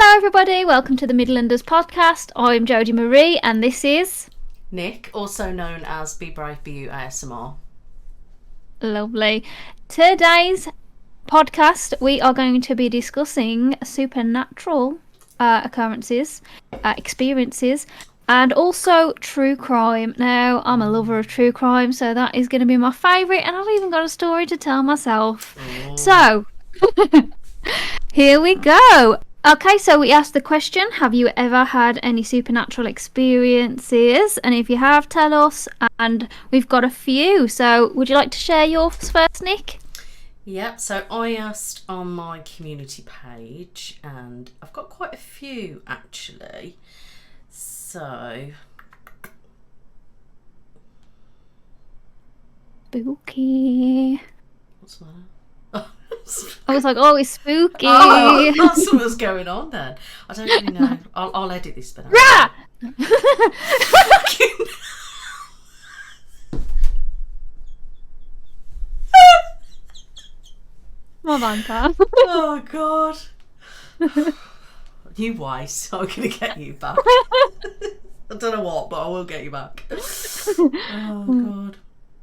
Hello everybody, welcome to the Midlanders Podcast. I'm Jodie Marie and this is... Nic, also known as Be Brave Be You ASMR. Lovely. Today's podcast we are going to be discussing supernatural occurrences, experiences, and also true crime. Now, I'm a lover of true crime, so that is going to be my favourite, and I've even got a story to tell myself. Ooh. So, here we go. Okay, so we asked the question, have you ever had any supernatural experiences? And if you have, tell us. And we've got a few. So would you like to share yours first, Nic? Yep, so I asked on my community page, and I've got quite a few actually. So... Spooky. What's the matter? I was like, oh, it's spooky. Oh, that's what was going on then. I don't really know. I'll edit this bit out. Rah! Come on, Pam. Oh, God. You wise. I'm going to get you back. I don't know what, but I will get you back. Oh, God.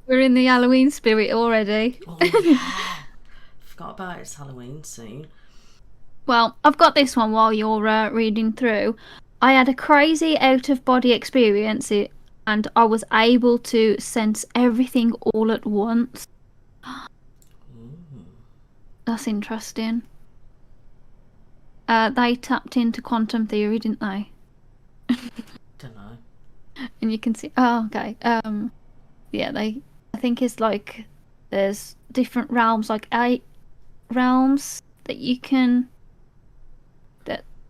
We're in the Halloween spirit already. Oh, yeah. Forgot about it. It's Halloween soon. Well, I've got this one while you're reading through. I had a crazy out-of-body experience and I was able to sense everything all at once. That's interesting. They tapped into quantum theory, didn't they? Don't know. And you can see... Oh, okay. Yeah, I think it's like there's different realms, like 8 realms that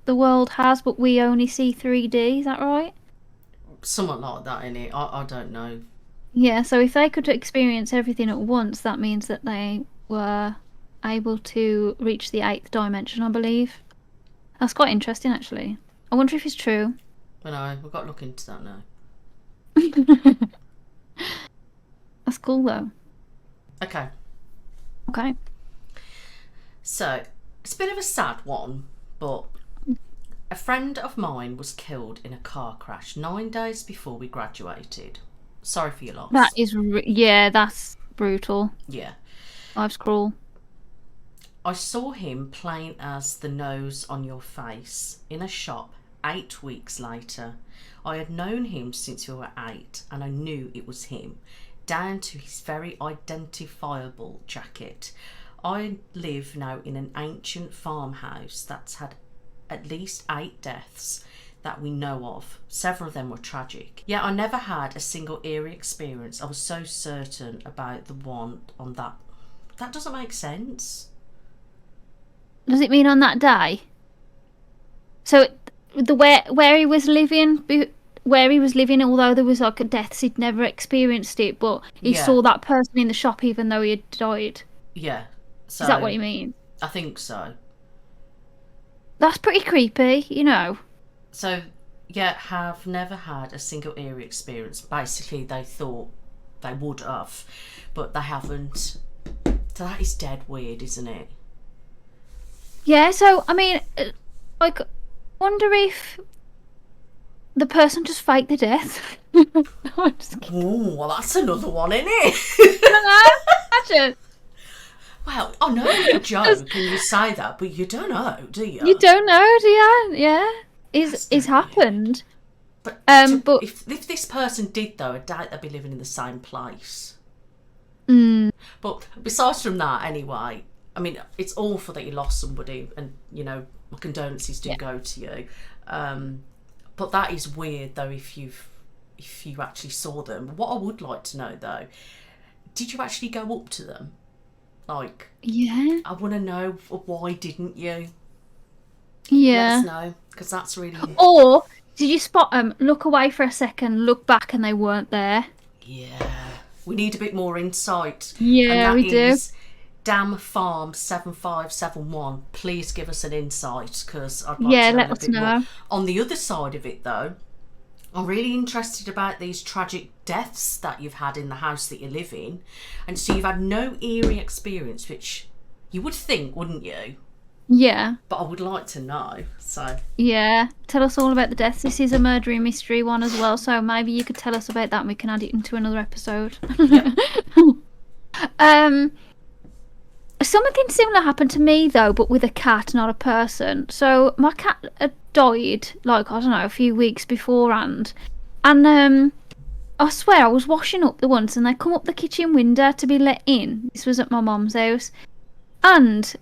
the world has, but we only see 3D. Is that right? Somewhat like that, innit? I don't know. Yeah, so if they could experience everything at once, that means that they were able to reach the 8th dimension, I believe. That's quite interesting, actually. I wonder if it's true. I know, we've got to look into that now. That's cool, though. Okay. Okay. So, it's a bit of a sad one, but a friend of mine was killed in a car crash 9 days before we graduated. Sorry for your loss. That is... yeah, that's brutal. Yeah. Life's cruel. I saw him playing as the nose on your face in a shop 8 weeks later. I had known him since we were 8 and I knew it was him, down to his very identifiable jacket. I live now in an ancient farmhouse that's had at least 8 deaths that we know of. Several of them were tragic. Yet I never had a single eerie experience. I was so certain about the one on that. That doesn't make sense. Does it mean on that day? So the where he was living, although there was like a death, he'd never experienced it, but he saw that person in the shop even though he had died. Yeah. So, is that what you mean? I think so. That's pretty creepy, you know. So, yeah, have never had a single eerie experience. Basically, they thought they would have, but they haven't. So that is dead weird, isn't it? Yeah, so, I mean, like, wonder if the person just faked the death. Oh, well, that's another one, isn't it? Imagine. Well, I know you're a joke and you say that, but you don't know, do you? You don't know, do you? Yeah. It's happened. But, but if this person did, though, I doubt they'd be living in the same place. But besides from that, anyway, I mean, it's awful that you lost somebody, and, you know, my condolences do go to you. But that is weird, though, if you actually saw them. What I would like to know, though, did you actually go up to them? Like, yeah, I want to know, why didn't you? Yeah. Let us know, because that's really... Or did you spot them, look away for a second, look back, and they weren't there? Yeah. We need a bit more insight. Yeah, we do. Dam Farm 7571. Please give us an insight, because I'd like to know let a us bit know. more. On the other side of it, though, I'm really interested about these tragic deaths that you've had in the house that you live in. And so you've had no eerie experience, which you would think, wouldn't you? Yeah. but I would like to know. So Yeah. Tell us all about the deaths. This is a murder mystery one as well, so maybe you could tell us about that and we can add it into another episode. Yep. Something similar happened to me though, but with a cat, not a person. So my cat had died, like, I don't know, a few weeks beforehand. And I swear I was washing up the once and they come up the kitchen window to be let in. This was at my mum's house. And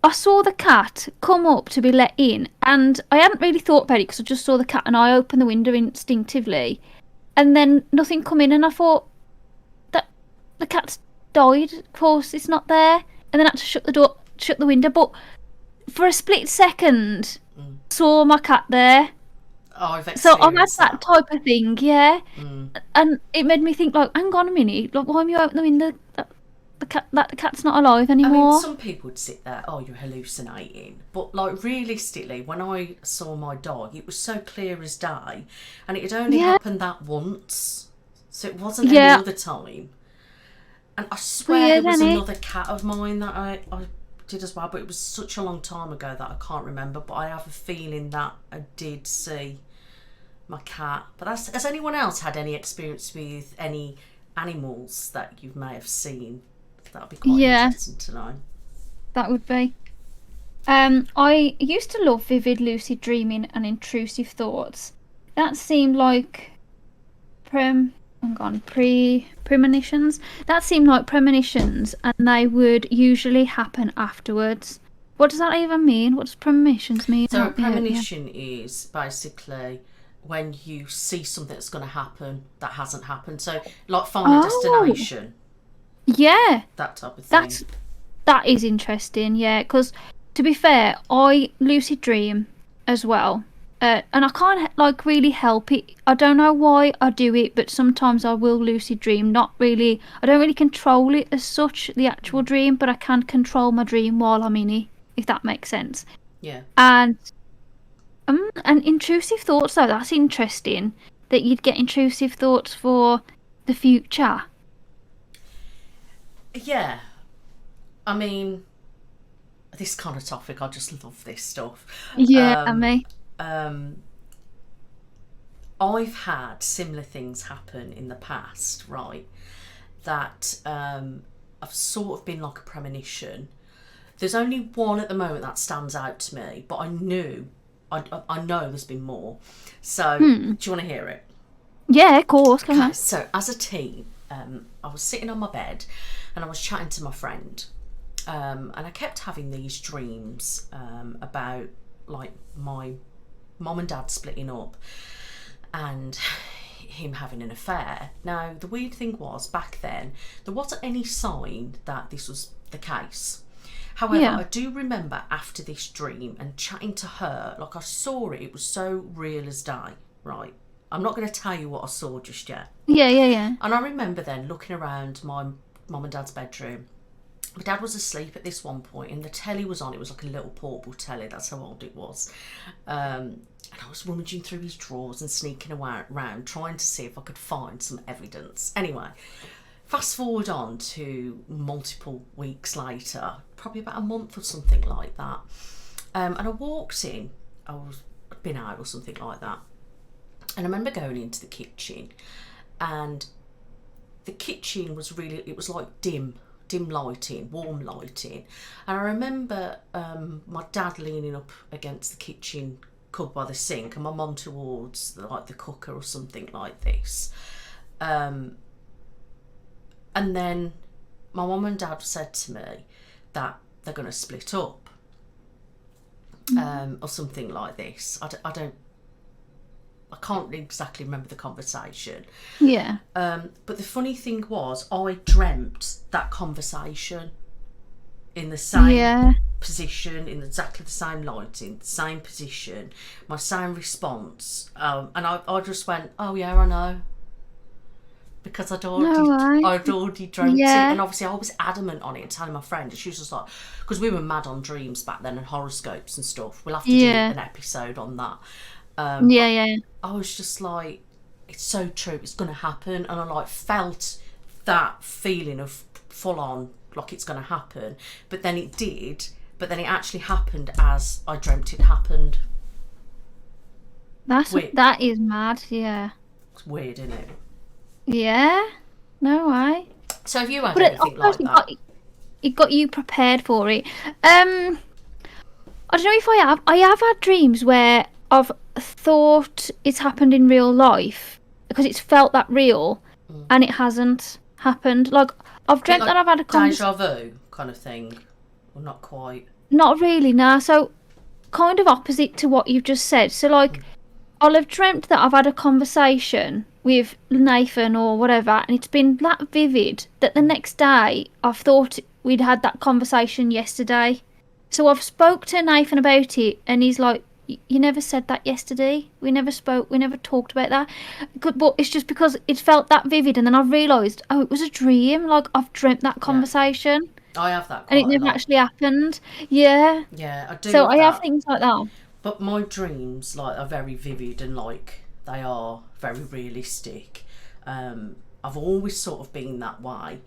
I saw the cat come up to be let in, and I hadn't really thought about it because I just saw the cat and I opened the window instinctively. And then nothing come in, and I thought that the cat's died. Of course, it's not there. And then I had to shut the window. But for a split second, saw my cat there. Oh, I've So I've had experienced that type of thing, yeah. Mm. And it made me think, like, hang on a minute, like, why am you opening the window? The cat's not alive I anymore. mean, some people would sit there, oh, you're hallucinating. But, like, realistically, when I saw my dog, it was so clear as day. And it had only happened that once. So it wasn't any other time. And I swear Weird, there was isn't it? another cat of mine that I did as well. But it was such a long time ago that I can't remember. But I have a feeling that I did see my cat. But has anyone else had any experience with any animals that you may have seen? That would be quite interesting to know. That would be. I used to love vivid lucid dreaming and intrusive thoughts. That seemed like premonitions. That seemed like premonitions, and they would usually happen afterwards. What does that even mean? What does premonitions mean? So a premonition is basically when you see something that's going to happen that hasn't happened. So like Final Destination. Yeah. That type of thing. That is interesting, yeah, because to be fair, I lucid dream as well. And I can't like really help it. I don't know why I do it, but sometimes I will lucid dream. Not really. I don't really control it as such, the actual dream, but I can control my dream while I'm in it, if that makes sense. Yeah. And intrusive thoughts, though, that's interesting. That you'd get intrusive thoughts for the future. Yeah. I mean, this kind of topic, I just love this stuff. Yeah, me. I've had similar things happen in the past, right? That I've sort of been like a premonition. There's only one at the moment that stands out to me, but I know there's been more. So, do you want to hear it? Yeah, of course. Come on. So, as a teen, I was sitting on my bed and I was chatting to my friend. And I kept having these dreams about like my mum and dad splitting up and him having an affair. Now, the weird thing was, back then, there wasn't any sign that this was the case. However, I do remember after this dream and chatting to her, like I saw it, it was so real as day, right? I'm not going to tell you what I saw just yet. Yeah. And I remember then looking around my mum and dad's bedroom. My dad was asleep at this one point and the telly was on. It was like a little portable telly, that's how old it was. And I was rummaging through his drawers and sneaking around trying to see if I could find some evidence. Anyway, fast forward on to multiple weeks later, probably about a month or something like that. And I walked in, I'd been out or something like that. And I remember going into the kitchen and the kitchen was really, it was like dim lighting, warm lighting. And I remember my dad leaning up against the kitchen cupboard by the sink and my mum towards the cooker or something like this. And then my mum and dad said to me that they're going to split up or something like this. I can't exactly remember the conversation. Yeah. But the funny thing was, I dreamt that conversation in the same position, in exactly the same lighting, the same position, my same response. And I just went, oh yeah, I know. Because I'd already dreamt it. And obviously I was adamant on it and telling my friend. And she was just like, because we were mad on dreams back then and horoscopes and stuff. We'll have to do an episode on that. I was just like, it's so true, it's going to happen. And I felt that feeling of full on, like it's going to happen. But then it did. but then it actually happened as I dreamt it happened. That is mad. Yeah. It's weird, isn't it? Yeah. No way. So have you had But anything like that? It got you prepared for it. I don't know if I have. I have had dreams where I've thought it's happened in real life because it's felt that real, and it hasn't happened. Like I've dreamt that I've had a deja vu kind of thing, or not quite. Not really, nah. So kind of opposite to what you've just said. So like, I'll have dreamt that I've had a conversation with Nathan or whatever, and it's been that vivid that the next day I've thought we'd had that conversation yesterday. So I've spoke to Nathan about it, and he's like, "You never said that yesterday. We never spoke. We never talked about that." But it's just because it felt that vivid, and then I've realised, oh, it was a dream. Like I've dreamt that conversation. I have that quite And it never actually happened. Yeah. Yeah, I do. So I have that. things like that. But my dreams are very vivid and they are very realistic. I've always sort of been that way.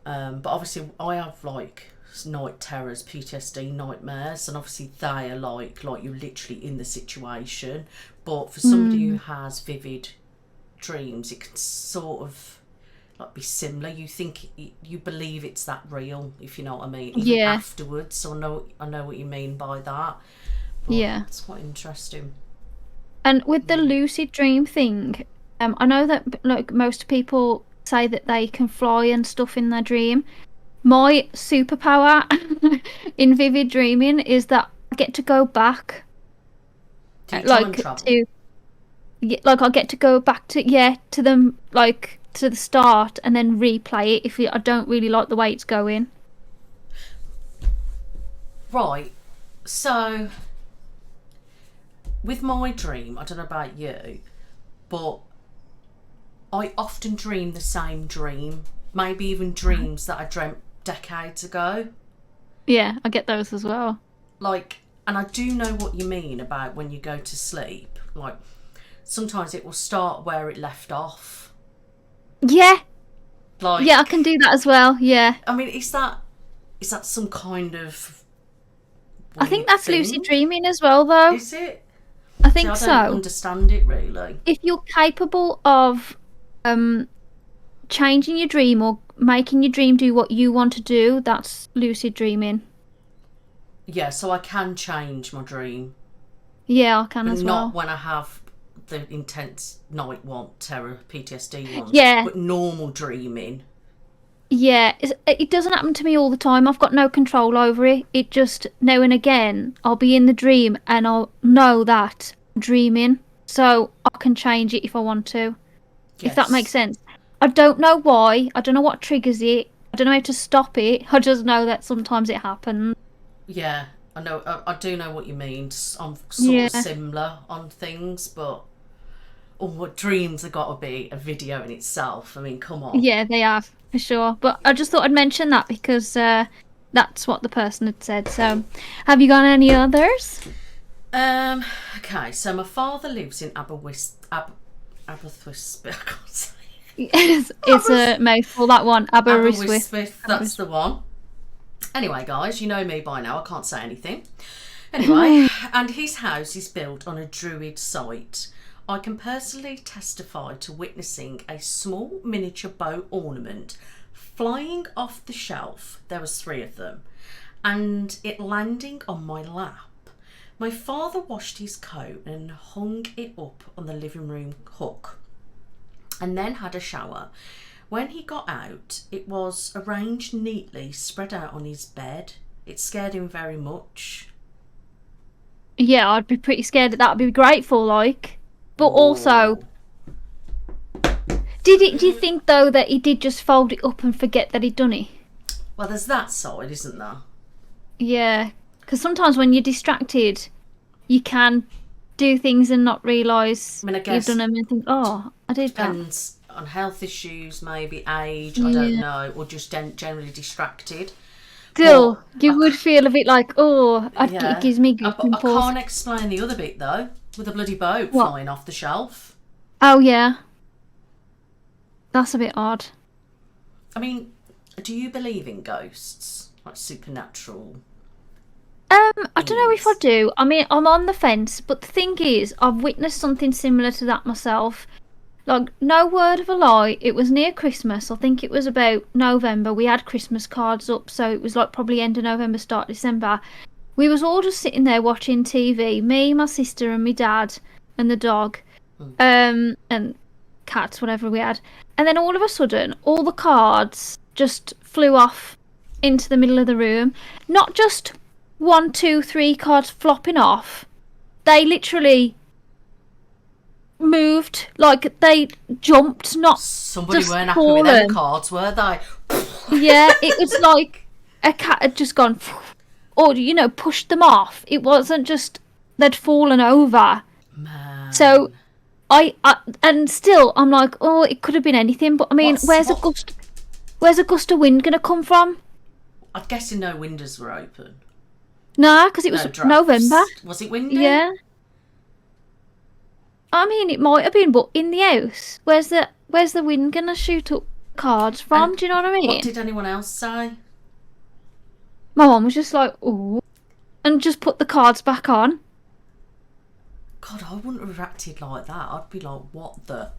But obviously I have night terrors, PTSD, nightmares, and obviously they are like you're literally in the situation. But for somebody who has vivid dreams, it can sort of be similar. You think you believe it's that real, if you know what I mean. Even afterwards. So I know what you mean by that. But yeah, it's quite interesting. And with the lucid dream thing, I know that most people say that they can fly and stuff in their dream. My superpower in vivid dreaming is that I get to go back. Time travel? I get to go back to them to the start and then replay it if I don't really like the way it's going. Right. So with my dream, I don't know about you, but I often dream the same dream. Maybe even dreams that I dreamt decades ago. Yeah, I get those as well. And I do know what you mean about when you go to sleep. Sometimes it will start where it left off. Yeah. Yeah, I can do that as well. Yeah. I mean, is that some kind of I think that's lucid dreaming as well, though. Is it? I think so. I don't understand it really. If you're capable of changing your dream or making your dream do what you want to do, that's lucid dreaming. Yeah, so I can change my dream. Yeah, I can as well. Not when I have the intense night terror, PTSD ones. Yeah. But normal dreaming. Yeah, it doesn't happen to me all the time. I've got no control over it. It just, now and again, I'll be in the dream and I'll know that I'm dreaming. So I can change it if I want to. Yes. If that makes sense. I don't know why. I don't know what triggers it. I don't know how to stop it. I just know that sometimes it happens. Yeah, I know. I do know what you mean. I'm sort of similar on things, but what dreams have got to be a video in itself. I mean, come on. Yeah, they have, for sure. But I just thought I'd mention that because that's what the person had said. So, have you got any others? Okay, so my father lives in Aberystwyth. I can't say. It's a mouthful, that one. Aberystwyth, that's the one. Anyway, guys, you know me by now. I can't say anything. Anyway, and his house is built on a druid site. I can personally testify to witnessing a small miniature bow ornament flying off the shelf. There was 3 of them. And it landing on my lap. My father washed his coat and hung it up on the living room hook. And then had a shower. When he got out, it was arranged neatly, spread out on his bed. It scared him very much. Yeah, I'd be pretty scared that. I'd be grateful, But also, do you think, though, that he did just fold it up and forget that he'd done it? Well, there's that side, isn't there? Yeah, because sometimes when you're distracted, you can do things and not realise you've done them and think, oh, I did that. Depends on health issues, maybe age, I don't know, or just generally distracted. Still, you would feel a bit like, it gives me goosebumps. I can't explain the other bit, though, with a bloody boat flying off the shelf. Oh, yeah. That's a bit odd. I mean, do you believe in ghosts? Like supernatural? I don't know if I do. I mean, I'm on the fence, but the thing is, I've witnessed something similar to that myself. Like, no word of a lie, it was near Christmas. I think it was about November. We had Christmas cards up, so it was like probably end of November, start December. We was all just sitting there watching TV. Me, my sister, and my dad, and the dog, and cats, whatever we had. And then all of a sudden, all the cards just flew off into the middle of the room. Not just 1, 2, 3 cards flopping off. They literally moved, like they jumped, not somebody just weren't happy fallen. with them cards, were they? Yeah, it was like a cat had just gone, or pushed them off. It wasn't just they'd fallen over. Man. So I and still I'm like, oh, it could have been anything. But I mean, where's a gust of wind gonna come from? I'm guessing no windows were open. Nah, because it was November. Was it windy? Yeah. I mean, it might have been, but in the house, where's the wind gonna shoot up cards from? And do you know what I mean? What did anyone else say? My mum was just like, ooh, and just put the cards back on. God, I wouldn't have reacted like that. I'd be like, what the?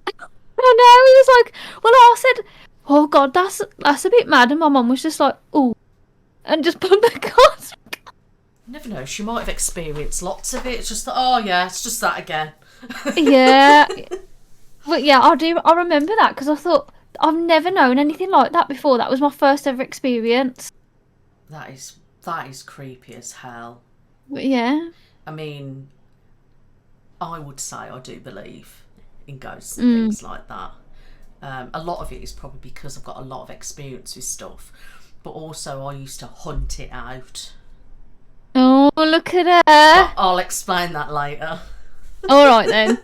I know. He was like, well, I said, oh God, that's a bit mad, and my mum was just like, ooh, and just put the cards back on. Never know. She might have experienced lots of it. It's just that, oh yeah, it's just that again. Yeah. But yeah, I remember that because I thought I've never known anything like that before. That was my first ever experience. That is creepy as hell. But yeah. I mean, I would say I do believe in ghosts and things like that. A lot of it is probably because I've got a lot of experience with stuff, but also I used to hunt it out. Oh, look at her. But I'll explain that later. All right then.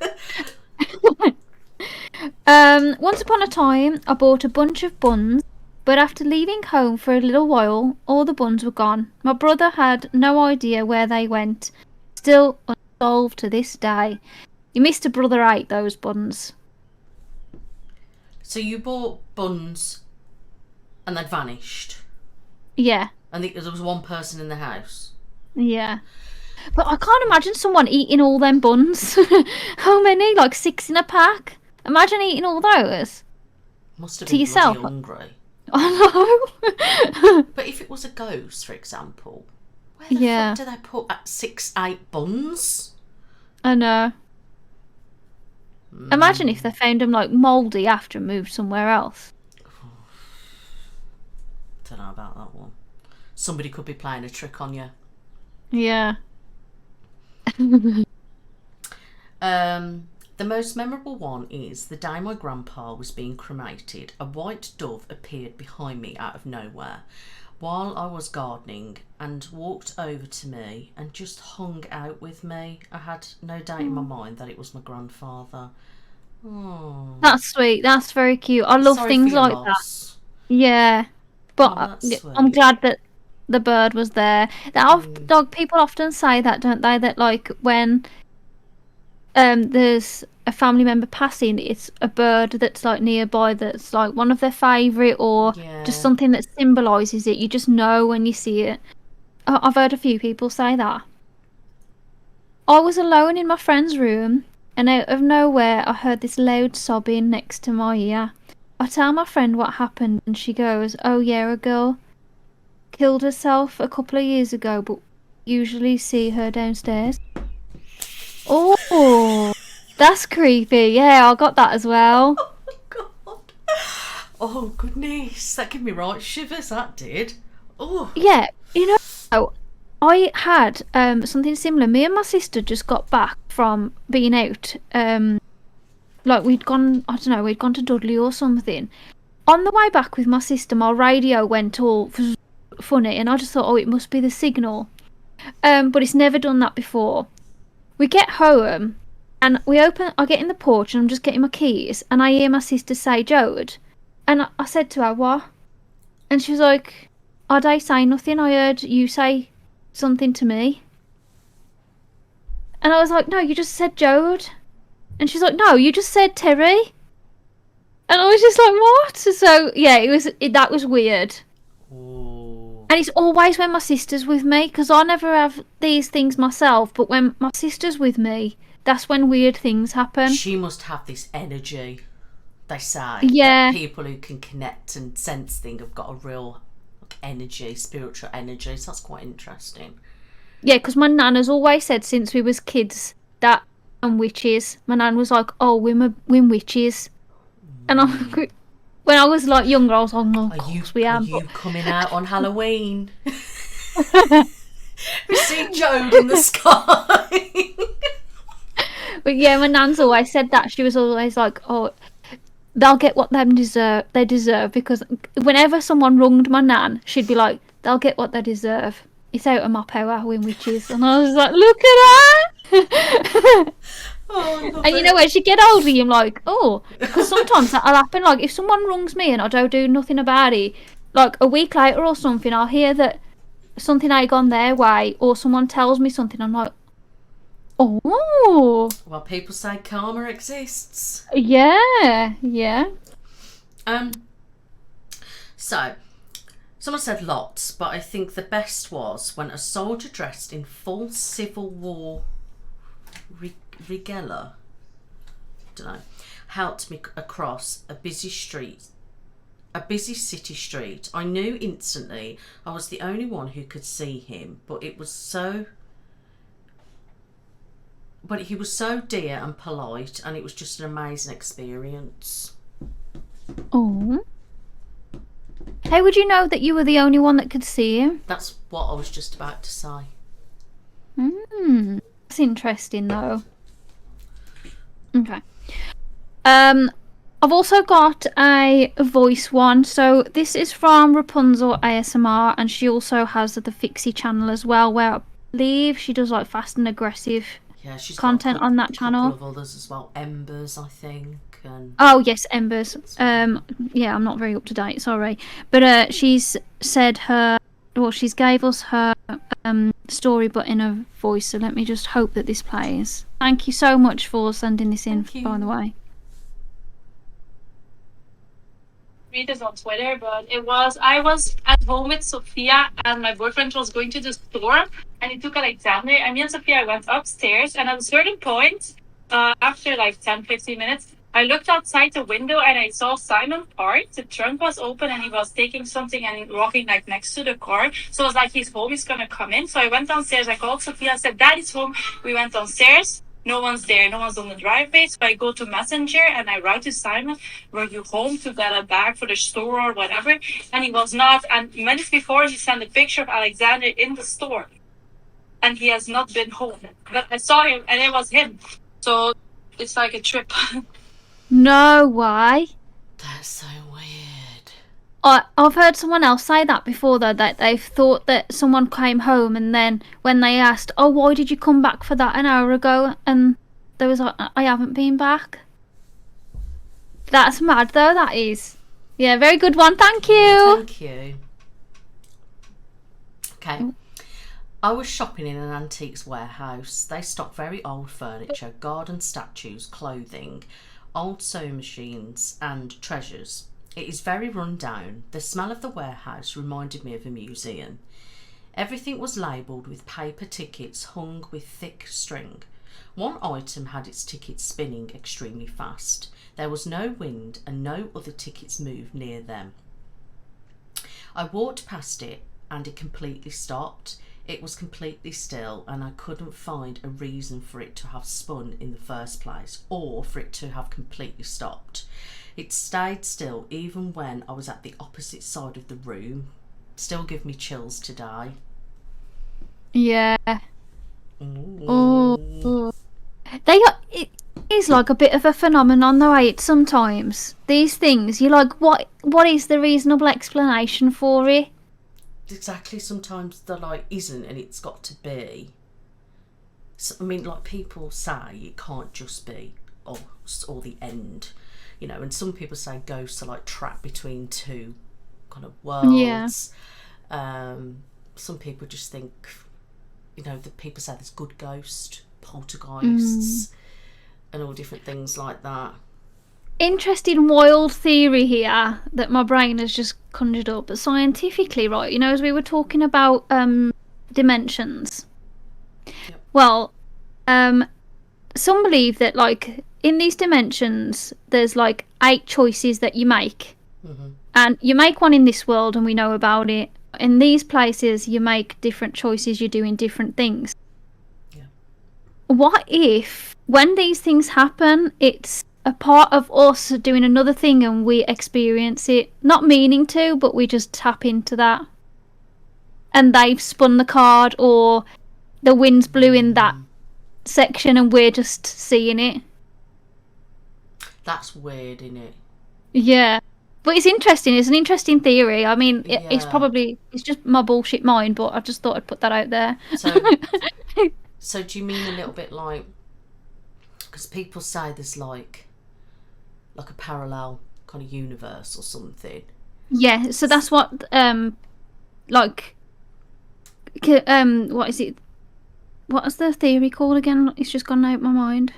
Once upon a time, I bought a bunch of buns, but after leaving home for a little while, all the buns were gone. My brother had no idea where they went. Still unsolved to this day. Your Mr. Brother ate those buns. So you bought buns and they'd vanished? Yeah. And there was one person in the house? Yeah. But I can't imagine someone eating all them buns. How many? Like 6 in a pack? Imagine eating all those. Must have to been yourself. bloody hungry. I know. But if it was a ghost, for example, where the fuck do they put 6, 8 buns? I know. Imagine if they found them like mouldy after and moved somewhere else. Don't know about that one. Somebody could be playing a trick on you. Yeah. The most memorable one is the day my grandpa was being cremated. A white dove appeared behind me out of nowhere while I was gardening and walked over to me and just hung out with me. I had no doubt in my mind that it was my grandfather. Oh, that's sweet. That's very cute. I love things like that. Yeah, but I'm glad that the bird was there. Dog people often say that, don't they? That like when there's a family member passing, it's a bird that's like nearby that's like one of their favourite, or just something that symbolises it. You just know when you see it. I've heard a few people say that. I was alone in my friend's room, and out of nowhere I heard this loud sobbing next to my ear. I tell my friend what happened, and she goes, oh yeah, a girl killed herself a couple of years ago, but usually see her downstairs. Oh, that's creepy. Yeah, I got that as well. Oh God. Oh goodness, that gave me right shivers, that did. Oh. Yeah, I had something similar. Me and my sister just got back from being out. Like we'd gone to Dudley or something. On the way back with my sister, my radio went all funny, and I just thought, oh, it must be the signal. But it's never done that before. We get home, and I get in the porch, and I'm just getting my keys, and I hear my sister say, Jode. And I said to her, what? And she was like, I don't say nothing. I heard you say something to me. And I was like, no, you just said Jode. And she's like, no, you just said Terry. And I was just like, what? So yeah, that was weird. Oh. And it's always when my sister's with me, because I never have these things myself, but when my sister's with me, that's when weird things happen. She must have this energy. They say that Yeah. people who can connect and sense things have got a real energy, spiritual energy. So that's quite interesting. Yeah, because my nan has always said since we was kids that and witches. My nan was like, "Oh, we're witches," and when I was like younger, I was like, "No, of course we Are are." you coming out on Halloween? We see Jode in the sky. But yeah, my nan's always said that. She was always like, "Oh, they'll get what they deserve," because whenever someone wronged my nan, she'd be like, "They'll get what they deserve. It's out of my power, we're witches." And I was like, "Look at her!" Oh, And you know, as you get older, you're like, "Oh," because sometimes that'll happen. Like if someone wrongs me and I don't do nothing about it, like a week later or something, I'll hear that something ain't gone their way, or someone tells me something. I'm like, "Oh, well, people say karma exists. yeah, yeah." So, someone said lots, but I think the best was when a soldier dressed in full Civil War regalia, don't know, helped me across a busy city street. I knew instantly I was the only one who could see him, but he was so dear and polite, and it was just an amazing experience. Oh. How would you know that you were the only one that could see him? That's what I was just about to say. That's interesting though. Okay. I've also got a voice one. So this is from Rapunzel ASMR, and she also has the Fixie channel as well, where I believe she does like fast and aggressive content on that channel. A couple of others as well. Embers, I think. And oh yes, Embers. Yeah, I'm not very up to date. Sorry, but she's said she's gave us her story, but in a voice. So let me just hope that this plays. Thank you so much for sending this in. By the way. Read this on Twitter, but I was at home with Sophia and my boyfriend was going to the store and he took Alexander and me and Sophia went upstairs and at a certain point, after like 10-15 minutes, I looked outside the window and I saw Simon parked. The trunk was open and he was taking something and walking like next to the car. So I was like, he's home, he's gonna come in. So I went downstairs, I called Sophia, I said, Daddy's home. We went downstairs. No one's there. No one's on the driveway. So I go to Messenger and I write to Simon, were you home to get a bag for the store or whatever? And he was not. And minutes before, he sent a picture of Alexander in the store. And he has not been home. But I saw him and it was him. So it's like a trip. No way. that's so weird. I've heard someone else say that before, though, that they've thought that someone came home and then when they asked, "Oh, why did you come back for that an hour ago?" and they was like, "I haven't been back." That's mad, though, that is. Yeah, very good one. Thank you. Thank you. Okay. I was shopping in an antiques warehouse. They stock very old furniture, garden statues, clothing, old sewing machines and treasures. It is very run down. The smell of the warehouse reminded me of a museum. Everything was labelled with paper tickets hung with thick string. One item had its tickets spinning extremely fast. There was no wind and no other tickets moved near them. I walked past it and it completely stopped. It was completely still and I couldn't find a reason for it to have spun in the first place or for it to have completely stopped. It stayed still even when I was at the opposite side of the room. Still give me chills today. Yeah. Ooh. Oh. It is like a bit of a phenomenon, though, ain't it? Sometimes these things, you're like, what is the reasonable explanation for it? Exactly, sometimes the like isn't and it's got to be. So, I mean, like people say it can't just be us or the end, you know, and some people say ghosts are like trapped between two kind of worlds. Yeah. Some people just think, you know, that people say there's good ghosts, poltergeists and all different things like that. interesting, wild theory here that my brain has just conjured up. But scientifically, right, you know, as we were talking about dimensions. Yep. Well, some believe that, like, in these dimensions, there's like 8 choices that you make. Mm-hmm. And you make one in this world and we know about it. In these places, you make different choices, you're doing different things. Yeah. What if, when these things happen, it's a part of us doing another thing and we experience it, not meaning to, but we just tap into that? And they've spun the card, or the wind's blew in that section and we're just seeing it. That's weird, isn't it? Yeah. But it's interesting. It's an interesting theory. I mean, it's Yeah. it's just my bullshit mind, but I just thought I'd put that out there. So do you mean a little bit like, because people say there's like a parallel kind of universe or something? Yeah, so that's what like what is it? What is the theory called again? It's just gone out of my mind.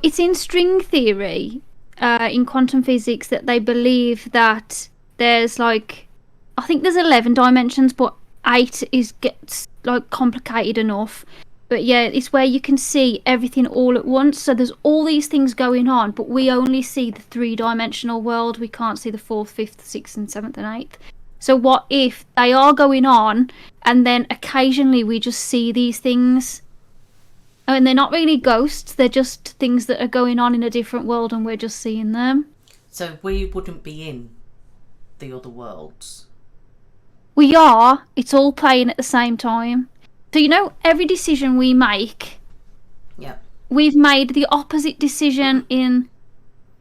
It's in string theory, in quantum physics, that they believe that there's like, I think there's 11 dimensions, but 8 gets like complicated enough. But yeah, it's where you can see everything all at once. So there's all these things going on, but we only see the 3-dimensional world. We can't see the 4th, 5th, 6th, and 7th and 8th. So what if they are going on, and then occasionally we just see these things? And they're not really ghosts, they're just things that are going on in a different world and we're just seeing them. So we wouldn't be in the other worlds? We are. It's all playing at the same time. So, you know, every decision we make, we've made the opposite decision in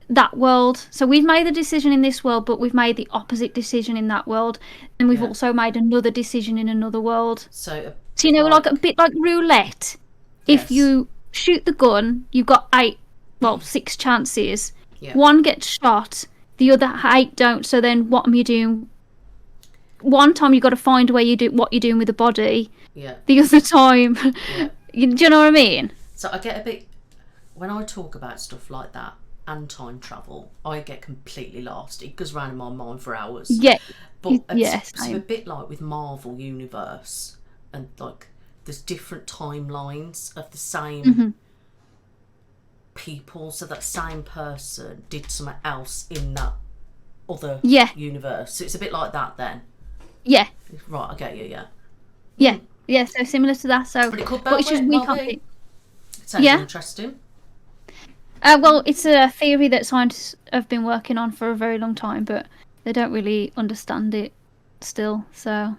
that world. So we've made the decision in this world, but we've made the opposite decision in that world. And we've also made another decision in another world. So you know, like a bit like roulette. If you shoot the gun, you've got 6 chances. Yeah. 1 gets shot, the other 8 don't. So then what am you doing? One time you've got to find where what you're doing with the body. Yeah. The other time, do you know what I mean? So I get a bit, when I talk about stuff like that and time travel, I get completely lost. It goes round in my mind for hours. Yeah. But it's a bit like with Marvel Universe, and like there's different timelines of the same people, so that same person did something else in that other universe. So it's a bit like that then. Yeah. Right, I get you, Yeah, so similar to that. So, but it could it's just we can't be. Sounds interesting. Well, it's a theory that scientists have been working on for a very long time, but they don't really understand it still. So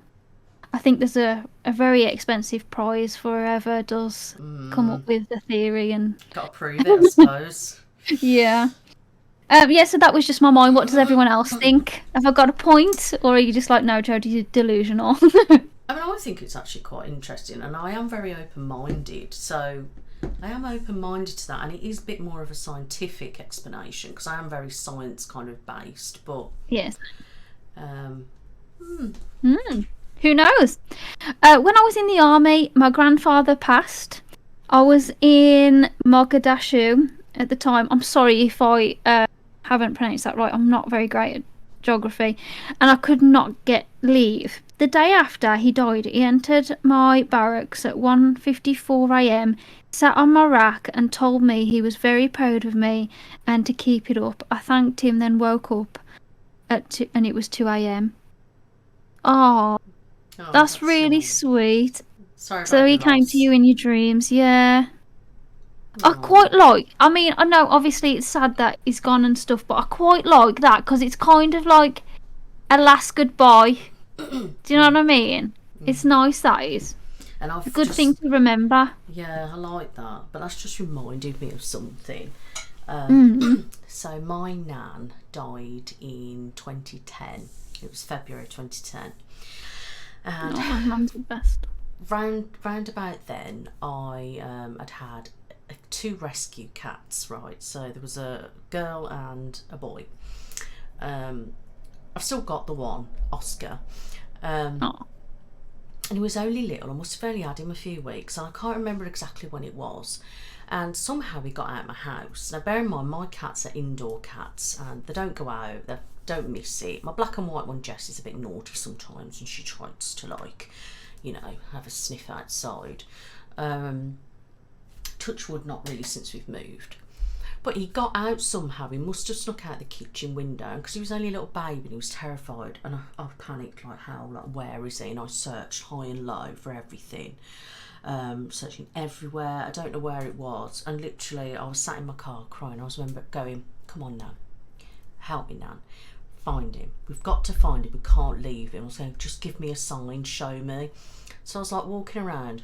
I think there's a very expensive prize for whoever does come up with the theory. And got to prove it, I suppose. Yeah. So that was just my mind. What does everyone else think? Have I got a point? Or are you just like, no, Jodie, you're delusional? I mean, I think it's actually quite interesting, and I am very open-minded, so I am open-minded to that, and it is a bit more of a scientific explanation, because I am very science kind of based, but... Yes. Who knows? When I was in the army, my grandfather passed. I was in Mogadishu at the time. I'm sorry if I haven't pronounced that right. I'm not very great at geography. And I could not get leave. The day after he died, he entered my barracks at 1:54 a.m, sat on my rack and told me he was very proud of me and to keep it up. I thanked him, then woke up and it was 2 a.m. Oh, that's really sweet. Sorry about so he came to you in your dreams, yeah. I quite like, I mean, I know obviously it's sad that he's gone and stuff, but I quite like that because it's kind of like a last goodbye. Do you know what I mean? It's nice, that is. And I've a good thing to remember. Yeah, I like that. But that's just reminded me of something. So my nan died in 2010. It was February 2010. And my mum's the best. Round about then, I had 2 rescue cats, right? So there was a girl and a boy. I've still got the one, Oscar. And he was only little. I must have only had him a few weeks, and I can't remember exactly when it was. And somehow he got out of my house. Now, bear in mind, my cats are indoor cats, and they don't go out. They don't miss it. My black and white one, Jess, is a bit naughty sometimes, and she tries to, like, you know, have a sniff outside. Touch wood, not really since we've moved. But he got out somehow. He must have snuck out the kitchen window, because he was only a little baby and he was terrified. And I panicked, like, how, like, where is he? And I searched high and low for everything, searching everywhere. I don't know where it was. And literally, I was sat in my car crying. I was remember going, come on, Nan, help me, Nan, find him. We've got to find him. We can't leave him. I was saying, just give me a sign, show me. So I was like walking around,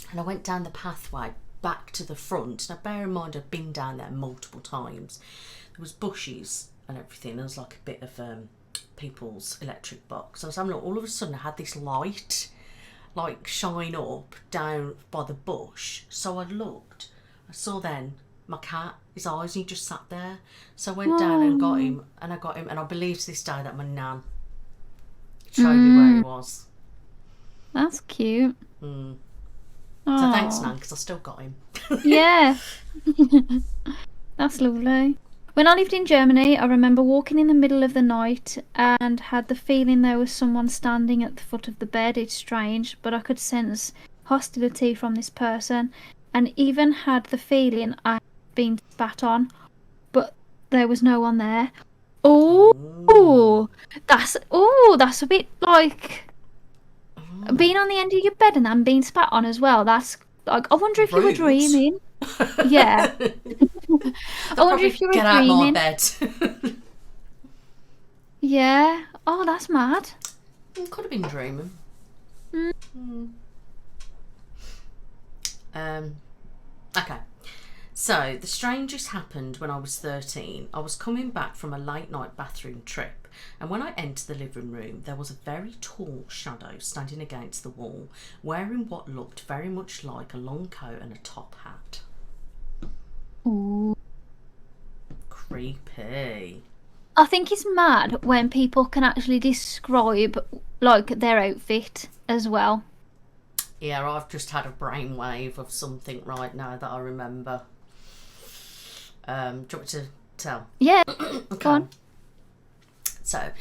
and I went down the pathway back to the front. Now, bear in mind, I've been down there multiple times. There was bushes and everything. There was like a bit of people's electric box. I was having a look. All of a sudden, I had this light like shine up down by the bush. So I looked. I saw then my cat, his eyes, and he just sat there. So I went down and got him, and I got him, and I believe to this day that my nan showed me where he was. That's cute. So thanks, Nan, because I still got him. Yeah. That's lovely. When I lived in Germany, I remember walking in the middle of the night and had the feeling there was someone standing at the foot of the bed. It's strange, but I could sense hostility from this person, and even had the feeling I'd been spat on, but there was no one there. That's a bit like being on the end of your bed and then being spat on as well. That's like, I wonder if you were dreaming. Yeah. I wonder if you were get dreaming. out my bed. Yeah. Oh, that's mad. Could have been dreaming. Okay. So, the strangest happened when I was 13. I was coming back from a late night bathroom trip, and when I entered the living room, there was a very tall shadow standing against the wall, wearing what looked very much like a long coat and a top hat. Ooh. Creepy. I think it's mad when people can actually describe like their outfit as well. Yeah, I've just had a brainwave of something right now that I remember. Do you want me to tell? Yeah. Okay. Go on. So, it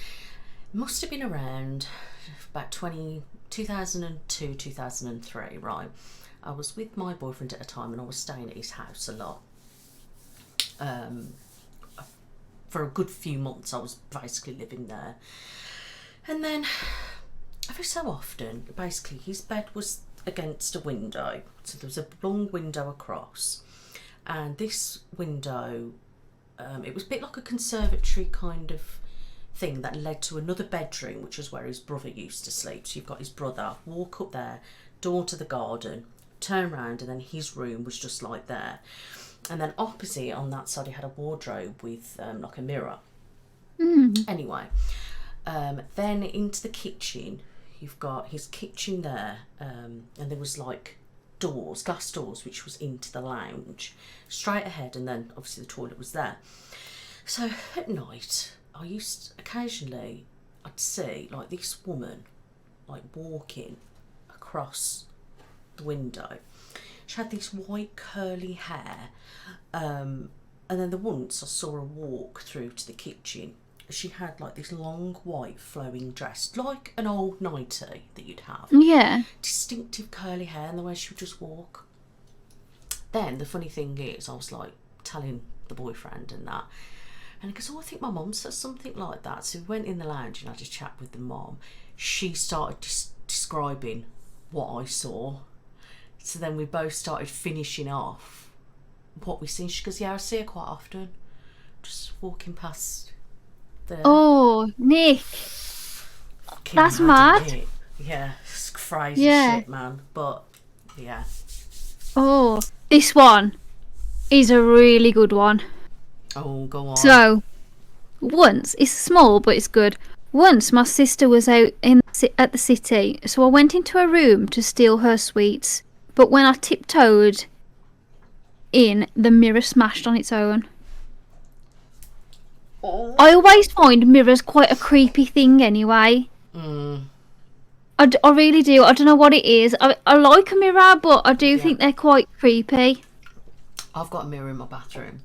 must have been around about 2002, 2003, right? I was with my boyfriend at a time, and I was staying at his house a lot. For a good few months, I was basically living there. And then, every so often, basically, his bed was against a window. So there was a long window across. And this window, it was a bit like a conservatory kind of thing that led to another bedroom, which was where his brother used to sleep. So you've got his brother, walk up there, door to the garden, turn around, and then his room was just like there. And then opposite on that side, he had a wardrobe with like a mirror. Anyway, then into the kitchen, you've got his kitchen there, and there was like doors, glass doors, which was into the lounge, straight ahead, and then obviously the toilet was there. So at night, I used occasionally, I'd see like this woman like walking across the window. She had this white curly hair, and then once I saw her walk through to the kitchen. She had like this long white flowing dress, like an old nightie that you'd have. Yeah. Distinctive curly hair, and the way she would just walk. Then the funny thing is, I was like telling the boyfriend and that, and he goes, "Oh, I think my mum says something like that." So we went in the lounge and had a chat with the mum. She started describing what I saw. So then we both started finishing off what we seen. She goes, "Yeah, I see her quite often, just walking past." Oh, Nick, that's mad. Isn't it? Yeah, it's crazy shit, man. But yeah. Oh, this one is a really good one. Oh, go on. So, once, it's small but it's good. Once my sister was out at the city, so I went into her room to steal her sweets. But when I tiptoed in, the mirror smashed on its own. I always find mirrors quite a creepy thing anyway. I really do. I don't know what it is. I like a mirror, but I do think they're quite creepy. I've got a mirror in my bathroom.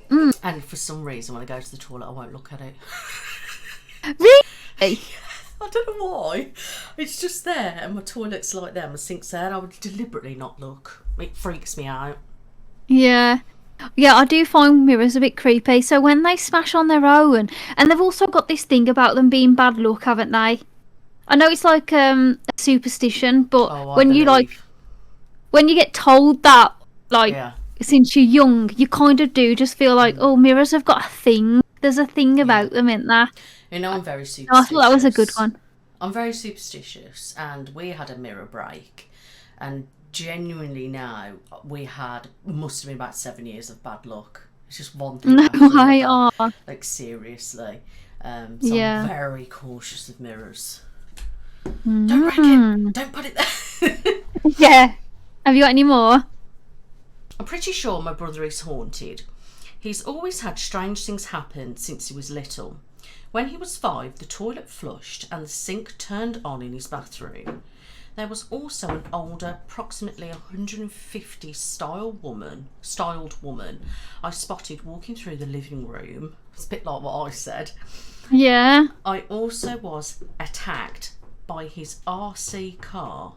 And for some reason, when I go to the toilet, I won't look at it. Really? I don't know why. It's just there, and my toilet's like there, my sink's there, and I would deliberately not look. It freaks me out. Yeah. Yeah, I do find mirrors a bit creepy. So when they smash on their own, and they've also got this thing about them being bad luck, haven't they? I know it's like a superstition, but when you get told that, like, since you're young, you kind of do just feel like, oh, mirrors have got a thing. There's a thing about them, isn't there? You know, I'm very superstitious. I thought that was a good one. I'm very superstitious, and we had a mirror break, and genuinely now must have been about 7 years of bad luck. It's just one thing. Like, seriously. So I'm very cautious of mirrors. Don't break it. Don't put it there. Yeah. Have you got any more? I'm pretty sure my brother is haunted. He's always had strange things happen since he was little. When he was 5, the toilet flushed and the sink turned on in his bathroom. There was also an older, approximately 150 styled woman I spotted walking through the living room. It's a bit like what I said. Yeah. I also was attacked by his RC car,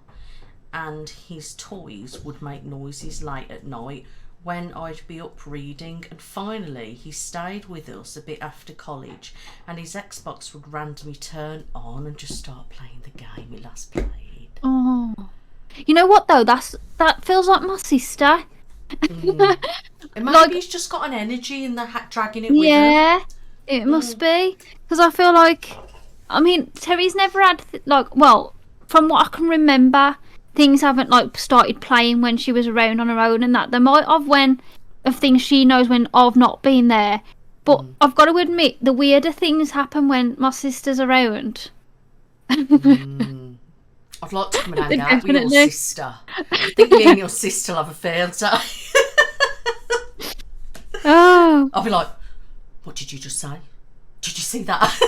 and his toys would make noises late at night when I'd be up reading, and finally he stayed with us a bit after college, and his Xbox would randomly turn on and just start playing the game he last played. Oh, you know what though? That feels like my sister. And maybe he's just got an energy and they're dragging it with him. Yeah, it must be, because I feel like, I mean, Terry's never had from what I can remember, things haven't like started playing when she was around on her own, and that they might have of things she knows when I've not been there. But I've got to admit, the weirder things happen when my sister's around. I'd like to come and hang out with your sister. I think me and your sister will have a field day. Oh. I'll be like, what did you just say? Did you see that?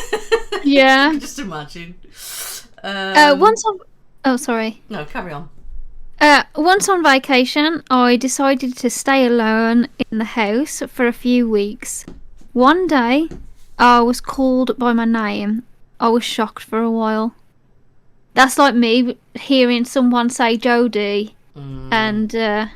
Yeah. Just imagine. Sorry. No, carry on. Once on vacation, I decided to stay alone in the house for a few weeks. One day, I was called by my name. I was shocked for a while. That's like me hearing someone say Jodie, and yeah.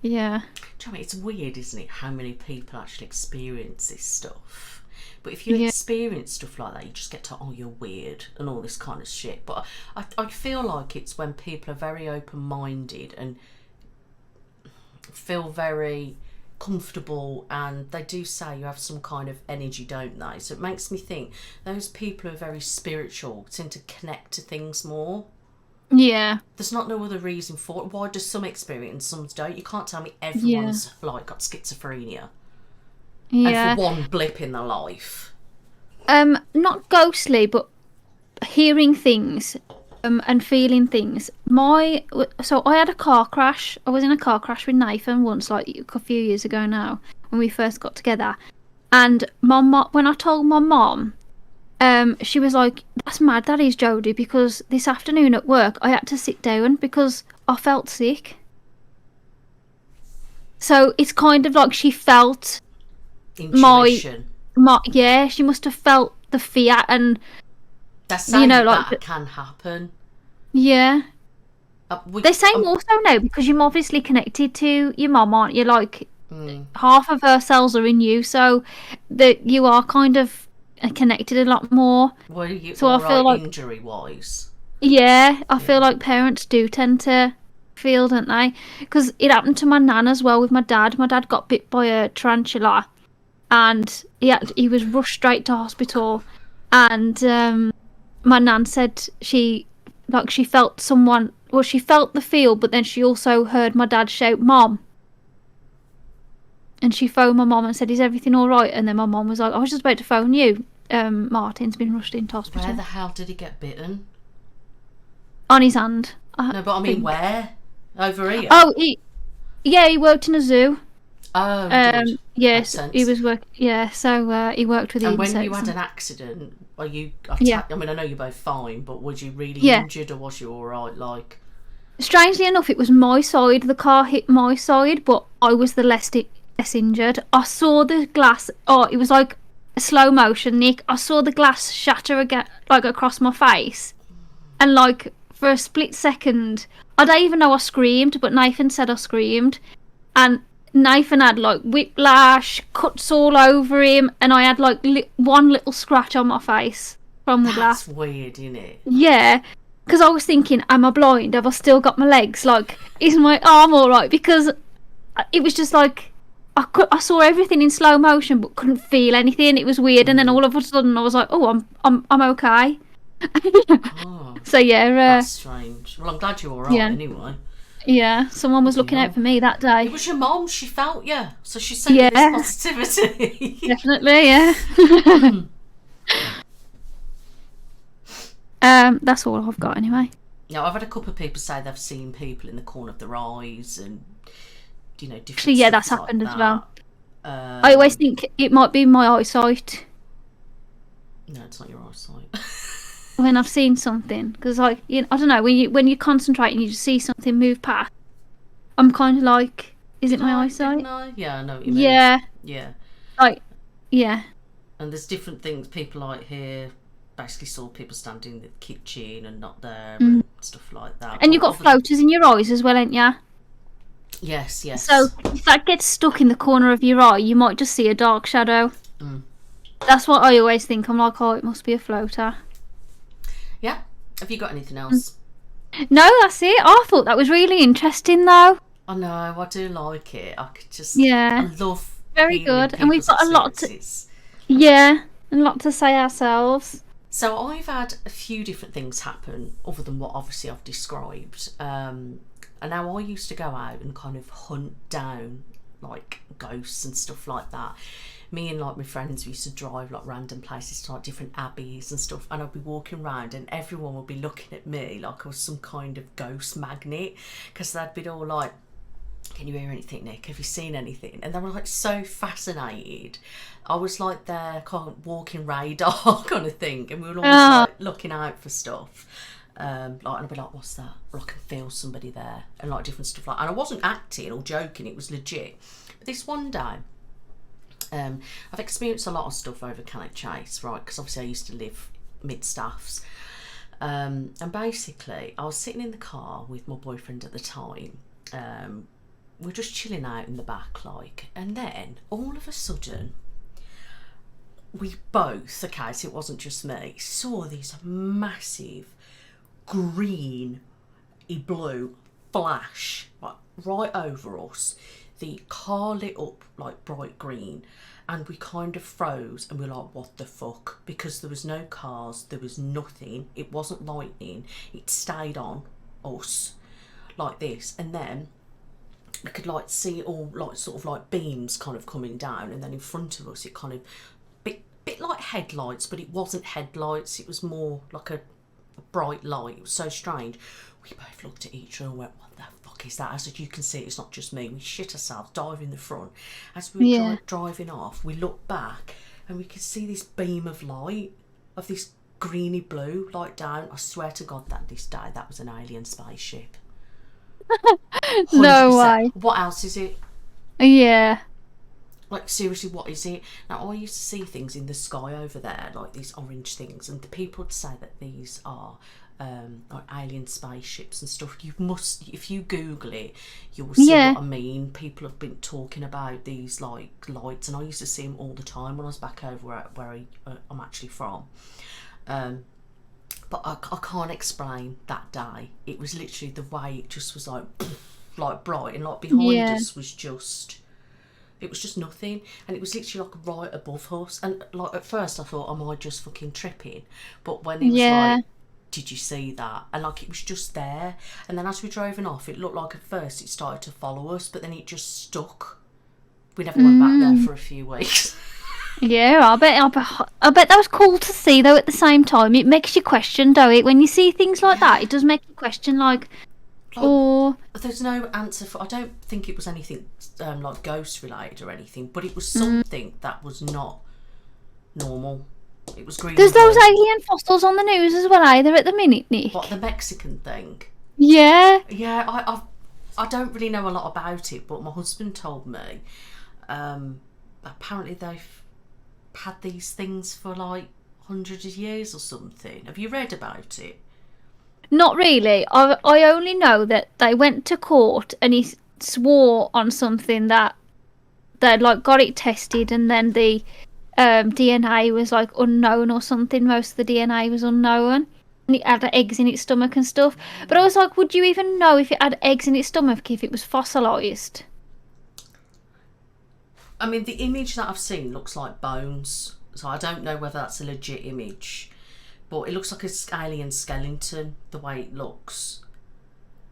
Do you know, it's weird, isn't it, how many people actually experience this stuff? But if you experience stuff like that, you just get to, oh, you're weird and all this kind of shit. But I feel like it's when people are very open-minded and feel very comfortable, and they do say you have some kind of energy, don't they? So it makes me think those people who are very spiritual tend to connect to things more. Yeah. There's not no other reason for it. Why does some experience, some don't? You can't tell me everyone's like got schizophrenia. Yeah. And for one blip in their life. Not ghostly, but hearing things and feeling things. So I had a car crash. I was in a car crash with Nathan once, like a few years ago now, when we first got together. And when I told my mom, she was like, "That's mad, that is Jodie, because this afternoon at work I had to sit down because I felt sick." So it's kind of like she felt intuition. She must have felt the fear, and that's that can happen. Yeah. They say more so now because you're obviously connected to your mum, aren't you? Like half of her cells are in you, so that you are kind of connected a lot more. Well, you so I feel like injury wise. Yeah, I feel like parents do tend to feel, don't they? Because it happened to my nan as well with my dad. My dad got bit by a tarantula, and he was rushed straight to hospital. And my nan said she felt someone. Well, she felt the feel, but then she also heard my dad shout, "Mom!" And she phoned my mom and said, "Is everything all right?" And then my mom was like, "I was just about to phone you. Martin's been rushed into hospital." Where the hell did he get bitten? On his hand. No, but I mean, where? Over here? Oh, he worked in a zoo. Oh, he did. Makes Yes, sense. he was work. Yeah, so he worked with the And when insects. you had an accident, are you? Yeah. I mean, I know you're both fine, but was you really Yeah. injured, or was you all right? Like, Strangely enough, it was my side. The car hit my side, but I was the less injured. I saw the glass. Oh, it was like a slow motion, Nick. I saw the glass shatter again, like across my face, and like for a split second, I don't even know I screamed, but Nathan said I screamed, and Nathan had like whiplash, cuts all over him, and I had like one little scratch on my face from the glass. that's weird, isn't it? Yeah, because I was thinking, am I blind? Have I still got my legs? Like, is my arm all right? Because it was just like I saw everything in slow motion, but couldn't feel anything. It was weird, and then all of a sudden I was like, oh, I'm okay. Oh, So yeah, that's strange. Well, I'm glad you're all right yeah. anyway. yeah, someone was looking out for me that It day. was your mom. She felt you, so she sent you Yeah. this positivity. Definitely, yeah. That's all I've got anyway. Now, I've had a couple of people say they've seen people in the corner of their eyes, and different. Actually, yeah, stuff that's like happened as that. well. I always think it might be my eyesight No, it's not your eyesight. when I've seen something, because like I don't know, when you concentrate and you just see something move past, I'm kind of like, is it my eyesight? No, yeah, I know what you mean. Yeah, Yeah. like yeah, And there's different things. People like here basically saw people standing in the kitchen and not there and stuff like that. and you've got floaters in your eyes as well, ain't ya? Yes. So if that gets stuck in the corner of your eye, you might just see a dark shadow. That's what I always think. I'm like, oh, it must be a floater. Yeah. Have you got anything else? No, that's it. I thought that was really interesting, though. I know, I do like it. I could just, Yeah. I love Very hearing good. And we've people's got a lot to, experiences. yeah, and a lot to say ourselves. So I've had a few different things happen, other than what obviously I've described. And now I used to go out and kind of hunt down like ghosts and stuff like that. Me and like my friends, we used to drive like random places to like different abbeys and stuff, and I'd be walking around and everyone would be looking at me like I was some kind of ghost magnet, because they'd be all like, can you hear anything, Nick? Have you seen anything? And they were like so fascinated. I was like their kind of walking radar kind of thing, and we were always like looking out for stuff. And I'd be like, what's that? Or I can feel somebody there, and like different stuff like. And I wasn't acting or joking; it was legit. But this one day, I've experienced a lot of stuff over Cannock Chase, right? Because obviously I used to live mid-staffs. And basically, I was sitting in the car with my boyfriend at the time. We're just chilling out in the back, like, and then all of a sudden, we both, okay, so it wasn't just me, saw these massive green blue flash right over us. The car lit up like bright green, and we kind of froze and we were like, what the fuck? Because there was no cars, there was nothing, it wasn't lightning, it stayed on us like this, and then we could like see all like sort of like beams kind of coming down, and then in front of us it kind of bit like headlights, but it wasn't headlights, it was more like a bright light. It was so strange. We both looked at each other and went, what the fuck is that? As you can see, it's not just me. We shit ourselves, dive in the front. As we were driving off, we looked back and we could see this beam of light, of this greeny blue light down. I swear to God that this day that was an alien spaceship. 100%. No way. What else is it? Yeah. Like, seriously, what is it? Now, I used to see things in the sky over there, like these orange things, and the people would say that these are like alien spaceships and stuff. You must, if you Google it, you'll see what I mean. People have been talking about these like lights, and I used to see them all the time when I was back over where I'm actually from. But I can't explain that day. It was literally the way it just was like bright, and like behind us was just. It was just nothing, and it was literally like right above us. And like at first I thought, am I just fucking tripping? But when it was like, did you see that? And like it was just there. And then as we drove off, it looked like at first it started to follow us, but then it just stuck. We never went back there for a few weeks. Yeah, I bet that was cool to see though. At the same time, it makes you question, don't it? When you see things like that, it does make you question, like, Like, or there's no answer for. I don't think it was anything like ghost related or anything, but it was something that was not normal. It was green. there's and those blue. alien fossils on the news as well, either at the minute, Nick. What, the Mexican thing? Yeah. Yeah, I don't really know a lot about it, but my husband told me. Apparently they've had these things for like hundreds of years or something. Have you read about it? Not really. I only know that they went to court and he swore on something that they'd like got it tested, and then the DNA was like unknown or something. Most of the DNA was unknown, and it had eggs in its stomach and stuff. But I was like, would you even know if it had eggs in its stomach if it was fossilised? I mean, the image that I've seen looks like bones, so I don't know whether that's a legit image, but it looks like an alien skeleton the way it looks.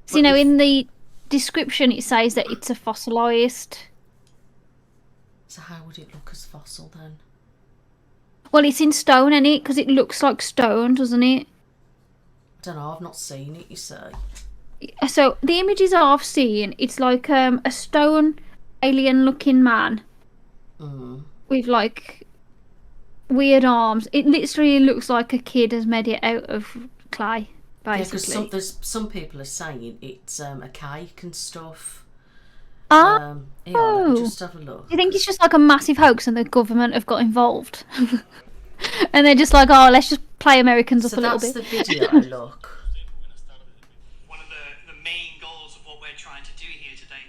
So, you know, in the description it says that it's a fossilised. So how would it look as fossil then? Well, it's in stone, isn't it? Because it looks like stone, doesn't it? I don't know, I've not seen it, you say. So the images I've seen, it's like a stone alien-looking man with like weird arms. It literally looks like a kid has made it out of clay, basically. Yeah, because some people are saying it's a cake and stuff. Ah, Yeah, let me just have a look. you think it's just like a massive hoax and the government have got involved? And they're just like, oh, let's just play Americans up a little bit. So that's the video, look. One of the main goals of what we're trying to do here today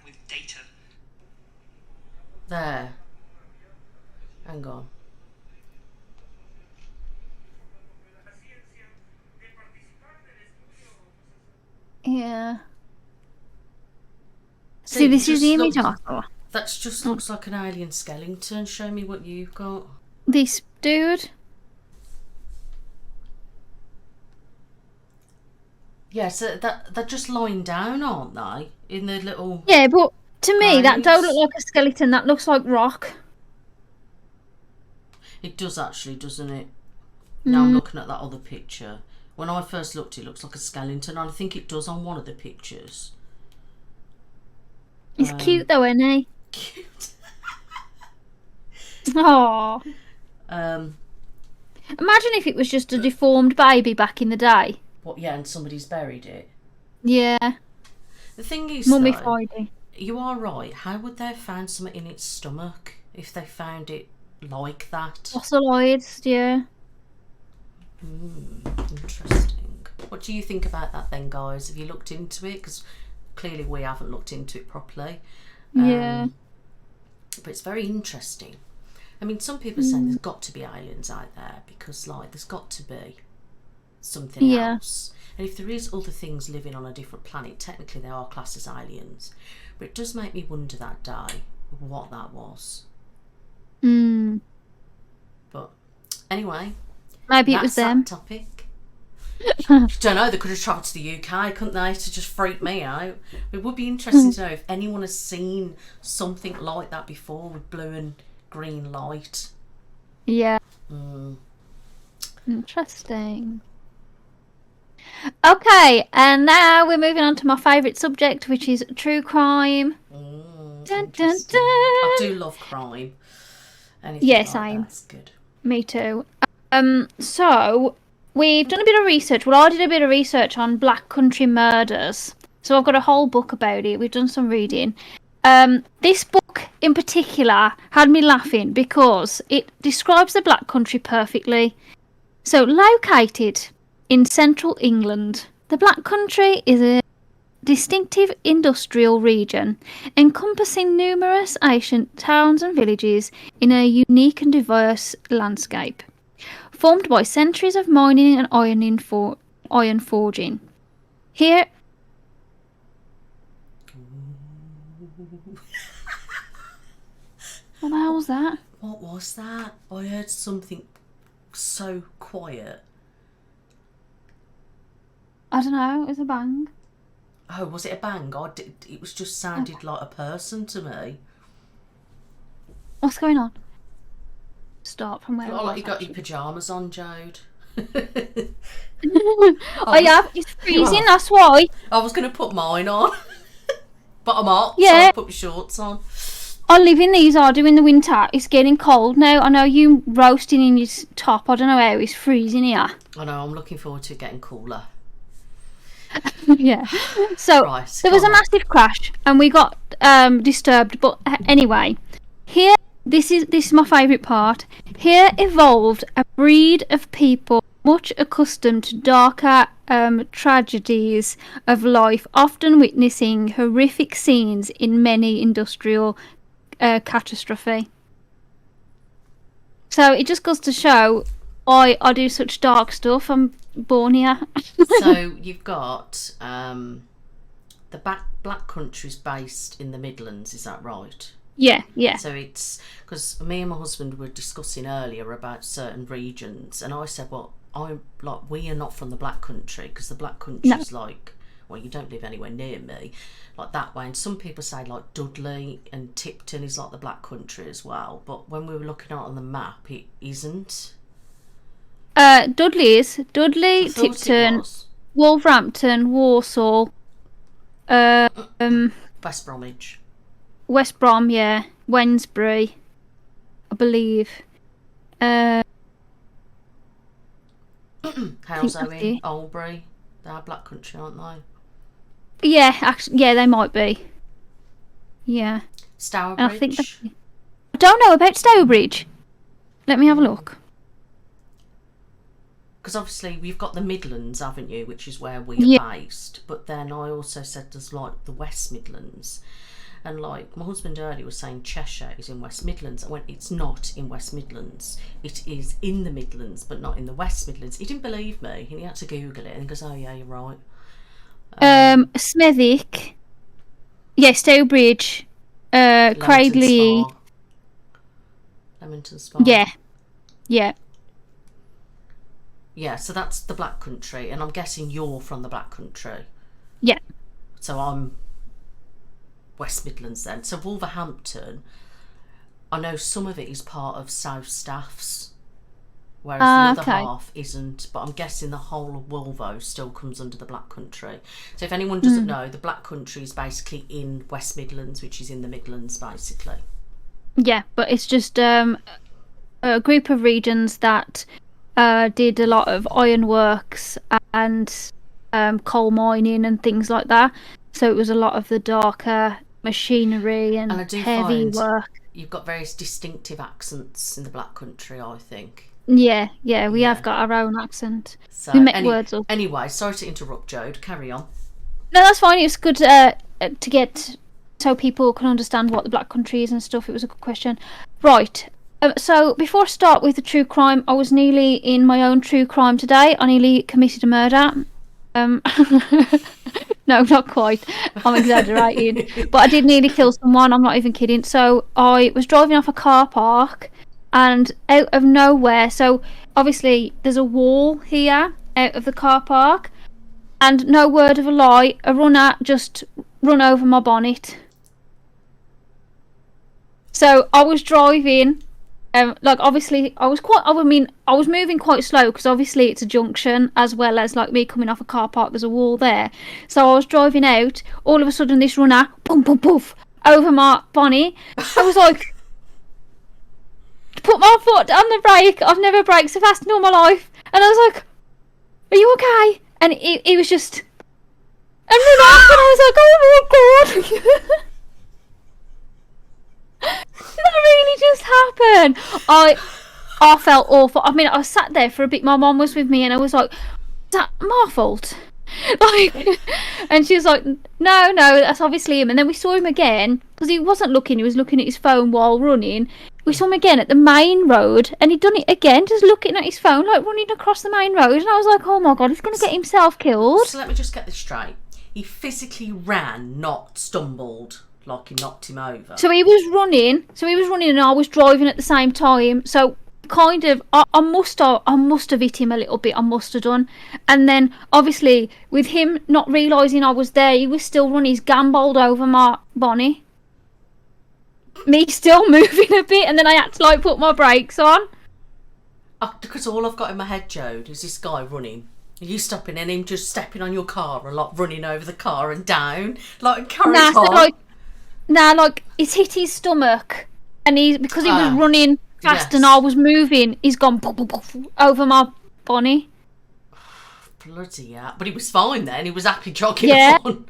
with data. There. Hang on. Yeah. See, this is the image I saw. That just looks like an alien skeleton. Show me what you've got. This dude. Yeah, so they're just lying down, aren't they? In the little... Yeah, but to me, that don't graves. look like a skeleton. That looks like rock. It does actually, doesn't it? Now I'm looking at that other picture. When I first looked, it looks like a skeleton. And I think it does on one of the pictures. He's cute though, isn't he? Cute. Aww. Um, Imagine if it was just a deformed baby back in the day. What? Yeah, and somebody's buried it. Yeah. The thing is, though, Mummified it. you are right. How would they have found something in its stomach if they found it like that? Fossilised, yeah. Interesting. What do you think about that then, guys? Have you looked into it? Because clearly we haven't looked into it properly. Yeah. But it's very interesting. I mean, some people are saying there's got to be aliens out there because, like, there's got to be something else. And if there is other things living on a different planet, technically they are classed as aliens. But it does make me wonder that day what that was. But anyway, Maybe it was them. that topic. Don't know, they could have travelled to the UK, couldn't they, to just freak me out. It would be interesting to know if anyone has seen something like that before with blue and green light. Yeah. Interesting. Okay, and now we're moving on to my favourite subject, which is true crime. Dun, dun, Interesting. dun. I do love crime. Anything Yeah, like same. that's good. Me too. So we've done a bit of research. Well, I did a bit of research on Black Country murders. So I've got a whole book about it. We've done some reading. This book in particular had me laughing because it describes the Black Country perfectly. So, located in central England, the Black Country is a distinctive industrial region encompassing numerous ancient towns and villages in a unique and diverse landscape, formed by centuries of mining and iron forging. Here... What the hell was that? What was that? I heard something so quiet. I don't know, it was a bang. Oh, was it a bang? It was just sounded like a person to me. What's going on? Start from where You I look like was, you got your actually. pyjamas on, Jode. I have. It's freezing. That's why. I was going to put mine on, but I'm hot. So Yeah. I put my shorts on. I live in these. I do in the winter. It's getting cold now. I know you roasting in your top. I don't know how it's freezing here. I know. I'm looking forward to it getting cooler. Yeah. So Right, there was go a on. massive crash and we got disturbed. But anyway, here this is my favourite part. Here evolved a breed of people much accustomed to darker tragedies of life, often witnessing horrific scenes in many industrial catastrophe. So it just goes to show why I do such dark stuff. I'm born here. So you've got the Black Country's based in the Midlands, is that right? Yeah. So it's because me and my husband were discussing earlier about certain regions, and I said, well, we are not from the Black Country, because the Black Country's like, well, you don't live anywhere near me, like that way. And some people say like Dudley and Tipton is like the Black Country as well, but when we were looking out on the map, it isn't. Dudley, I thought it Tipton, was. Wolverhampton, Warsaw, West Bromwich. West Brom, yeah, Wednesbury, I believe. Halesowen, Albury, they're Black Country, aren't they? Yeah, actually, yeah, they might be. Yeah, and I think Stourbridge. I don't know about Stourbridge. Let me have a look. Because obviously we've got the Midlands, haven't you, which is where we're Yeah. based. But then I also said there's like the West Midlands. And like my husband earlier was saying Cheshire is in West Midlands. I went, it's not in West Midlands. It is in the Midlands, but not in the West Midlands. He didn't believe me, and he had to Google it. And he goes, oh yeah, you're right. Smethwick. Yeah, Stourbridge. Cradley. Leamington Spa. Yeah. Yeah, so that's the Black Country, and I'm guessing you're from the Black Country. Yeah. So I'm West Midlands then. So Wolverhampton, I know some of it is part of South Staffs, whereas the other half isn't. But I'm guessing the whole of Wolvo still comes under the Black Country. So if anyone doesn't know, the Black Country is basically in West Midlands, which is in the Midlands basically. Yeah, but it's just a group of regions that did a lot of ironworks and coal mining and things like that. So it was a lot of the darker machinery and I do heavy find work. you've got various distinctive accents in the Black Country, I think. Yeah, we have got our own accent. So We make words up. anyway, sorry to interrupt, Jode. Carry on. No, that's fine. It's good to get so people can understand what the Black Country is and stuff. It was a good question. Right. So before I start with the true crime, I was nearly in my own true crime today. I nearly committed a murder. No, not quite. I'm exaggerating. But I did nearly kill someone. I'm not even kidding. So I was driving off a car park and out of nowhere. So obviously there's a wall here out of the car park. And no word of a lie, a runner just run over my bonnet. So I was driving, like obviously I was moving quite slow because obviously it's a junction as well as like me coming off a car park, there's a wall there. So I was driving out, all of a sudden this runner, boom, boom, poof, over my bonnet. I was like, put my foot on the brake, I've never braked so fast in all my life. And I was like, are you okay? And it was just, and then after I was like, oh my god. That really just happened. I felt awful. I mean, I sat there for a bit. My mum was with me, and I was like, "Is that my fault?" Like, and she was like, "No, that's obviously him." And then we saw him again because he wasn't looking; he was looking at his phone while running. We saw him again at the main road, and he'd done it again, just looking at his phone, like running across the main road. And I was like, "Oh my god, he's going to get himself killed." So let me just get this straight. He physically ran, not stumbled. Like he knocked him over. So he was running, and I was driving at the same time. So kind of, I must have hit him a little bit. I must have done. And then obviously with him not realising I was there, he was still running. He's gambolled over my bonnet. Me still moving a bit, and then I had to like put my brakes on. Because all I've got in my head, Jode, is this guy running. You stopping and him just stepping on your car and like running over the car and down. Like, carry Nah, so, on. like it's hit his stomach, and because he was Oh, running fast yes. and I was moving, he's gone poof, poof, poof, over my bunny. Bloody hell. But he was fine then. He was happy jogging Yeah. on.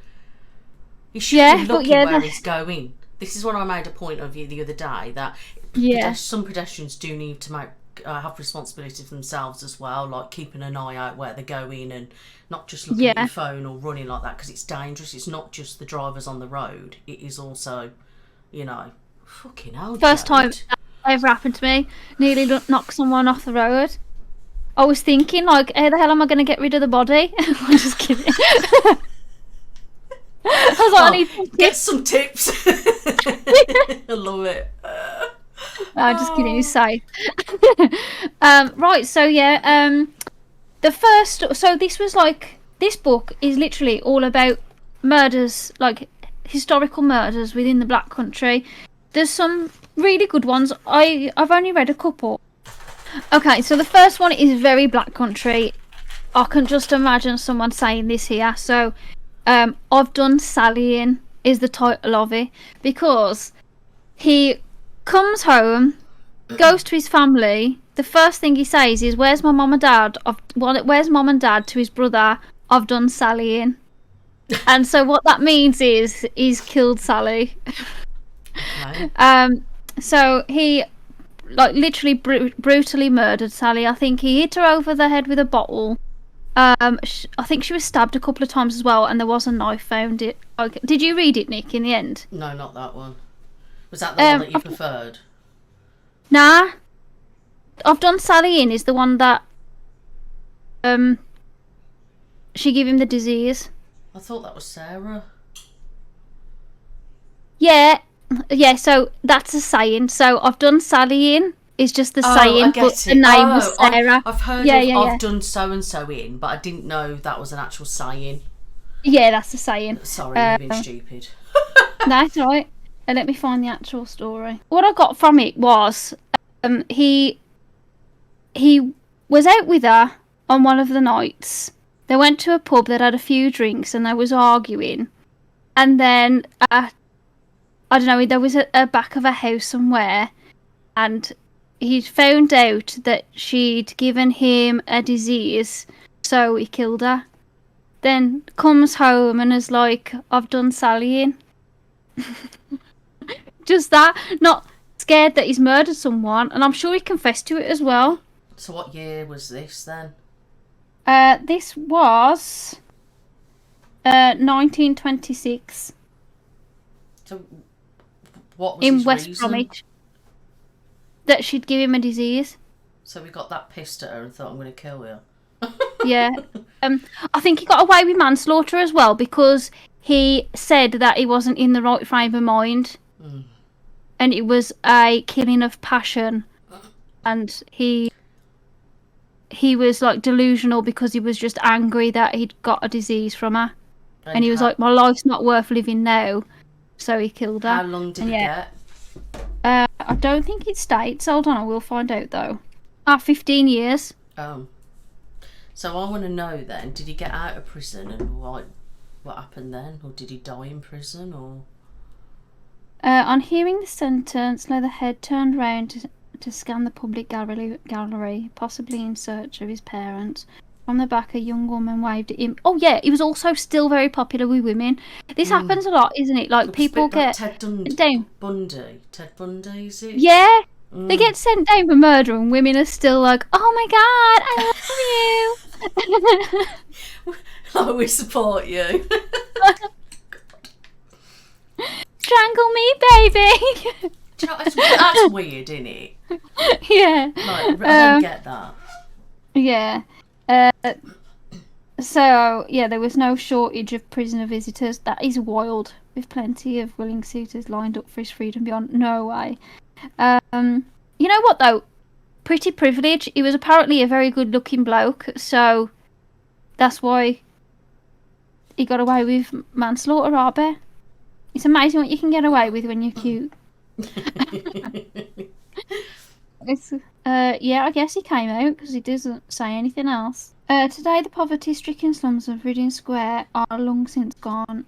He should be but looking yeah, where that- he's going. This is what I made a point of the other day, that Yeah. some pedestrians do need to have responsibility for themselves as well, like keeping an eye out where they're going and not just looking at Yeah. your phone or running like that, because it's dangerous. It's not just the drivers on the road, it is also, fucking hell, First time Jode. that ever happened to me. Nearly knocked someone off the road. I was thinking, like, how the hell am I going to get rid of the body? I'm just kidding. I was like, I need some Get tips. some tips. I love it. No, just kidding, he's safe. Right, so yeah, this book is literally all about murders, like historical murders within the Black Country. There's some really good ones. I've only read a couple. Okay, so the first one is very Black Country. I can just imagine someone saying this here. So, I've done Sallying is the title of it, because he comes home, goes to his family. The first thing he says is, "Where's my mum and dad?" Where's mum and dad to his brother? I've done Sallying, and so what that means is he's killed Sally. Okay. So he literally brutally murdered Sally. I think he hit her over the head with a bottle. I think she was stabbed a couple of times as well, and there was a knife found. Did you read it, Nick, in the end? No, not that one. Was that the one that you I've- preferred? Nah. I've done Sally in is the one that she gave him the disease. I thought that was Sarah. Yeah, so that's a saying. So I've done Sally in is just the saying, I get but the name was Sarah. I've heard I've done so and so in, but I didn't know that was an actual saying. Yeah, that's the saying. Sorry, I've been stupid. That's alright. Let me find the actual story. What I got from it was he was out with her on one of the nights. They went to a pub that had a few drinks and they was arguing. And then, I don't know, there was a back of a house somewhere, and he found out that she'd given him a disease, so he killed her. Then comes home and is like, I've done Sallying. Just that, not scared that he's murdered someone, and I'm sure he confessed to it as well. So what year was this then? This was 1926 So what was in his West reason? Bromwich. That she'd give him a disease. So we got that pissed at her and thought, I'm going to kill you. Yeah. I think he got away with manslaughter as well, because he said that he wasn't in the right frame of mind. And it was a killing of passion. And he was like delusional because he was just angry that he'd got a disease from her. And he was like, my life's not worth living now. So he killed her. How long did And he yeah. get? I don't think it states. Hold on, I will find out though. 15 years. So I want to know then, did he get out of prison and what happened then? Or did he die in prison? Or On hearing the sentence, Leatherhead turned round to scan the public gallery, possibly in search of his parents. From the back, a young woman waved at him. Oh yeah, he was also still very popular with women. This happens a lot, isn't it? Like, It's a people bit like get Ted down. Bundy. Ted Bundy, is it? Yeah, they get sent down for murder, and women are still like, "Oh my god, I love you." Oh, we support you. Strangle me, baby. Do you know, that's weird, isn't it? Yeah. Like, I don't get that. Yeah. So, yeah, there was no shortage of prisoner visitors. That is wild. With plenty of willing suitors lined up for his freedom beyond. No way. You know what, though? Pretty privilege. He was apparently a very good-looking bloke, so that's why he got away with manslaughter, Arbor. It's amazing what you can get away with when you're cute. It's, yeah, I guess he came out because he doesn't say anything else. Today, the poverty-stricken slums of Reading Square are long since gone.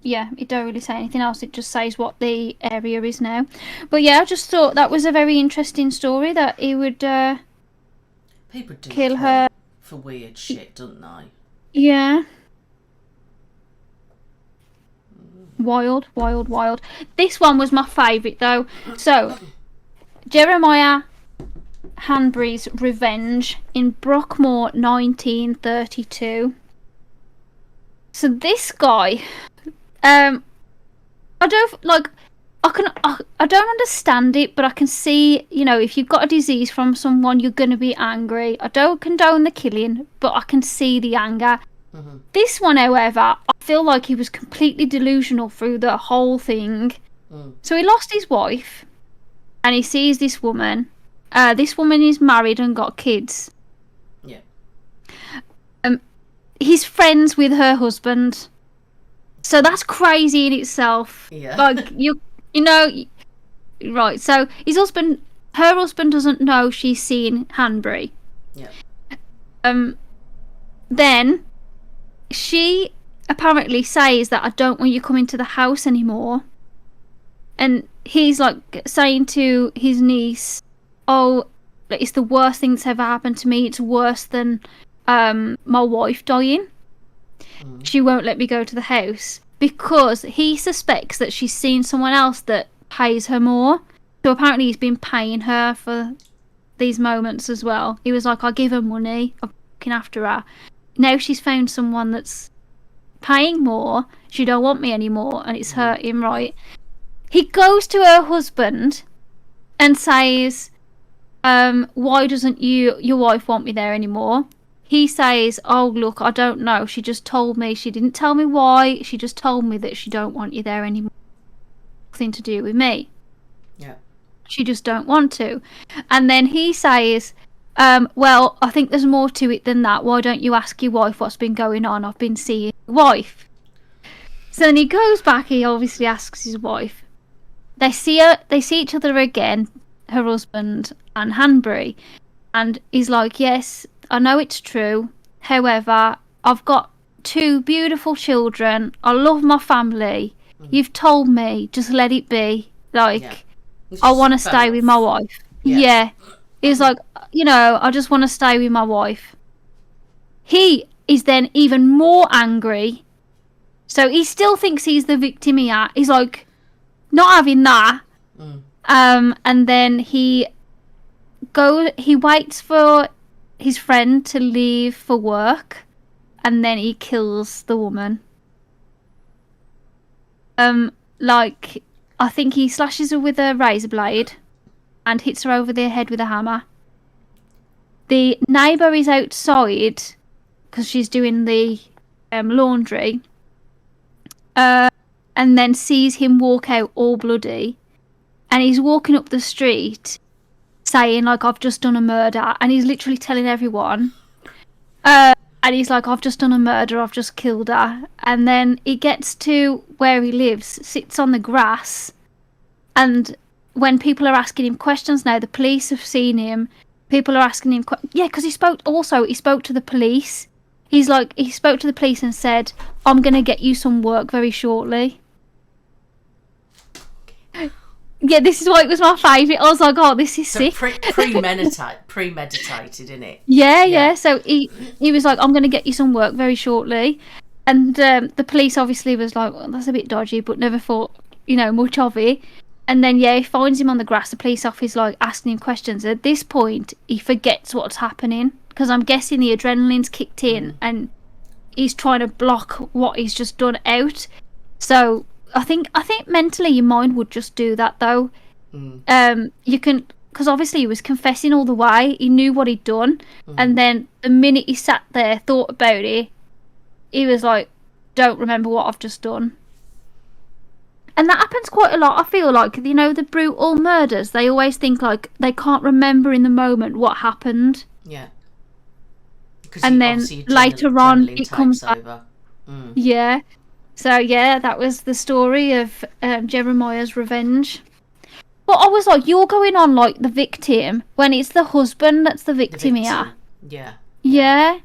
Yeah, it don't really say anything else. It just says what the area is now. But yeah, I just thought that was a very interesting story that he would People do kill her. for weird shit, don't they? Yeah. Wild, wild, wild. This one was my favourite though. So, Jeremiah Hanbury's Revenge in Brockmore, 1932. So this guy, I don't like. I don't understand it, but I can see, you know, if you've got a disease from someone, you're going to be angry. I don't condone the killing, but I can see the anger. Mm-hmm. This one, however, I feel like he was completely delusional through the whole thing. So he lost his wife, and he sees this woman. This woman is married and got kids. Yeah. He's friends with her husband. So that's crazy in itself. Yeah. Like, you know, right. So her husband doesn't know she's seen Hanbury. Yeah. Then she apparently says that I don't want you coming to the house anymore. And he's like saying to his niece, "Oh, it's the worst thing that's ever happened to me. It's worse than my wife dying. She won't let me go to the house." Because he suspects that she's seen someone else that pays her more. So apparently he's been paying her for these moments as well. He was like, "I'll give her money. I'm looking after her." Now she's found someone that's paying more. She don't want me anymore, and it's hurt him, right? He goes to her husband and says, "Why doesn't your wife want me there anymore?" He says, "Oh, look, I don't know. She just told me. She didn't tell me why. She just told me that she don't want you there anymore. Nothing to do with me. Yeah. She just don't want to." And then he says, "Well, I think there's more to it than that. Why don't you ask your wife what's been going on? I've been seeing your wife." So then he goes back. He obviously asks his wife. They see each other again, her husband and Hanbury. And he's like, "Yes, I know it's true. However, I've got 2 beautiful children. I love my family. You've told me, just let it be. Like, I want to stay with my wife." Yeah. He's like, "You know, I just want to stay with my wife." He is then even more angry. So he still thinks he's the victim here. He's like, not having that. And then he waits for his friend to leave for work, and then he kills the woman. Like, I think he slashes her with a razor blade and hits her over the head with a hammer. The neighbour is outside because she's doing the laundry, and then sees him walk out all bloody, and he's walking up the street saying, like, "I've just done a murder," and he's literally telling everyone. And he's like, "I've just done a murder, I've just killed her." And then he gets to where he lives, sits on the grass, and when people are asking him questions now, the police have seen him. People are asking him, because he spoke to the police. He spoke to the police and said, "I'm going to get you some work very shortly." Yeah, this is why it was my favourite. I was like, "Oh, this is sick." Premeditated, innit? Yeah. So he was like, "I'm going to get you some work very shortly." And the police obviously was like, "Well, that's a bit dodgy," but never thought, much of it. And then, he finds him on the grass. The police officer's like asking him questions. At this point, he forgets what's happening, because I'm guessing the adrenaline's kicked in and he's trying to block what he's just done out. So I think mentally your mind would just do that, though. You can, because obviously he was confessing all the way. He knew what he'd done, and then the minute he sat there, thought about it, he was like, "Don't remember what I've just done." And that happens quite a lot. I feel like, the brutal murders, they always think like they can't remember in the moment what happened. Yeah. And then later on, it comes back. Over. Yeah. So, that was the story of Jeremiah's Revenge. But I was like, you're going on like the victim when it's the husband that's the The victim here. victim. Yeah. Yeah.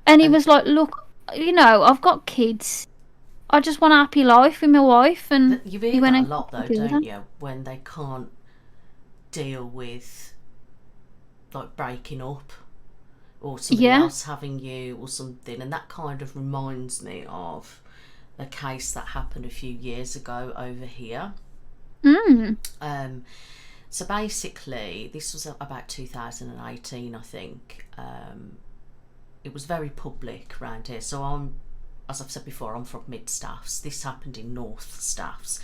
And he And- was like, look, I've got kids. I just want a happy life with my wife. And You he hear went that a and lot though, do don't that. you? When they can't deal with like breaking up or somebody Yeah. else having you or something, and that kind of reminds me of a case that happened a few years ago over here. So basically, this was about 2018, I think. It was very public around here. So as I've said before, I'm from Mid Staffs. This happened in North Staffs,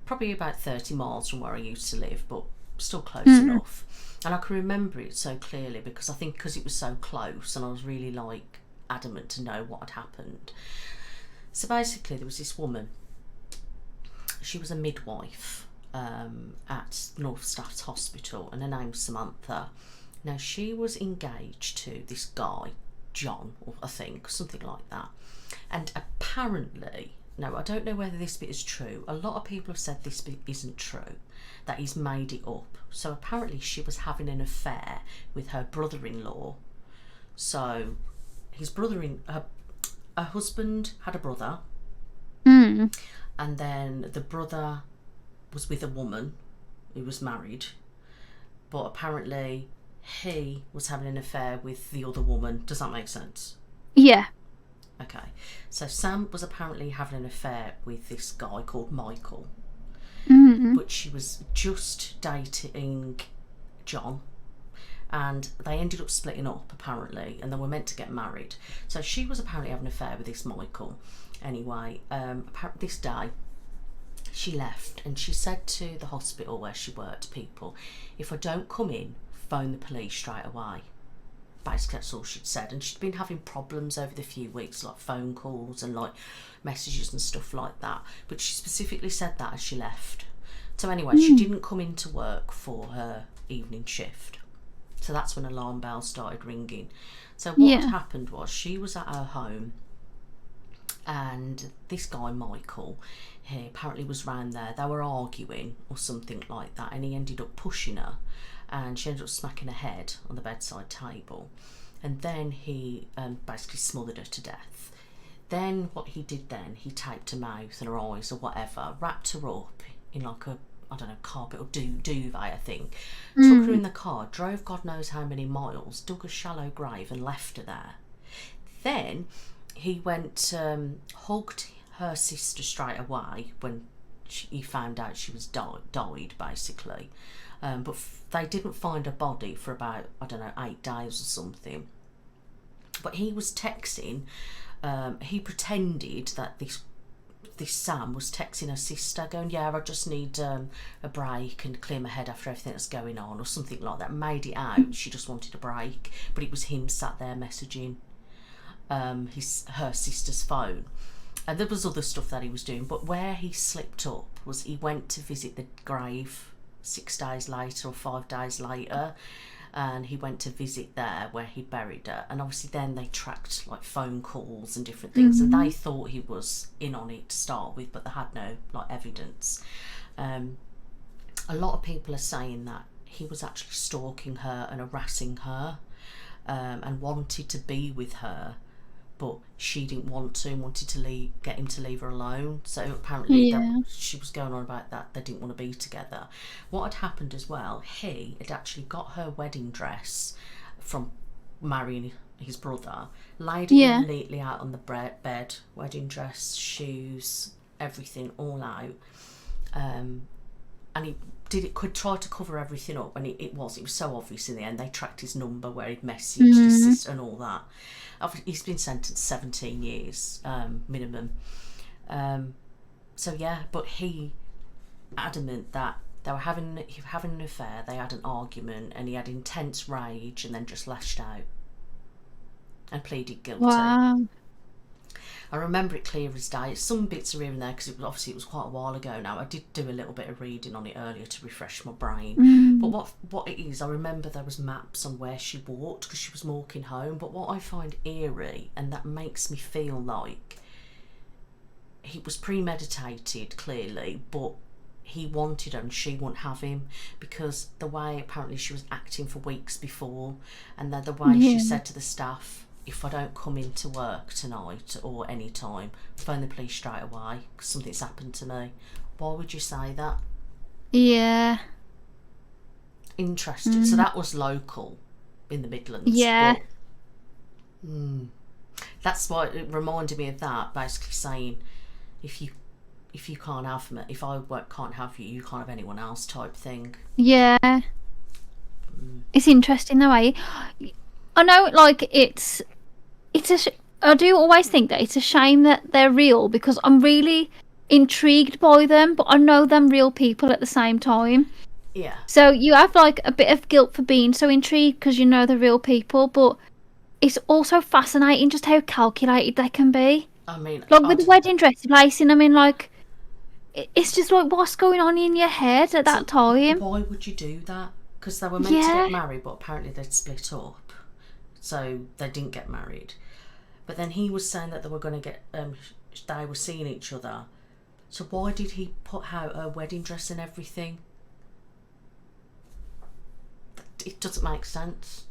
probably about 30 miles from where I used to live, but still close enough. And I can remember it so clearly because it was so close, and I was really like adamant to know what had happened. So basically, there was this woman. She was a midwife at North Staffs Hospital, and her name's Samantha. Now, she was engaged to this guy, John, or I think, something like that. And apparently, now I don't know whether this bit is true, a lot of people have said this bit isn't true, that he's made it up. So apparently she was having an affair with her brother-in-law. So her husband had a brother, and then the brother was with a woman who was married, but apparently he was having an affair with the other woman. Does that make sense? Yeah. Okay, so Sam was apparently having an affair with this guy called Michael, but she was just dating John, and they ended up splitting up apparently, and they were meant to get married. So she was apparently having an affair with this Michael. Anyway, this day she left, and she said to the hospital where she worked, people, if I don't come in, phone the police straight away. Basically, that's all she'd said. And she'd been having problems over the few weeks, like phone calls and like messages and stuff like that. But she specifically said that as she left. So anyway, she didn't come into work for her evening shift. So that's when alarm bells started ringing. So what had happened was she was at her home, and this guy Michael, he apparently was round there. They were arguing or something like that, and he ended up pushing her, and she ended up smacking her head on the bedside table, and then he basically smothered her to death. Then what he did then, he taped her mouth and her eyes or whatever, wrapped her up in like a, I don't know, carpet or duvet, I think, took her in the car, drove God knows how many miles, dug a shallow grave and left her there. Then he went, hugged her sister straight away when he found out she was died basically. But they didn't find her body for about, I don't know, 8 days or something. But he was texting, he pretended that this Sam was texting her sister going, yeah, I just need a break and clear my head after everything that's going on or something like that. Made it out she just wanted a break, but it was him sat there messaging her sister's phone. And there was other stuff that he was doing, but where he slipped up was he went to visit the grave 6 days later or 5 days later, and he went to visit there where he buried her, and obviously then they tracked like phone calls and different things, and they thought he was in on it to start with, but they had no like evidence. A lot of people are saying that he was actually stalking her and harassing her, and wanted to be with her, but she didn't want to and wanted to get him to leave her alone. So apparently she was going on about that they didn't want to be together. What had happened as well, he had actually got her wedding dress from marrying his brother, laid it neatly out on the bed, wedding dress, shoes, everything all out, and he could try to cover everything up, and it was so obvious in the end. They tracked his number where he'd messaged his sister and all that. He's been sentenced 17 years minimum. So yeah, but he adamant that they were having an affair, they had an argument, and he had intense rage and then just lashed out and pleaded guilty. Wow. I remember it clear as day. Some bits are here and there because it was quite a while ago now. I did do a little bit of reading on it earlier to refresh my brain. But what it is, I remember there was maps on where she walked because she was walking home. But what I find eerie, and that makes me feel like it was premeditated clearly, but he wanted her and she wouldn't have him, because the way apparently she was acting for weeks before, and then the way she said to the staff, if I don't come into work tonight or any time, phone the police straight away because something's happened to me. Why would you say that? Yeah. Interesting. So that was local in the Midlands. Yeah. But, that's why it reminded me of that, basically saying if you can't have me, if I can't have you, you can't have anyone else type thing. Yeah. It's interesting the way. I know, like, I do always think that it's a shame that they're real, because I'm really intrigued by them, but I know them real people at the same time. Yeah. So you have like a bit of guilt for being so intrigued because you know they're real people, but it's also fascinating just how calculated they can be. I mean, like with the wedding dress placing, I mean, like, it's just like, what's going on in your head at that time? Why would you do that? Because they were meant to get married, but apparently they'd split up, so they didn't get married. But then he was saying that they were going to get, they were seeing each other. So why did he put out her wedding dress and everything? It doesn't make sense.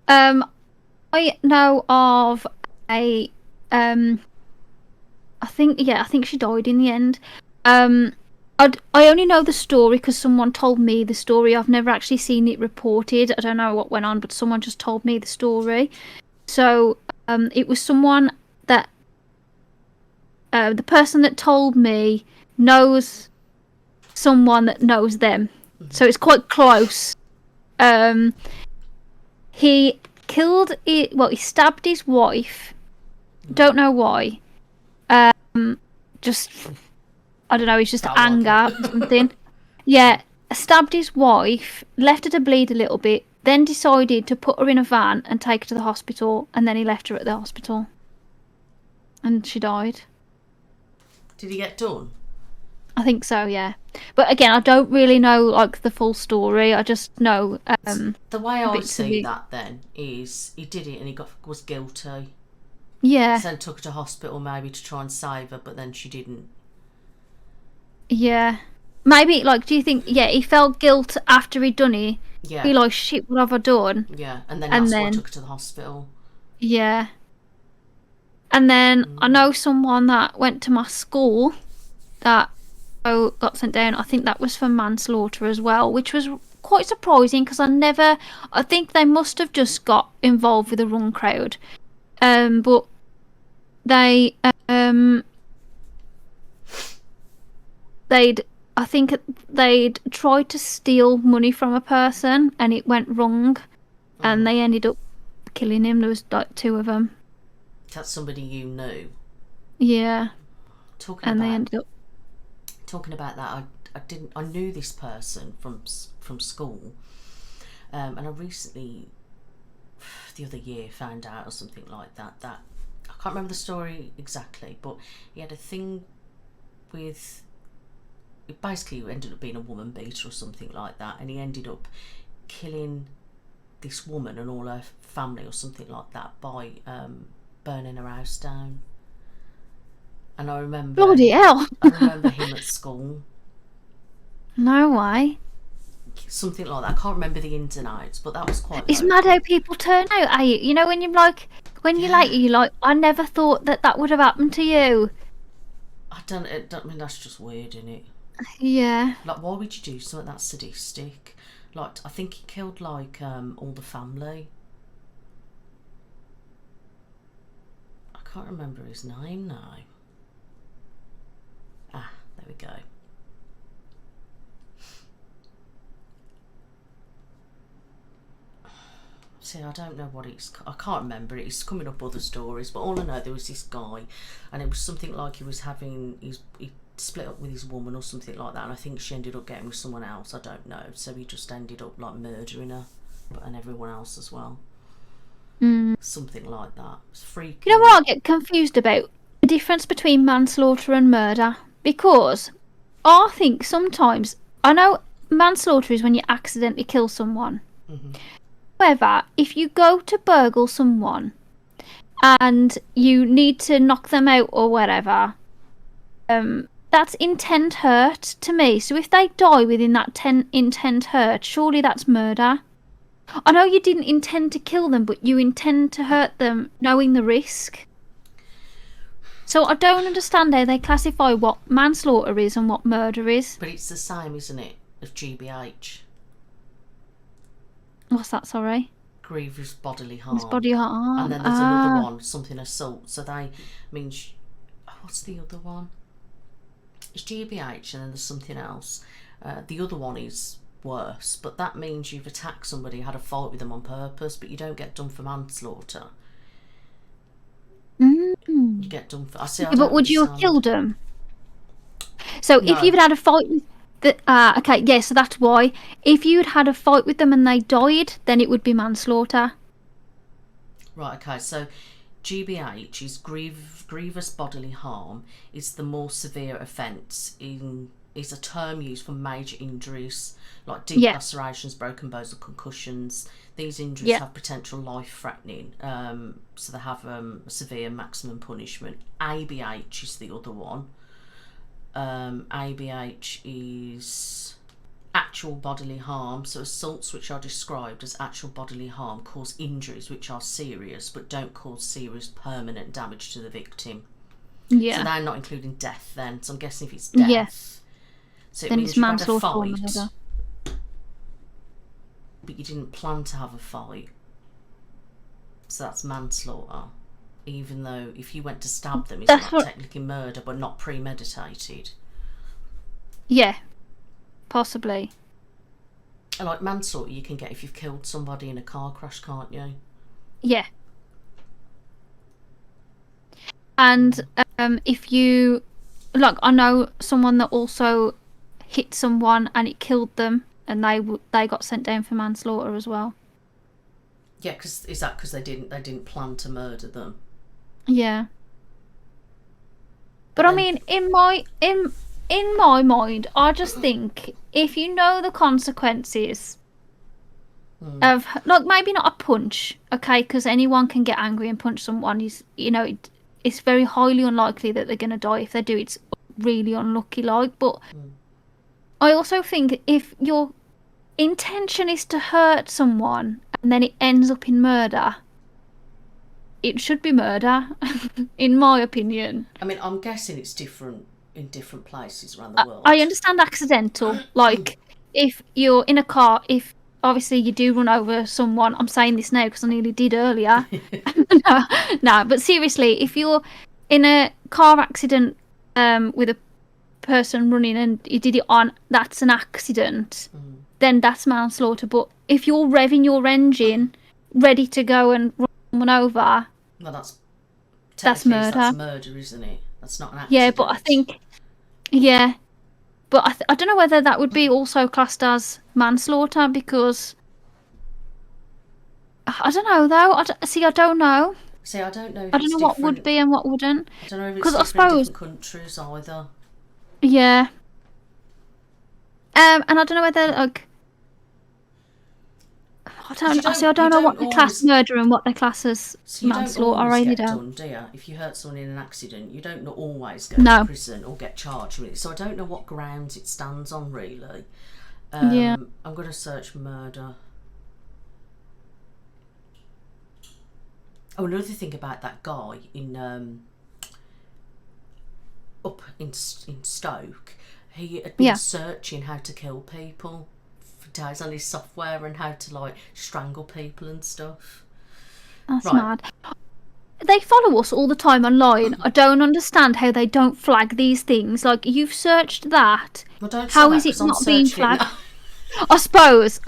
I know of a I think she died in the end. I only know the story because someone told me the story. I've never actually seen it reported. I don't know what went on, but someone just told me the story. So it was someone that the person that told me knows someone that knows them, so it's quite close. He killed it. Well, he stabbed his wife. Don't know why. Just, I don't know. It's just anger or something. Yeah, stabbed his wife, left her to bleed a little bit, then decided to put her in a van and take her to the hospital, and then he left her at the hospital, and she died. Did he get done? I think so, yeah. But again, I don't really know like the full story. I just know. The way I see that then is he did it and he was guilty. Yeah. So he took her to hospital maybe to try and save her, but then she didn't. Yeah. Maybe, like, do you think, he felt guilt after he'd done it? Yeah. Be like, shit, what have I done? Yeah, and then that's why I took her to the hospital. Yeah. And then I know someone that went to my school that got sent down. I think that was for manslaughter as well, which was quite surprising because I think they must have just got involved with the wrong crowd. But they'd tried to steal money from a person and it went wrong, and they ended up killing him. There was like two of them. That's somebody you knew. Yeah. Talking about that, I knew this person from school, and I recently, the other year, found out or something like that I can't remember the story exactly, but he had a thing with. It basically ended up being a woman beater or something like that, and he ended up killing this woman and all her family or something like that by burning her house down. And I remember, bloody hell. I remember him at school. No way. Something like that. I can't remember the ins and outs, but that was quite. It's mad how people turn out, are you? You know, when you're like, you're like, I never thought that would have happened to you. I mean, that's just weird, isn't it? Yeah. Like, why would you do something that sadistic? Like, I think he killed like all the family. I can't remember his name now. Ah, there we go. See, I don't know what I can't remember it. It's coming up other stories, but all I know, there was this guy, and it was something like he split up with his woman or something like that, and I think she ended up getting with someone else. I don't know. So he just ended up like murdering her, and everyone else as well. Something like that. It's freaky. You know what I get confused about? The difference between manslaughter and murder. Because I think sometimes, I know manslaughter is when you accidentally kill someone. However, if you go to burgle someone and you need to knock them out or whatever, that's intent hurt to me. So if they die within that intent hurt, surely that's murder. I know you didn't intend to kill them, but you intend to hurt them knowing the risk. So I don't understand how they classify what manslaughter is and what murder is. But it's the same, isn't it, as GBH? What's that, sorry? Grievous bodily harm. It's body harm. And then there's another one, something assault. So what's the other one? It's GBH and then there's something else. The other one is worse, but that means you've attacked somebody, had a fight with them on purpose, but you don't get done for manslaughter. You get done for... But would you have killed them? So No. if you'd had a fight with... okay, yeah, so that's why. If you'd had a fight with them and they died, then it would be manslaughter. Right, okay, so GBH is grievous bodily harm. It's the more severe offence. Is a term used for major injuries like deep lacerations, broken bones, and concussions. These injuries have potential life-threatening, so they have a severe maximum punishment. ABH is the other one. ABH is actual bodily harm. So assaults which are described as actual bodily harm cause injuries which are serious but don't cause serious permanent damage to the victim. Yeah. So they're not including death then. So I'm guessing if it's death, so it then means it's you've had a manslaughter or fight, murder. but you didn't plan to have a fight. So that's manslaughter. Even though if you went to stab them, it's not technically murder, but not premeditated. Yeah, possibly. And like manslaughter you can get if you've killed somebody in a car crash, can't you? Yeah. And if you... Like, I know someone that also hit someone and it killed them, and they got sent down for manslaughter as well. Yeah, is that because they didn't plan to murder them? Yeah. But I mean, in my mind, I just think if you know the consequences of, like, maybe not a punch, okay, because anyone can get angry and punch someone. It's very highly unlikely that they're gonna die. If they do, it's really unlucky, like. But I also think if your intention is to hurt someone and then it ends up in murder, it should be murder, in my opinion. I mean, I'm guessing it's different in different places around the world. I understand accidental. Like, if you're in a car, if obviously you do run over someone, I'm saying this now because I nearly did earlier. No, but seriously, if you're in a car accident with a person running and you did it on, that's an accident, then that's manslaughter. But if you're revving your engine, ready to go and run someone over... Well, that's murder. That's murder, isn't it? That's not an accident. Yeah, but I think... Yeah. But I don't know whether that would be also classed as manslaughter, because... I don't know, though. I don't know. See, I don't know if I don't know what would be and what wouldn't. I don't know if it's different in different countries either. Yeah. And I don't know whether, like... I don't know what they class murder and what they class as manslaughter. I really don't. Do you? If you hurt someone in an accident, you don't always go to prison or get charged with it. So I don't know what grounds it stands on, really. Yeah. I'm going to search murder. Oh, another thing about that guy up in Stoke, he had been searching how to kill people for days on his software and how to, like, strangle people and stuff. That's mad. They follow us all the time online. I don't understand how they don't flag these things. Like, you've searched that. Well, how is it not being flagged? I suppose.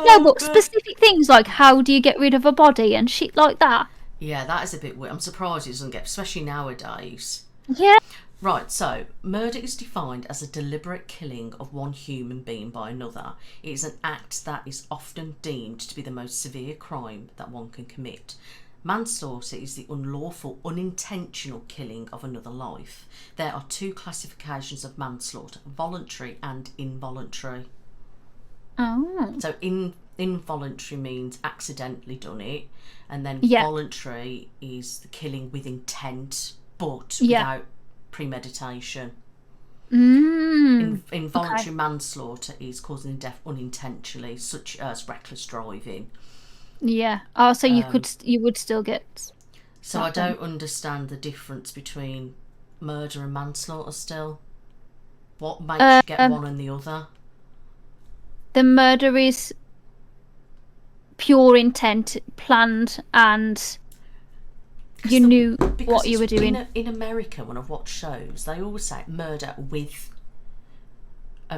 No, but specific things like how do you get rid of a body and shit like that. Yeah, that is a bit weird. I'm surprised it doesn't get, especially nowadays. Yeah. Right, so murder is defined as a deliberate killing of one human being by another. It is an act that is often deemed to be the most severe crime that one can commit. Manslaughter is the unlawful, unintentional killing of another life. There are two classifications of manslaughter: voluntary and involuntary. Oh. So involuntary means accidentally done it, and then voluntary is the killing with intent but Yeah. without premeditation. Mm. Involuntary manslaughter is causing death unintentionally, such as reckless driving. Yeah. Oh, so you would still get. So I don't understand the difference between murder and manslaughter still. What makes you get one and the other? The murder is pure intent, planned, and you knew what you were doing. In America, when I've watched shows, they always say murder with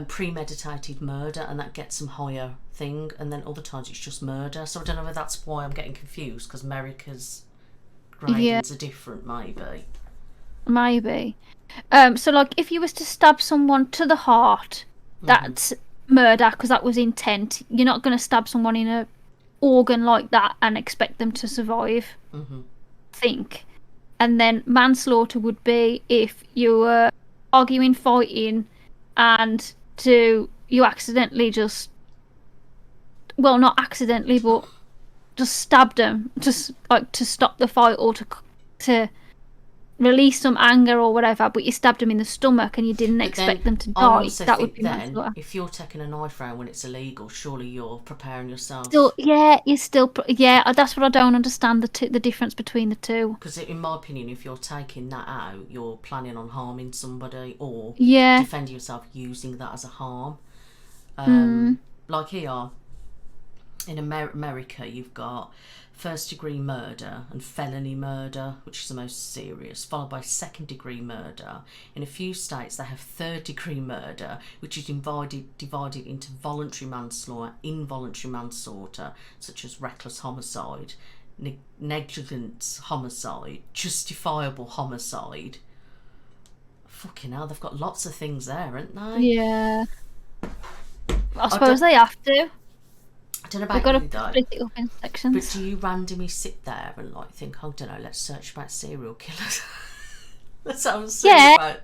premeditated murder, and that gets some higher thing, and then other times it's just murder. So I don't know whether that's why I'm getting confused, because America's gradings are different, maybe. So like if you was to stab someone to the heart, that's murder, because that was intent. You're not going to stab someone in a organ like that and expect them to survive. Think. And then manslaughter would be if you were arguing, fighting, and you accidentally just, well, not accidentally, but just stabbed them, just like to stop the fight or to release some anger or whatever, but you stabbed them in the stomach and you didn't expect them to die. That would be manslaughter. If you're taking a knife around when it's illegal, surely you're preparing yourself. That's what I don't understand, the difference between the two. Because in my opinion, if you're taking that out, you're planning on harming somebody or Yeah. defending yourself using that as a harm. Like here in America, you've got first-degree murder and felony murder, which is the most serious, followed by second-degree murder. In a few states, they have third-degree murder, which is divided into voluntary manslaughter, involuntary manslaughter, such as reckless homicide, negligent homicide, justifiable homicide. Fucking hell, they've got lots of things there, haven't they? Yeah. I suppose they have to. I don't know They've about got you to though. split it up in sections. But do you randomly sit there and like think, I don't know, let's search about serial killers? That's what I'm saying about.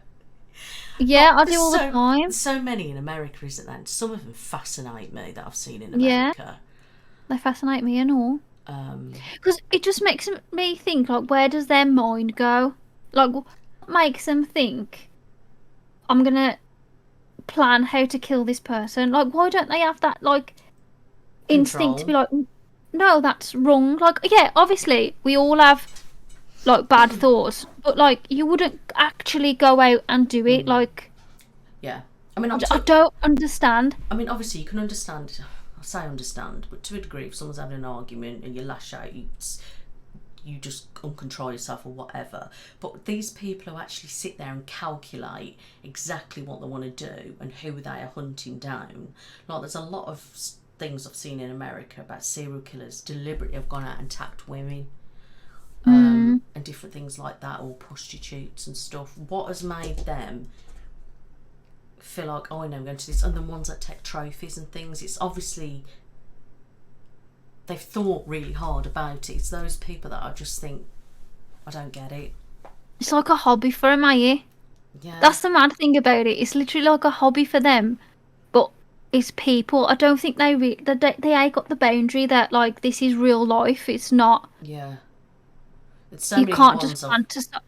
Yeah, I do all the time. There's so many in America, isn't there? And some of them fascinate me that I've seen in America. They fascinate me and all. Because it just makes me think, like, where does their mind go? Like, what makes them think, I'm going to plan how to kill this person? Like, why don't they have that, like, instinct to be like, no, that's wrong? Like, yeah, obviously, we all have, like, bad thoughts, but, like, you wouldn't actually go out and do it, like... Yeah. I mean, I don't understand. I mean, obviously, you can understand... I say understand, but to a degree, if someone's having an argument and you lash out, you just uncontrol yourself or whatever. But these people who actually sit there and calculate exactly what they want to do and who they are hunting down, like there's a lot of things I've seen in America about serial killers deliberately have gone out and attacked women and different things like that, or prostitutes and stuff. What has made them feel like, oh, I know, I'm going to this, and the ones that take trophies and things, it's obviously they've thought really hard about it. It's those people that I just think, I don't get it. It's like a hobby for them, yeah. That's the mad thing about it. It's literally like a hobby for them, but it's people. I don't think they ain't got the boundary that, like, this is real life. It's not. Yeah. It's so you can't just fantasize.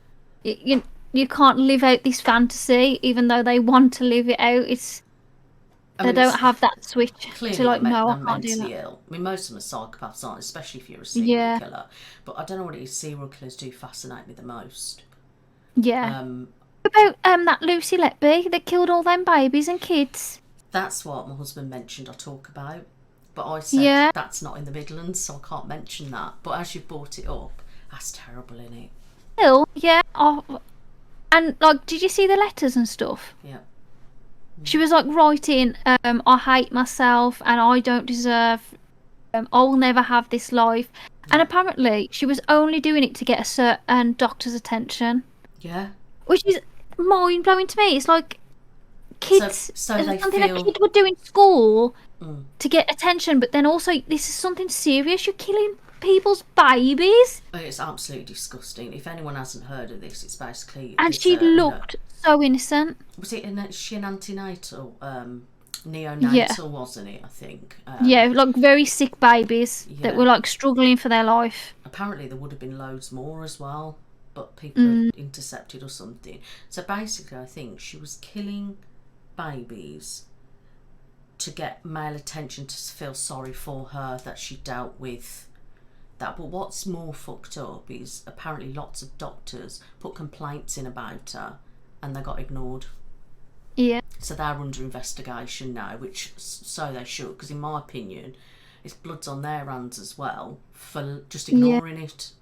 You can't live out this fantasy, even though they want to live it out. They don't have that switch to, like, no, I can't do that. Ill. I mean, most of them are psychopaths, aren't, especially if you're a serial killer. But I don't know what it is. Serial killers do fascinate me the most. Yeah. About that Lucy Letby that killed all them babies and kids. That's what my husband mentioned I talk about. But I said that's not in the Midlands, so I can't mention that. But as you've brought it up, that's terrible, isn't it? Still, yeah. And, like, did you see the letters and stuff? Yeah. She was, like, writing, I hate myself and I don't deserve, I will never have this life. And apparently she was only doing it to get a certain doctor's attention. Yeah. Which is mind-blowing to me. It's like kids, so they something feel... a kid would do in school to get attention, but then also this is something serious. You're killing people's babies. It's absolutely disgusting. If anyone hasn't heard of this, it's basically... And she looked so innocent. Was it she an antenatal, neonatal, wasn't it, I think? Like very sick babies that were, like, struggling for their life. Apparently there would have been loads more as well. but people had intercepted or something. So basically, I think she was killing babies to get male attention, to feel sorry for her that she dealt with that. But what's more fucked up is apparently lots of doctors put complaints in about her and they got ignored. Yeah. So they're under investigation now, which so they should, because in my opinion, it's blood's on their hands as well for just ignoring it.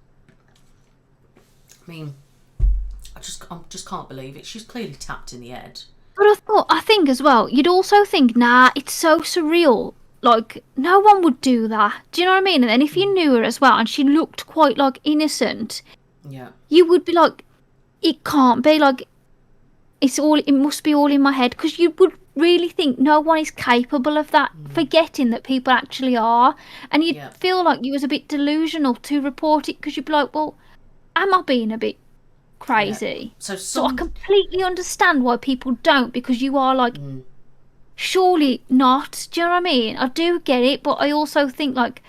I mean, I just can't believe it. She's clearly tapped in the head. But I think as well, you'd also think, nah, it's so surreal. Like, no one would do that. Do you know what I mean? And then if you knew her as well, and she looked quite, like, innocent, Yeah. you would be like, it can't be, like, it must be all in my head. Because you would really think no one is capable of that, forgetting that people actually are. And you'd feel like you was a bit delusional to report it, because you'd be like, well, am I being a bit crazy? Yeah. So I completely understand why people don't, because you are like, surely not. Do you know what I mean? I do get it, but I also think like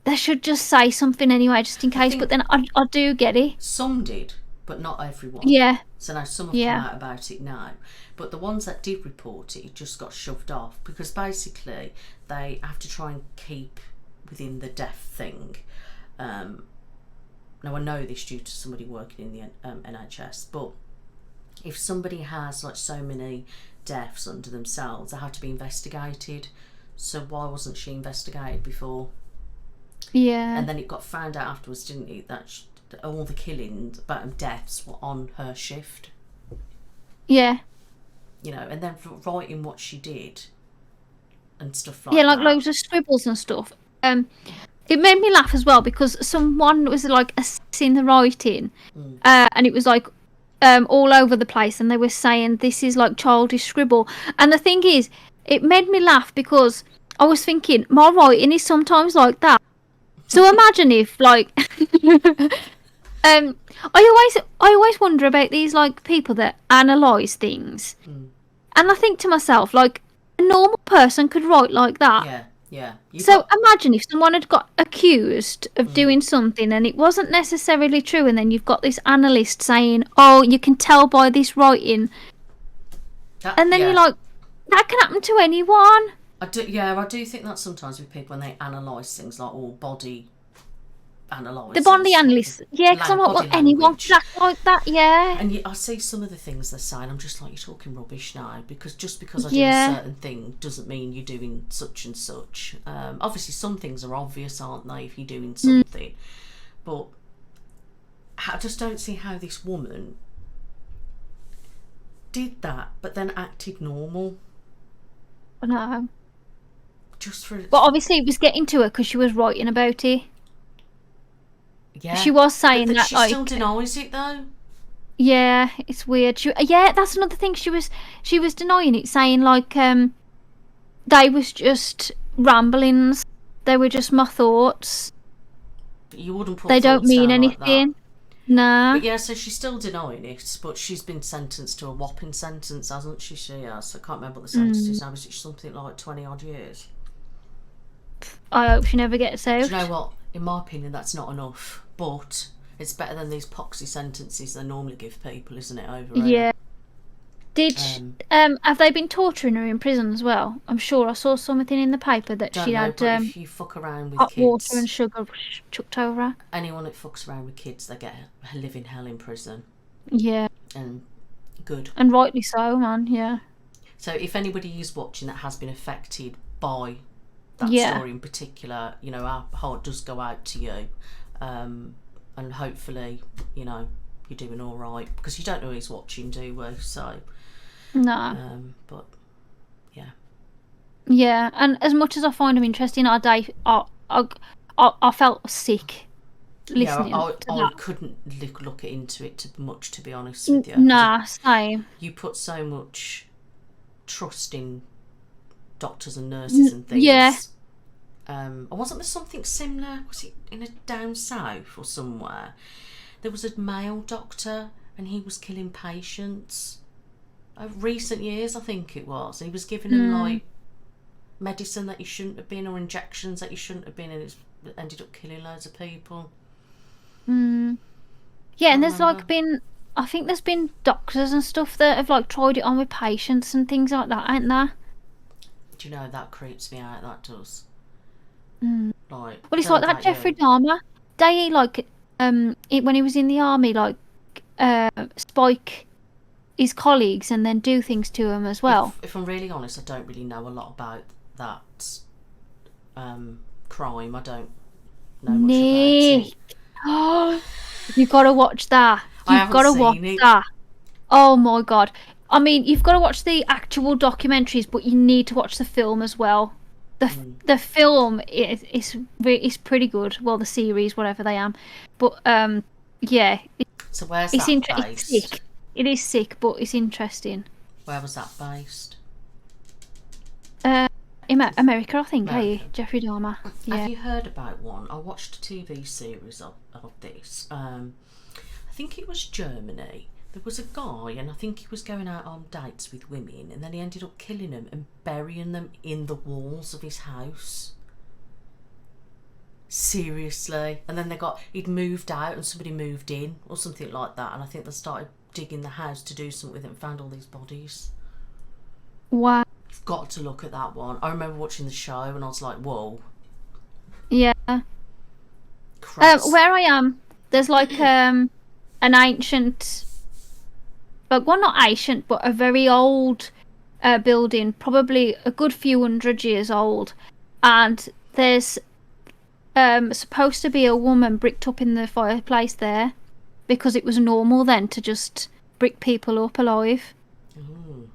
they should just say something anyway, just in case. But then I do get it. Some did, but not everyone. Yeah. So now some have come out about it now. But the ones that did report it just got shoved off, because basically they have to try and keep within the death thing. Now I know this due to somebody working in the NHS, but if somebody has like so many deaths under themselves, they have to be investigated. So why wasn't she investigated before? Yeah. And then it got found out afterwards, didn't it, that all the killings, deaths were on her shift. Yeah. You know, and then for writing what she did and stuff like that. Yeah, like loads of scribbles and stuff. It made me laugh as well, because someone was like assessing the writing, and it was like all over the place, and they were saying this is like childish scribble. And the thing is, it made me laugh because I was thinking my writing is sometimes like that. So imagine if like I always wonder about these like people that analyse things, and I think to myself, like, a normal person could write like that. Yeah. Imagine if someone had got accused of doing something and it wasn't necessarily true, and then you've got this analyst saying, oh, you can tell by this writing. And then you're like, that can happen to anyone. I do think that sometimes with people when they analyse things, like all body analysis. The body analyst. Yeah, because I'm like, well, anyone could act like that, yeah. And I see some of the things they're saying, I'm just like, you're talking rubbish now, because just because I do a certain thing doesn't mean you're doing such and such. Obviously some things are obvious, aren't they, if you're doing something. But I just don't see how this woman did that, but then acted normal. No. But obviously it was getting to her because she was writing about it. Yeah. She was saying that she like, still denies it though. Yeah, it's weird. That's another thing. She was denying it, saying like they was just ramblings. They were just my thoughts. But you wouldn't put they don't mean anything. Like Nah. But yeah, so she's still denying it, but she's been sentenced to a whopping sentence, hasn't she? She has. I can't remember what the sentence is now. Is it something like 20 odd years? I hope she never gets out. Do you know what? In my opinion, that's not enough. But it's better than these poxy sentences they normally give people, isn't it? Over. Yeah. Did have they been torturing her in prison as well? I'm sure I saw something in the paper that she had if you fuck around with hot kids, water and sugar chucked over her. Anyone that fucks around with kids, they get a living hell in prison. Yeah. And good. And rightly so, man. Yeah. So if anybody is watching that has been affected by that story in particular, you know, our heart does go out to you, and hopefully, you know, you're doing all right, because you don't know who's watching, do we? So. No. But yeah. Yeah, and as much as I find them interesting, I felt sick listening. I couldn't look into it too much, to be honest with you. Nah, same. You put so much trust in doctors and nurses and things. Yeah. Wasn't there something similar? Was it in a down south or somewhere? There was a male doctor and he was killing patients. Recent years, I think it was. He was giving them like medicine that he shouldn't have been, or injections that he shouldn't have been, and it ended up killing loads of people. Yeah, and Can't there's remember. like been, I think there's been doctors and stuff that have like tried it on with patients and things like that, ain't there? Do you know, that creeps me out, that does. Mm. Like, Well, it's don't like know that about Jeffrey you. Dahmer. They like when he was in the army, like spike his colleagues and then do things to him as well. If I'm really honest, I don't really know a lot about that crime. I don't know much about Nick, it. oh, you've got to watch that. I You've haven't got to watch seen it. that. Oh my god! I mean, you've got to watch the actual documentaries, but you need to watch the film as well. The film is pretty good. Well, the series, whatever they am, but yeah, So where's it's that it's based? sick. It is sick, but it's interesting. Where was that based? In America, I think. America. Hey, Jeffrey Dahmer. Yeah. Have you heard about one? I watched a TV series of this. I think it was Germany. There was a guy, and I think he was going out on dates with women, and then he ended up killing them and burying them in the walls of his house. Seriously. And then he'd moved out and somebody moved in or something like that, and I think they started digging the house to do something with it and found all these bodies. Wow. You've got to look at that one. I remember watching the show and I was like, whoa. Yeah. Christ. Where I am, there's like an ancient, well, not ancient, but a very old building, probably a good few hundred years old, and there's supposed to be a woman bricked up in the fireplace there, because it was normal then to just brick people up alive. Ooh.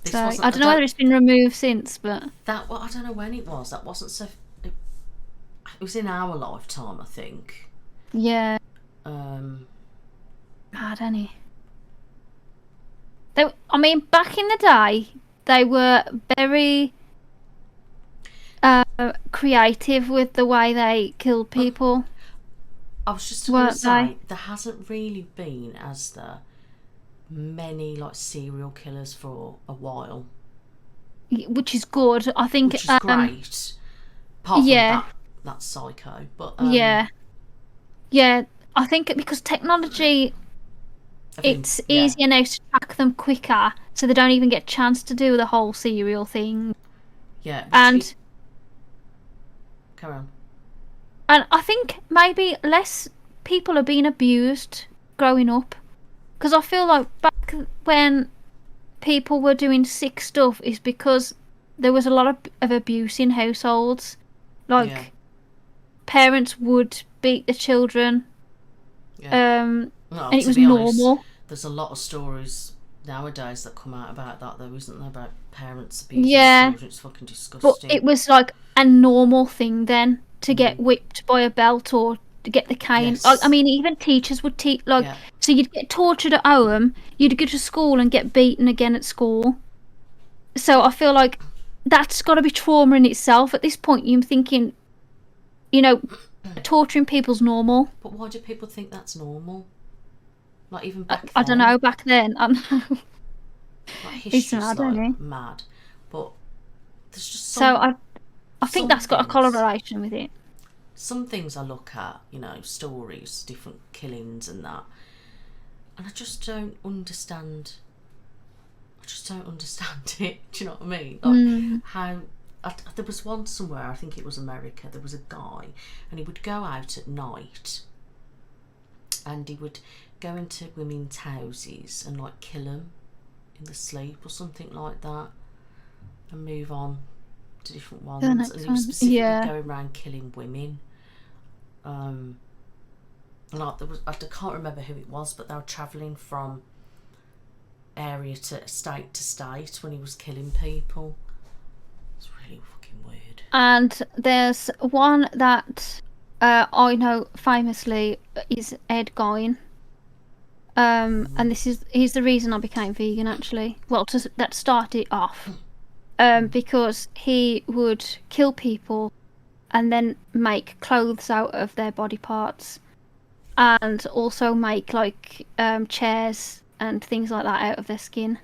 So I don't know whether it's been removed since, but I don't know when it was. That wasn't so. It was in our lifetime, I think. yeah, bad, any. I mean, back in the day, they were very creative with the way they killed people. I was just going to Weren't say, they? there hasn't really been, as there, many like serial killers for a while, Which is good. I think. which is great. Apart from yeah. that psycho, but Yeah. I think because technology, it's easier now to track them quicker, so they don't even get a chance to do the whole serial thing. Yeah, And carry on. and I think maybe less people are being abused growing up, because I feel like back when people were doing sick stuff is because there was a lot of abuse in households. Like Yeah. parents would beat the children. Yeah. And Well, it to was be honest, normal. there's a lot of stories nowadays that come out about that, though, isn't there? About parents abusing Yeah. children. It's fucking But disgusting. it was like a normal thing then to get whipped by a belt or to get the cane. Yes. I mean, even teachers would teach, like, Yeah. so you'd get tortured at home, you'd go to school and get beaten again at school. So I feel like that's got to be trauma in itself. At this point, you're thinking, torturing people's normal. But why do people think that's normal? Like, even back I don't then, know, back then. I don't know. like, It's history's mad, like isn't it? mad. But there's just So some I think some that's got a things- correlation with it. some things I look at, stories, different killings and that, and I just don't understand. It. Do you know what I mean? Like how there was one somewhere, I think it was America. There was a guy, and he would go out at night, and he would go into women's houses and like kill them in the sleep or something like that, and move on to different ones. next And he one. was specifically Yeah. going around killing women. Like I can't remember who it was, but they were travelling from area to state when he was killing people. It's really fucking weird. And there's one that I know famously is Ed Gein. And he's the reason I became vegan, actually. Well, that started off. Because he would kill people and then make clothes out of their body parts, and also make like chairs and things like that out of their skin.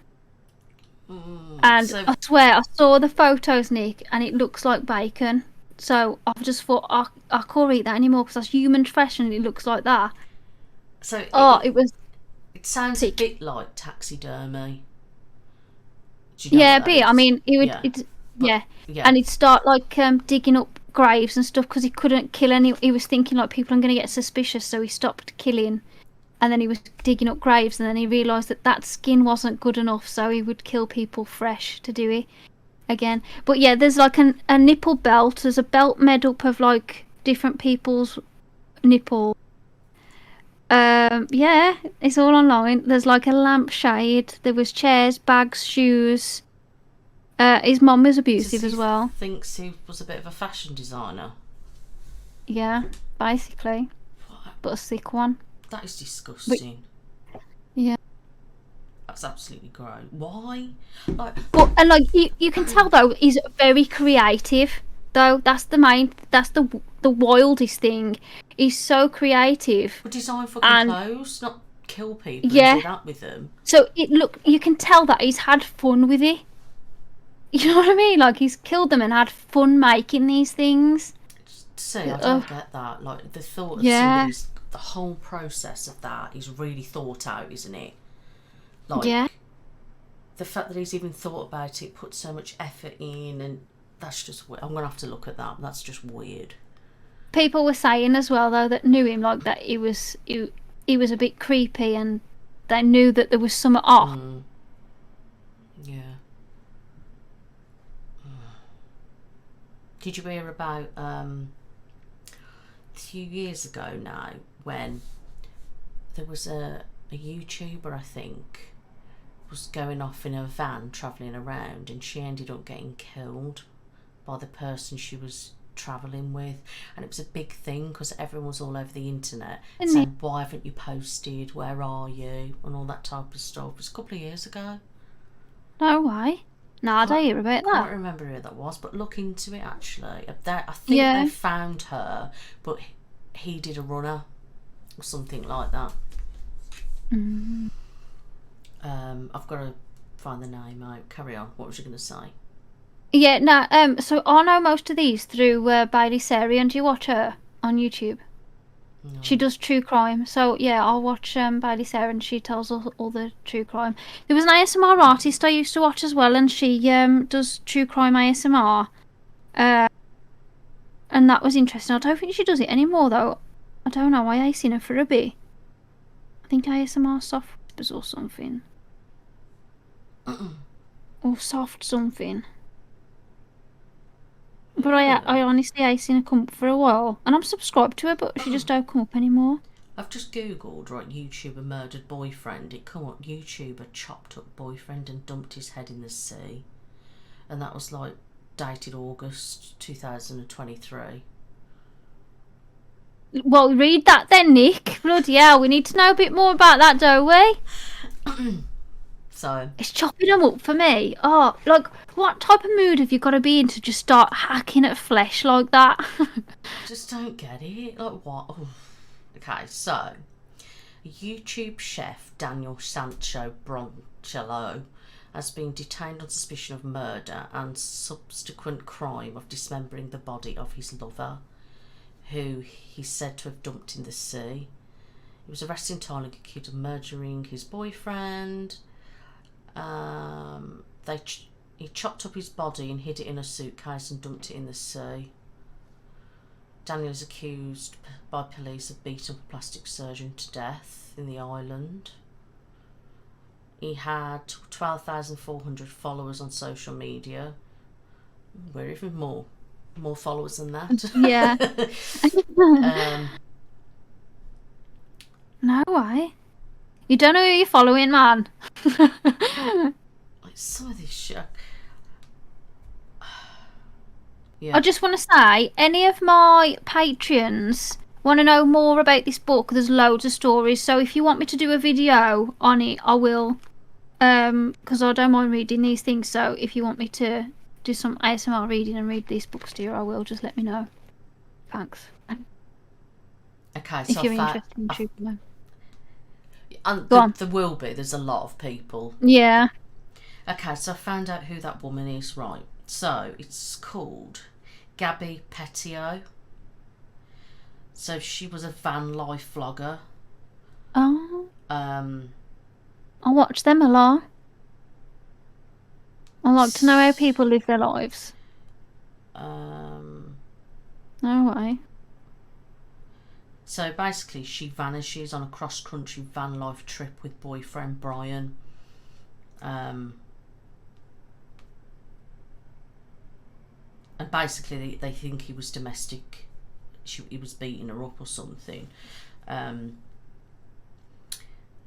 And So- I swear I saw the photos, Nick, and it looks like bacon. So I've just thought I can't eat that anymore because that's human flesh and it looks like that. So Oh, it was it sounds sick. a bit like taxidermy. Do you know Yeah, what a that bit. I is? mean, he would. Yeah. Yeah, Yeah. and he'd start like digging up graves and stuff because he couldn't kill any. He was thinking like people are going to get suspicious, so he stopped killing. And then he was digging up graves, and then he realised that that skin wasn't good enough, so he would kill people fresh to do it again. But yeah, there's like a nipple belt. There's a belt made up of like different people's nipple. Yeah, it's all online. There's like a lampshade. There was chairs, bags, shoes. His mum was abusive as well. Thinks he was a bit of a fashion designer. Yeah, basically, What? but a sick one. That is disgusting. Yeah. That's absolutely gross. Why? Like, But and like you can tell though, he's very creative. Though that's the wildest thing. He's so creative. we design fucking And- clothes, not kill people Yeah. and do that with them. So you can tell that he's had fun with it. You know what I mean? Like he's killed them and had fun making these things. See, I don't get that. Like the thought of Yeah. somebody's, the whole process of that is really thought out, isn't it? Like, Yeah. the fact that he's even thought about it, put so much effort in, and that's just weird. I'm gonna have to look at that. That's just weird. People were saying as well though that knew him like that he was a bit creepy, and they knew that there was something off. Yeah. Did you hear about a few years ago now when there was a YouTuber, I think, was going off in a van travelling around, and she ended up getting killed by the person she was travelling with, and it was a big thing because everyone was all over the internet saying, why haven't you posted, where are you, and all that type of stuff. It was a couple of years ago. No way. No, I don't hear about I can't that. remember who that was, but look into it actually. I think Yeah. they found her, but he did a runner or something like that. I've got to find the name out. Carry on. What was you going to say? Yeah, no. So I know most of these through Bailey Sarian. Do you watch her on YouTube? No. She does true crime. So yeah, I'll watch Bailey Sarah, and she tells all the true crime. There was an ASMR artist I used to watch as well, and she does true crime ASMR. And that was interesting. I don't think she does it anymore though. I don't know. I seen her for a bit. I think ASMR soft whispers or something. Or soft something. But I honestly seen her come up for a while, and I'm subscribed to her, but she just don't come up anymore. I've just googled, right, YouTuber murdered boyfriend. It come up, YouTuber chopped up boyfriend and dumped his head in the sea, and that was like dated August 2023. Well, read that then, Nick. Bloody hell, we need to know a bit more about that, don't we? So It's chopping them up for me. Oh, like, what type of mood have you got to be in to just start hacking at flesh like that? just don't get it. Like what? Oh. Okay, so YouTube chef Daniel Sancho Broncello has been detained on suspicion of murder and subsequent crime of dismembering the body of his lover, who he's said to have dumped in the sea. He was arrested in Thailand accused of murdering his boyfriend. He chopped up his body and hid it in a suitcase and dumped it in the sea. Daniel is accused by police of beating up a plastic surgeon to death in the island. He had 12,400 followers on social media. We're even more followers than that. Yeah. um, No way. You don't know who you're following, man. like some of this shit. I just want to say, any of my Patreons want to know more about this book, there's loads of stories. So if you want me to do a video on it, I will. Because I don't mind reading these things. So if you want me to do some ASMR reading and read these books to you, I will. Just let me know. Thanks. Okay, so If you're interested in true crime. and Go on. there will be. There's a lot of people. Yeah. Okay, so I found out who that woman is. Right. So it's called Gabby Petio. So she was a van life vlogger. Oh, Um, I watch them a lot. I like to know how people live their lives. um, No way. so basically, she vanishes on a cross-country van life trip with boyfriend Brian. And basically, they think he was domestic. He was beating her up or something.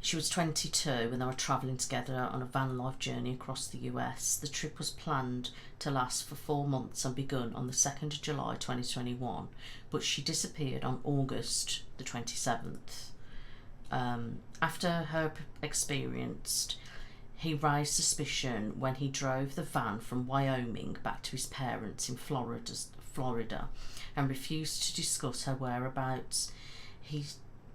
She was 22 when they were travelling together on a van life journey across the US. The trip was planned to last for 4 months and begun on the 2nd of July 2021, but she disappeared on August the 27th. After her experience, he raised suspicion when he drove the van from Wyoming back to his parents in Florida and refused to discuss her whereabouts. He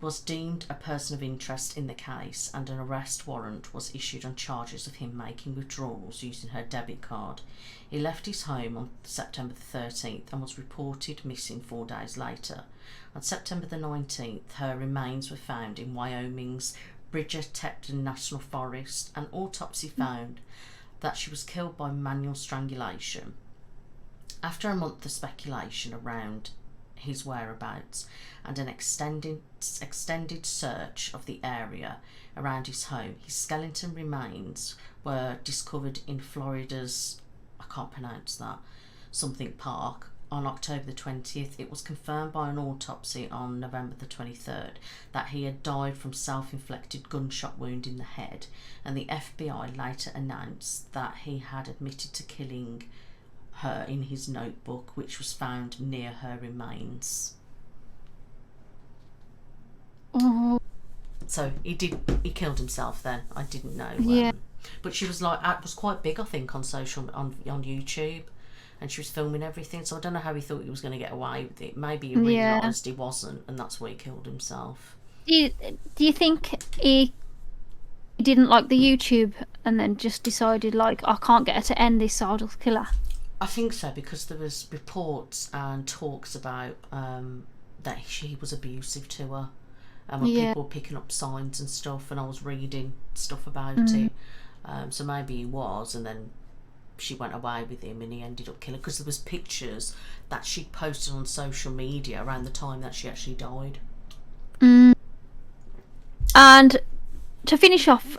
was deemed a person of interest in the case, and an arrest warrant was issued on charges of him making withdrawals using her debit card. He left his home on September the 13th and was reported missing 4 days later. On September the 19th, her remains were found in Wyoming's Bridger-Teton National Forest. An autopsy found that she was killed by manual strangulation. After a month of speculation around his whereabouts and an extended search of the area around his home, his skeleton remains were discovered in Florida's, I can't pronounce that, something park on October the 20th. It was confirmed by an autopsy on November the 23rd that he had died from self-inflicted gunshot wound in the head, and the FBI later announced that he had admitted to killing her in his notebook, which was found near her remains. Oh, So he killed himself then. I didn't know. Yeah. But she was was quite big, I think, on YouTube, and she was filming everything. So I don't know how he thought he was going to get away with it. Maybe he realised he wasn't, and that's why he killed himself. do you think he didn't like the YouTube and then just decided, like, I can't get her to end this, so I'll just kill her? I think so, because there was reports and talks about that he was abusive to her, and when people were picking up signs and stuff, and I was reading stuff about it. So maybe he was, and then she went away with him, and he ended up killing her, because there was pictures that she posted on social media around the time that she actually died. And to finish off,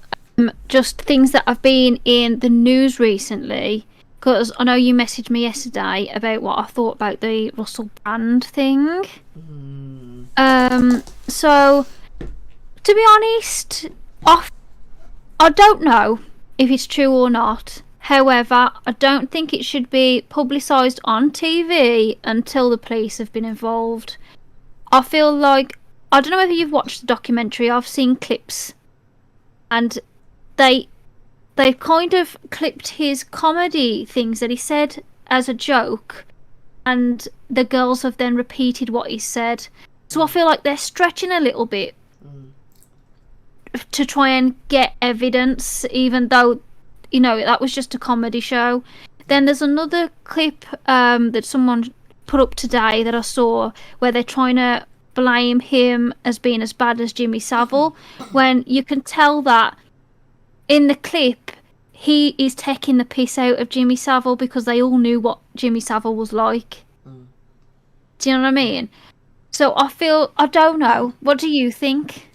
just things that have been in the news recently, because I know you messaged me yesterday about what I thought about the Russell Brand thing. So, to be honest, I don't know if it's true or not. However, I don't think it should be publicised on TV until the police have been involved. I feel like, I don't know whether you've watched the documentary, I've seen clips, and they kind of clipped his comedy things that he said as a joke, and the girls have then repeated what he said. So I feel like they're stretching a little bit to try and get evidence, even though, you know, that was just a comedy show. Then there's another clip that someone put up today that I saw where they're trying to blame him as being as bad as Jimmy Savile, when you can tell that in the clip he is taking the piss out of Jimmy Savile, because they all knew what Jimmy Savile was like. Do you know what I mean? So I don't know. What do you think?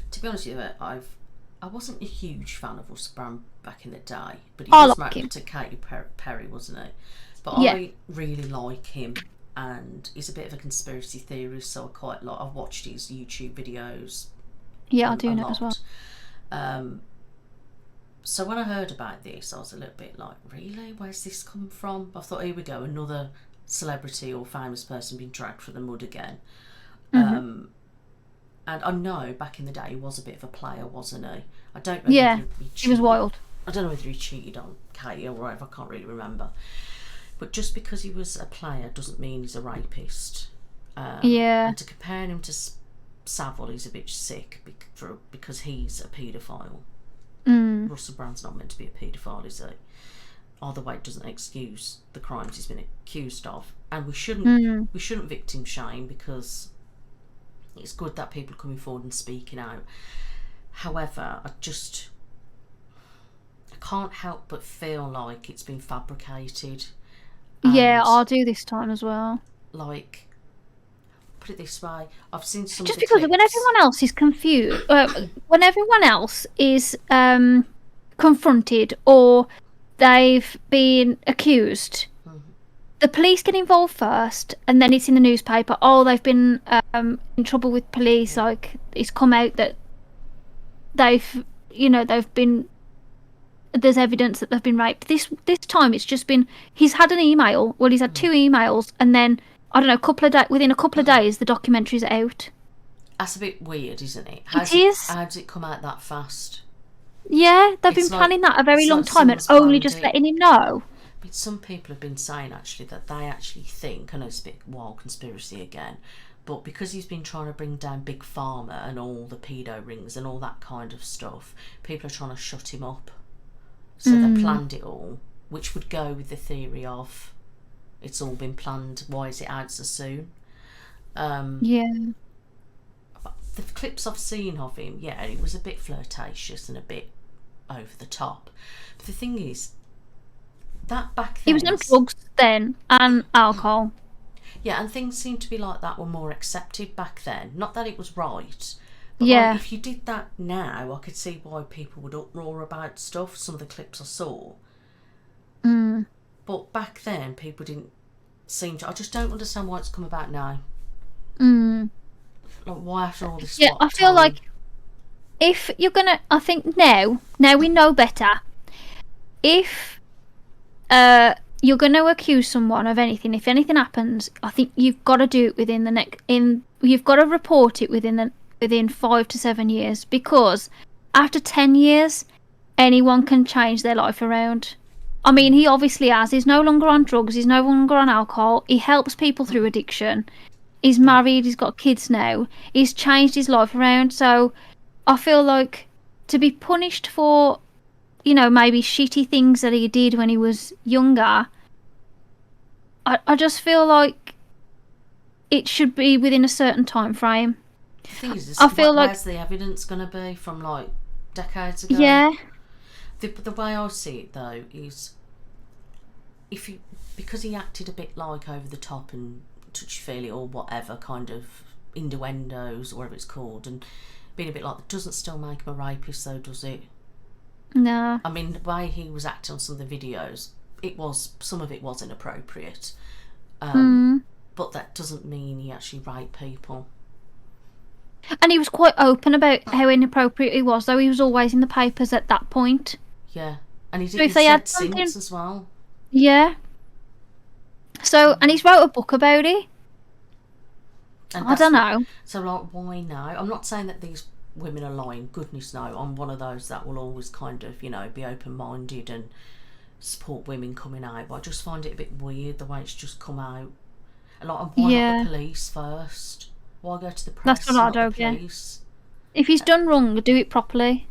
To be honest with you, I wasn't a huge fan of Russell Brand back in the day, but he I was like married him. to Katy Perry, wasn't he? But Yeah. I really like him, and he's a bit of a conspiracy theorist, so I quite like. I've watched his YouTube videos. Yeah, I do know as well. So when I heard about this, I was a little bit like, really? Where's this come from? I thought, here we go, another celebrity or famous person being dragged through the mud again. And I know back in the day he was a bit of a player, wasn't he? I don't know. Yeah, he was wild. I don't know whether he cheated on Katie or whatever, I can't really remember. But just because he was a player doesn't mean he's a rapist. And to compare him to Savile, he's a bit sick because he's a paedophile. Russell Brand's not meant to be a paedophile, is he? Either way, it doesn't excuse the crimes he's been accused of, and we shouldn't victim shame, because it's good that people are coming forward and speaking out. However, I can't help but feel like it's been fabricated. Yeah, And, I'll do this time as well. like, put it this way, I've seen some Just of the because when clips. everyone else is confused, when everyone else is confronted or they've been accused, the police get involved first, and then it's in the newspaper. Oh, they've been in trouble with police. Like, it's come out that they've been. There's evidence that they've been raped. This time, it's just been he's had an email. Well, he's had 2 emails, and then I don't know, within a couple of days, the documentary's out. That's a bit weird, isn't it? How does it come out that fast? Yeah, they've been planning that a very long time and only just letting him know. But some people have been saying actually that they actually think, I know it's a bit wild conspiracy again, but because he's been trying to bring down Big Pharma and all the pedo rings and all that kind of stuff, people are trying to shut him up. So they planned it all, which would go with the theory of it's all been planned. Why is it out so soon? Yeah. The clips I've seen of him, yeah, it was a bit flirtatious and a bit over the top. But the thing is, that back then... He was on drugs then and alcohol. Yeah, and things seemed to be like that were more accepted back then. Not that it was right. But Yeah. like, if you did that now, I could see why people would uproar about stuff, some of the clips I saw. But back then, people didn't seem to... I just don't understand why it's come about now. Like, why after all this Yeah, I feel like if you're gonna... I think now we know better. If you're gonna accuse someone of anything, if anything happens, I think you've got to do it within the you've got to report it within 5 to 7 years, because after 10 years, anyone can change their life around. I mean, he obviously has. He's no longer on drugs. He's no longer on alcohol. He helps people through addiction. He's married. He's got kids now. He's changed his life around. So I feel like to be punished for, maybe shitty things that he did when he was younger, I just feel like it should be within a certain time frame. The thing is, I feel like... where's the evidence going to be from, like, decades ago? Yeah. The way I see it, though, is because he acted a bit like over the top and touchy-feely or whatever kind of innuendos or whatever it's called, and being a bit like, that doesn't still make him a rapist, though, does it? No. I mean, the way he was acting on some of the videos, some of it was inappropriate, but that doesn't mean he actually raped people. And he was quite open about how inappropriate he was, though. He was always in the papers at that point. Yeah, and he So did if they had since something... as well. Yeah. So, and he's wrote a book about it. And I don't know. So, like, why now? I'm not saying that these women are lying. Goodness no. I'm one of those that will always kind of, be open-minded and support women coming out. But I just find it a bit weird the way it's just come out. And like, why not the police first? Why go to the press? That's what I don't get. If he's done wrong, do it properly.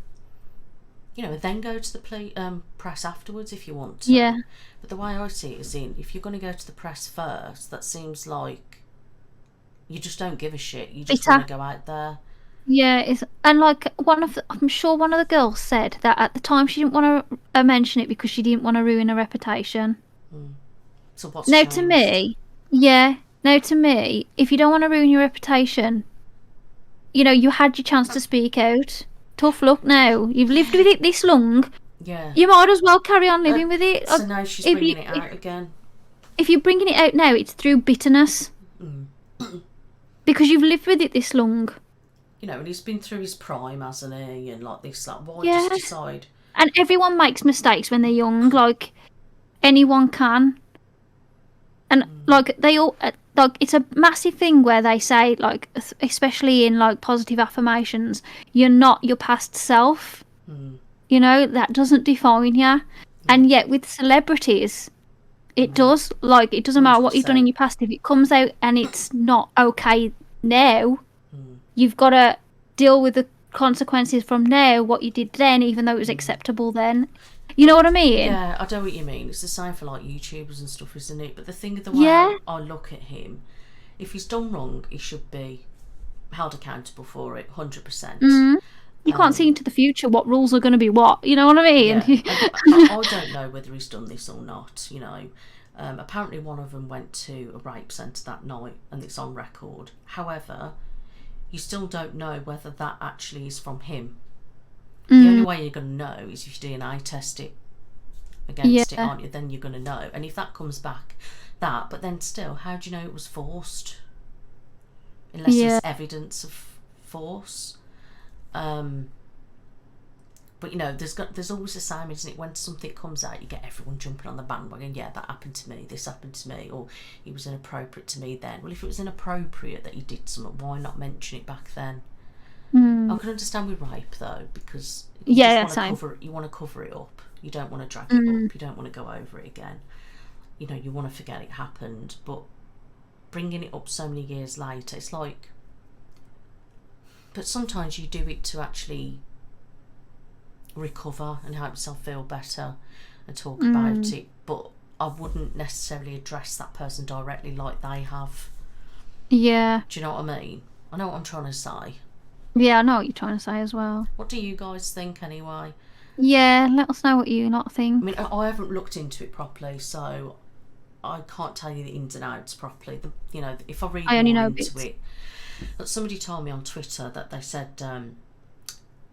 Then go to the press afterwards if you want to. Yeah. But the way I see it is if you're going to go to the press first, that seems like you just don't give a shit. You just want to go out there. Yeah, and like I'm sure one of the girls said that at the time she didn't want to mention it because she didn't want to ruin her reputation. So what's now changed? to me, if you don't want to ruin your reputation, you had your chance to speak out. Tough luck now. You've lived with it this long. Yeah. You might as well carry on living with it. So now she's bringing it out again. If you're bringing it out now, it's through bitterness. Because you've lived with it this long. And he's been through his prime, hasn't he? And like this, like, why just decide? And everyone makes mistakes when they're young. Like, anyone can. And like they all, like, it's a massive thing where they say, like, especially in like positive affirmations, you're not your past self. That doesn't define you. And yet with celebrities, it does. Like, it doesn't matter what you've done in your past. If it comes out and it's not okay now, you've got to deal with the consequences from now, what you did then, even though it was acceptable then. You know what I mean? Yeah, I know what you mean. It's the same for like YouTubers and stuff, isn't it? But the thing of the way I look at him, if he's done wrong, he should be held accountable for it, 100%. You can't see into the future what rules are going to be what. You know what I mean? Yeah. I don't know whether he's done this or not, you know. Apparently one of them went to a rape centre that night, and it's on record. However, you still don't know whether that actually is from him. The only way you're going to know is if you DNA test it against it, aren't you? Then you're going to know. And if that comes back, but then still, how do you know it was forced? Unless there's evidence of force. But you know, there's always the same, isn't it? When something comes out, you get everyone jumping on the bandwagon. Yeah, that happened to me. This happened to me, or it was inappropriate to me then. Well, if it was inappropriate that you did something, why not mention it back then? I can understand with rape though, because you want to cover it up. You don't want to drag it up. You don't want to go over it again. You know, you want to forget it happened. But bringing it up so many years later, it's like. But sometimes you do it to actually recover and help yourself feel better and talk about it. But I wouldn't necessarily address that person directly like they have. Yeah. Do you know what I mean? I know what I'm trying to say. Yeah, I know what you're trying to say as well. What do you guys think anyway? Yeah, let us know what you lot think. I mean, I haven't looked into it properly, so I can't tell you the ins and outs properly. You know, if I read more into it. But somebody told me on Twitter that they said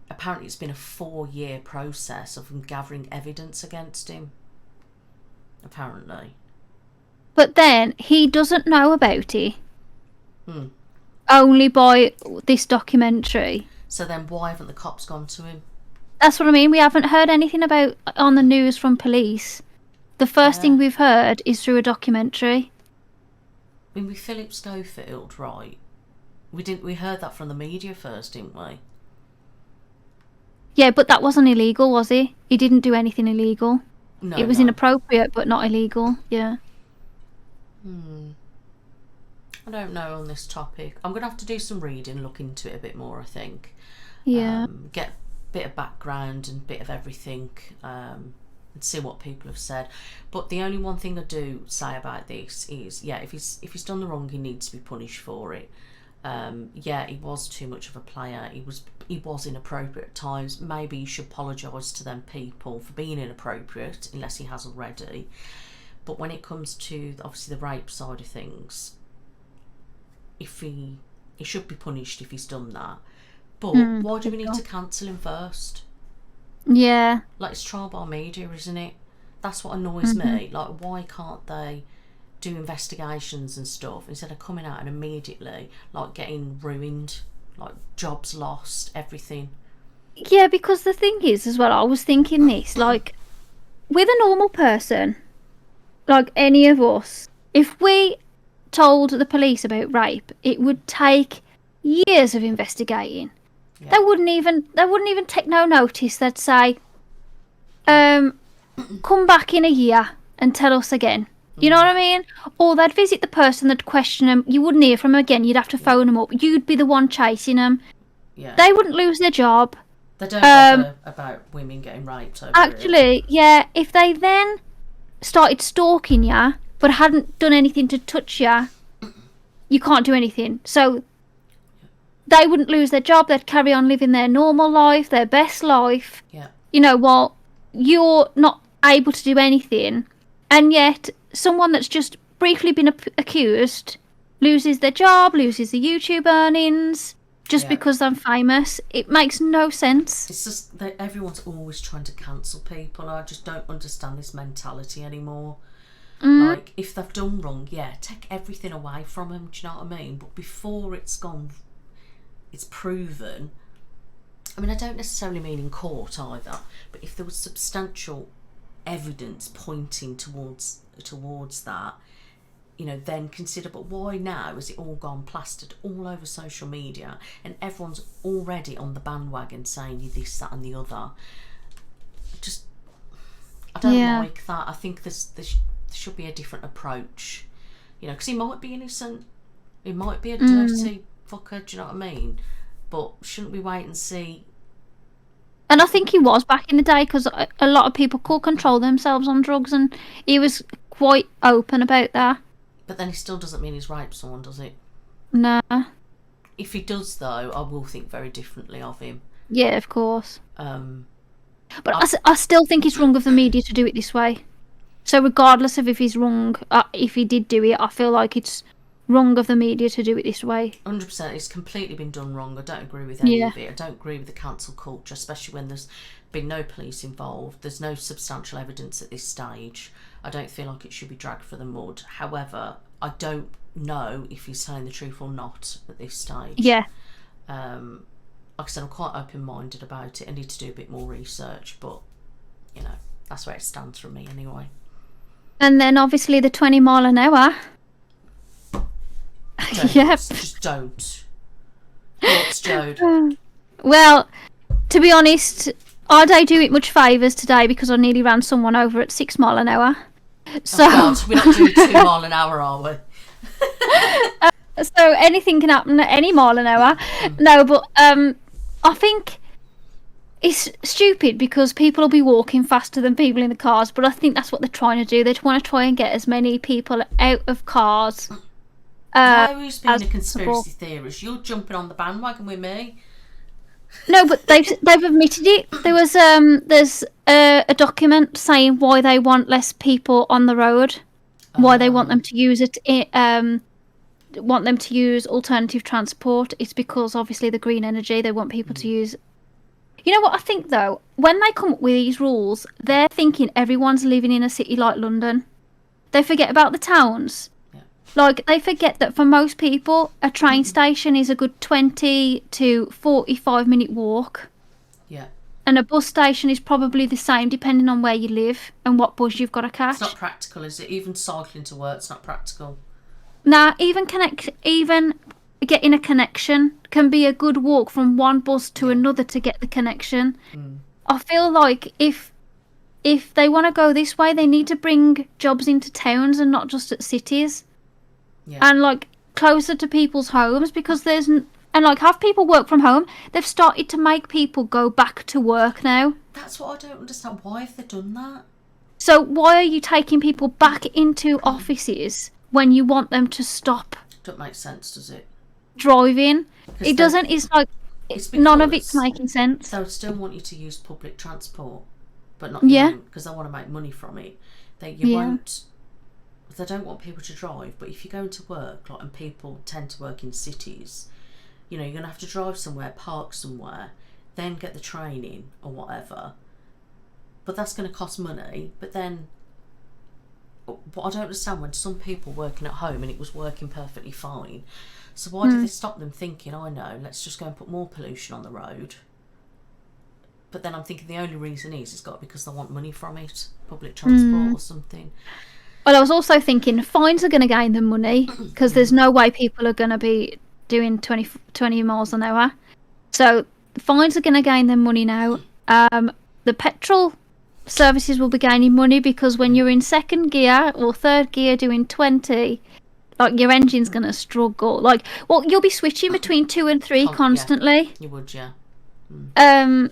apparently it's been a 4-year process of them gathering evidence against him. Apparently. But then he doesn't know about it. Only by this documentary. So then why haven't the cops gone to him? That's what I mean. We haven't heard anything about on the news from police. The first thing we've heard is through a documentary. I mean, with Philip Schofield, right? We heard that from the media first, didn't we? Yeah, but that wasn't illegal, was he? He didn't do anything illegal. No, it was inappropriate, but not illegal. Yeah. I don't know on this topic. I'm going to have to do some reading, look into it a bit more, I think. Yeah. Get a bit of background and a bit of everything, and see what people have said. But the only one thing I do say about this is, if he's done the wrong, he needs to be punished for it. He was too much of a player. He was inappropriate at times. Maybe he should apologise to them people for being inappropriate, unless he has already. But when it comes to obviously the rape side of things, if he should be punished if he's done that. But why do we need to cancel him first? Yeah. Like, it's trial by media, isn't it? That's what annoys me. Like, why can't they do investigations and stuff instead of coming out and immediately like getting ruined, like jobs lost, everything? Yeah, because the thing is as well, I was thinking this, like with a normal person, like any of us, if we told the police about rape, it would take years of investigating. They wouldn't even take no notice. They'd say, come back in a year and tell us again. You know what I mean? Or they'd visit the person, they'd question them. You wouldn't hear from them again. You'd have to phone them up. You'd be the one chasing them. Yeah. They wouldn't lose their job. They don't bother about women getting raped over Actually, yeah. If they then started stalking you, but hadn't done anything to touch you, you can't do anything. So they wouldn't lose their job. They'd carry on living their normal life, their best life. Yeah. You know, while you're not able to do anything, and yet someone that's just briefly been accused loses their job, loses the YouTube earnings just because I'm famous. It makes no sense. It's just that everyone's always trying to cancel people. I just don't understand this mentality anymore. Like, if they've done wrong, take everything away from them, do you know what I mean? But before it's proven, I mean, I don't necessarily mean in court either, but if there was substantial evidence pointing towards that, you know, then consider. But why now has it all gone plastered all over social media and everyone's already on the bandwagon saying you this, that and the other? I don't like that. I think there should be a different approach, you know, because he might be innocent, he might be a dirty fucker, do you know what I mean? But shouldn't we wait and see? And I think he was back in the day, because a lot of people could control themselves on drugs, and he was quite open about that. But then he still doesn't mean he's raped someone, does it? Nah. If he does, though, I will think very differently of him. Yeah, of course. But I still think it's wrong of the media to do it this way. So regardless of if he's wrong, if he did do it, I feel like it's wrong of the media to do it this way. 100%, it's completely been done wrong. I don't agree with any Yeah. of it. I don't agree with the cancel culture, especially when there's been no police involved. There's no substantial evidence at this stage. I don't feel like it should be dragged for the mud. However, I don't know if he's telling the truth or not at this stage. Yeah. Like I said, I'm quite open-minded about it. I need to do a bit more research, but, you know, that's where it stands for me anyway. And then obviously the 20 mile an hour. Yep. Just don't. Thoughts, Jode? Well, to be honest, I don't do it much favours today because I nearly ran someone over at 6 mile an hour. So, God, we're not doing 2 mile an hour, are we? so anything can happen at any mile an hour. No, but I think it's stupid because people will be walking faster than people in the cars, but I think that's what they're trying to do. They want to try and get as many people out of cars. Who's being as a conspiracy possible. theorist? You're jumping on the bandwagon with me. No, but they've admitted it. There was there's a document saying why they want less people on the road, why they want them to use it. Want them to use alternative transport. It's because obviously the green energy. They want people to use. You know what I think though? When they come up with these rules, they're thinking everyone's living in a city like London. They forget about the towns. Like, they forget that for most people, a train station is a good 20 to 45 minute walk. Yeah. And a bus station is probably the same depending on where you live and what bus you've got to catch. It's not practical, is it? Even cycling to work's not practical. Nah, even getting a connection can be a good walk from one bus to another to get the connection. I feel like if they want to go this way, they need to bring jobs into towns and not just at cities. Yeah. And like closer to people's homes because and like have people work from home. They've started to make people go back to work now. That's what I don't understand. Why have they done that? So why are you taking people back into offices when you want them to stop Don't make sense, does it? driving? It doesn't. It's like none of it's because making sense. They would still want you to use public transport, but not because they want to make money from it. Won't. They don't want people to drive, but if you go into work, and people tend to work in cities, you're going to have to drive somewhere, park somewhere, then get the train in or whatever. But that's going to cost money. But then, what I don't understand when some people working at home and it was working perfectly fine. So why did they stop them thinking, I know, let's just go and put more pollution on the road? But then I'm thinking the only reason it's got because they want money from it, public transport or something. Well, I was also thinking fines are going to gain them money because there's no way people are going to be doing 20 miles an hour. So fines are going to gain them money now. The petrol services will be gaining money because when you're in second gear or third gear doing 20, like your engine's going to struggle. You'll be switching between 2 and 3 constantly. Yeah, you would, yeah.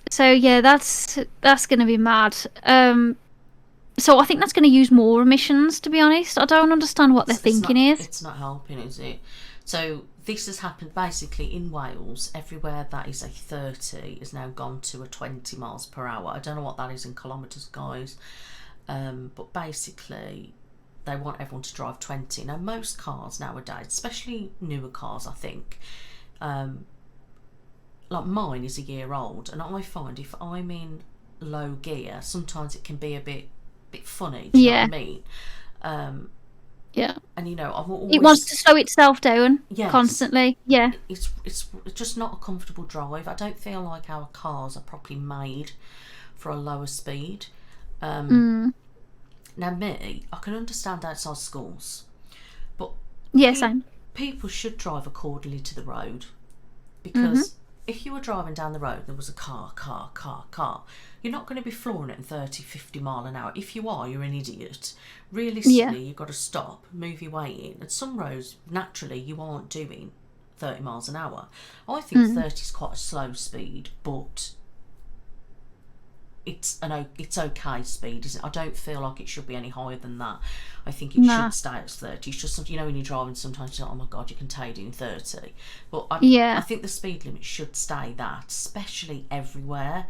So yeah, that's going to be mad. So I think that's going to use more emissions, to be honest. I don't understand what their thinking is. It's not helping, is it? So this has happened basically in Wales. Everywhere that is a 30 is now gone to a 20 miles per hour. I don't know what that is in kilometres, guys. But basically, they want everyone to drive 20. Now, most cars nowadays, especially newer cars, I think, like mine is a year old. And I find if I'm in low gear, sometimes it can be a bit funny, do you know what I mean? Yeah. And I'm always... It wants to slow itself down constantly. Yeah. It's just not a comfortable drive. I don't feel like our cars are properly made for a lower speed. Now me, I can understand outside schools, but same. People should drive accordingly to the road, because if you were driving down the road, there was a car, you're not going to be flooring it in 30, 50 mile an hour. If you are, you're an idiot. Realistically, you've got to stop, move your way in. And some roads, naturally, you aren't doing 30 miles an hour. I think 30 is quite a slow speed, but it's okay speed, isn't it? I don't feel like it should be any higher than that. I think it should stay at 30. It's just, you know, when you're driving sometimes you're like, oh my god, you can take it in 30. But I think the speed limit should stay that, especially everywhere.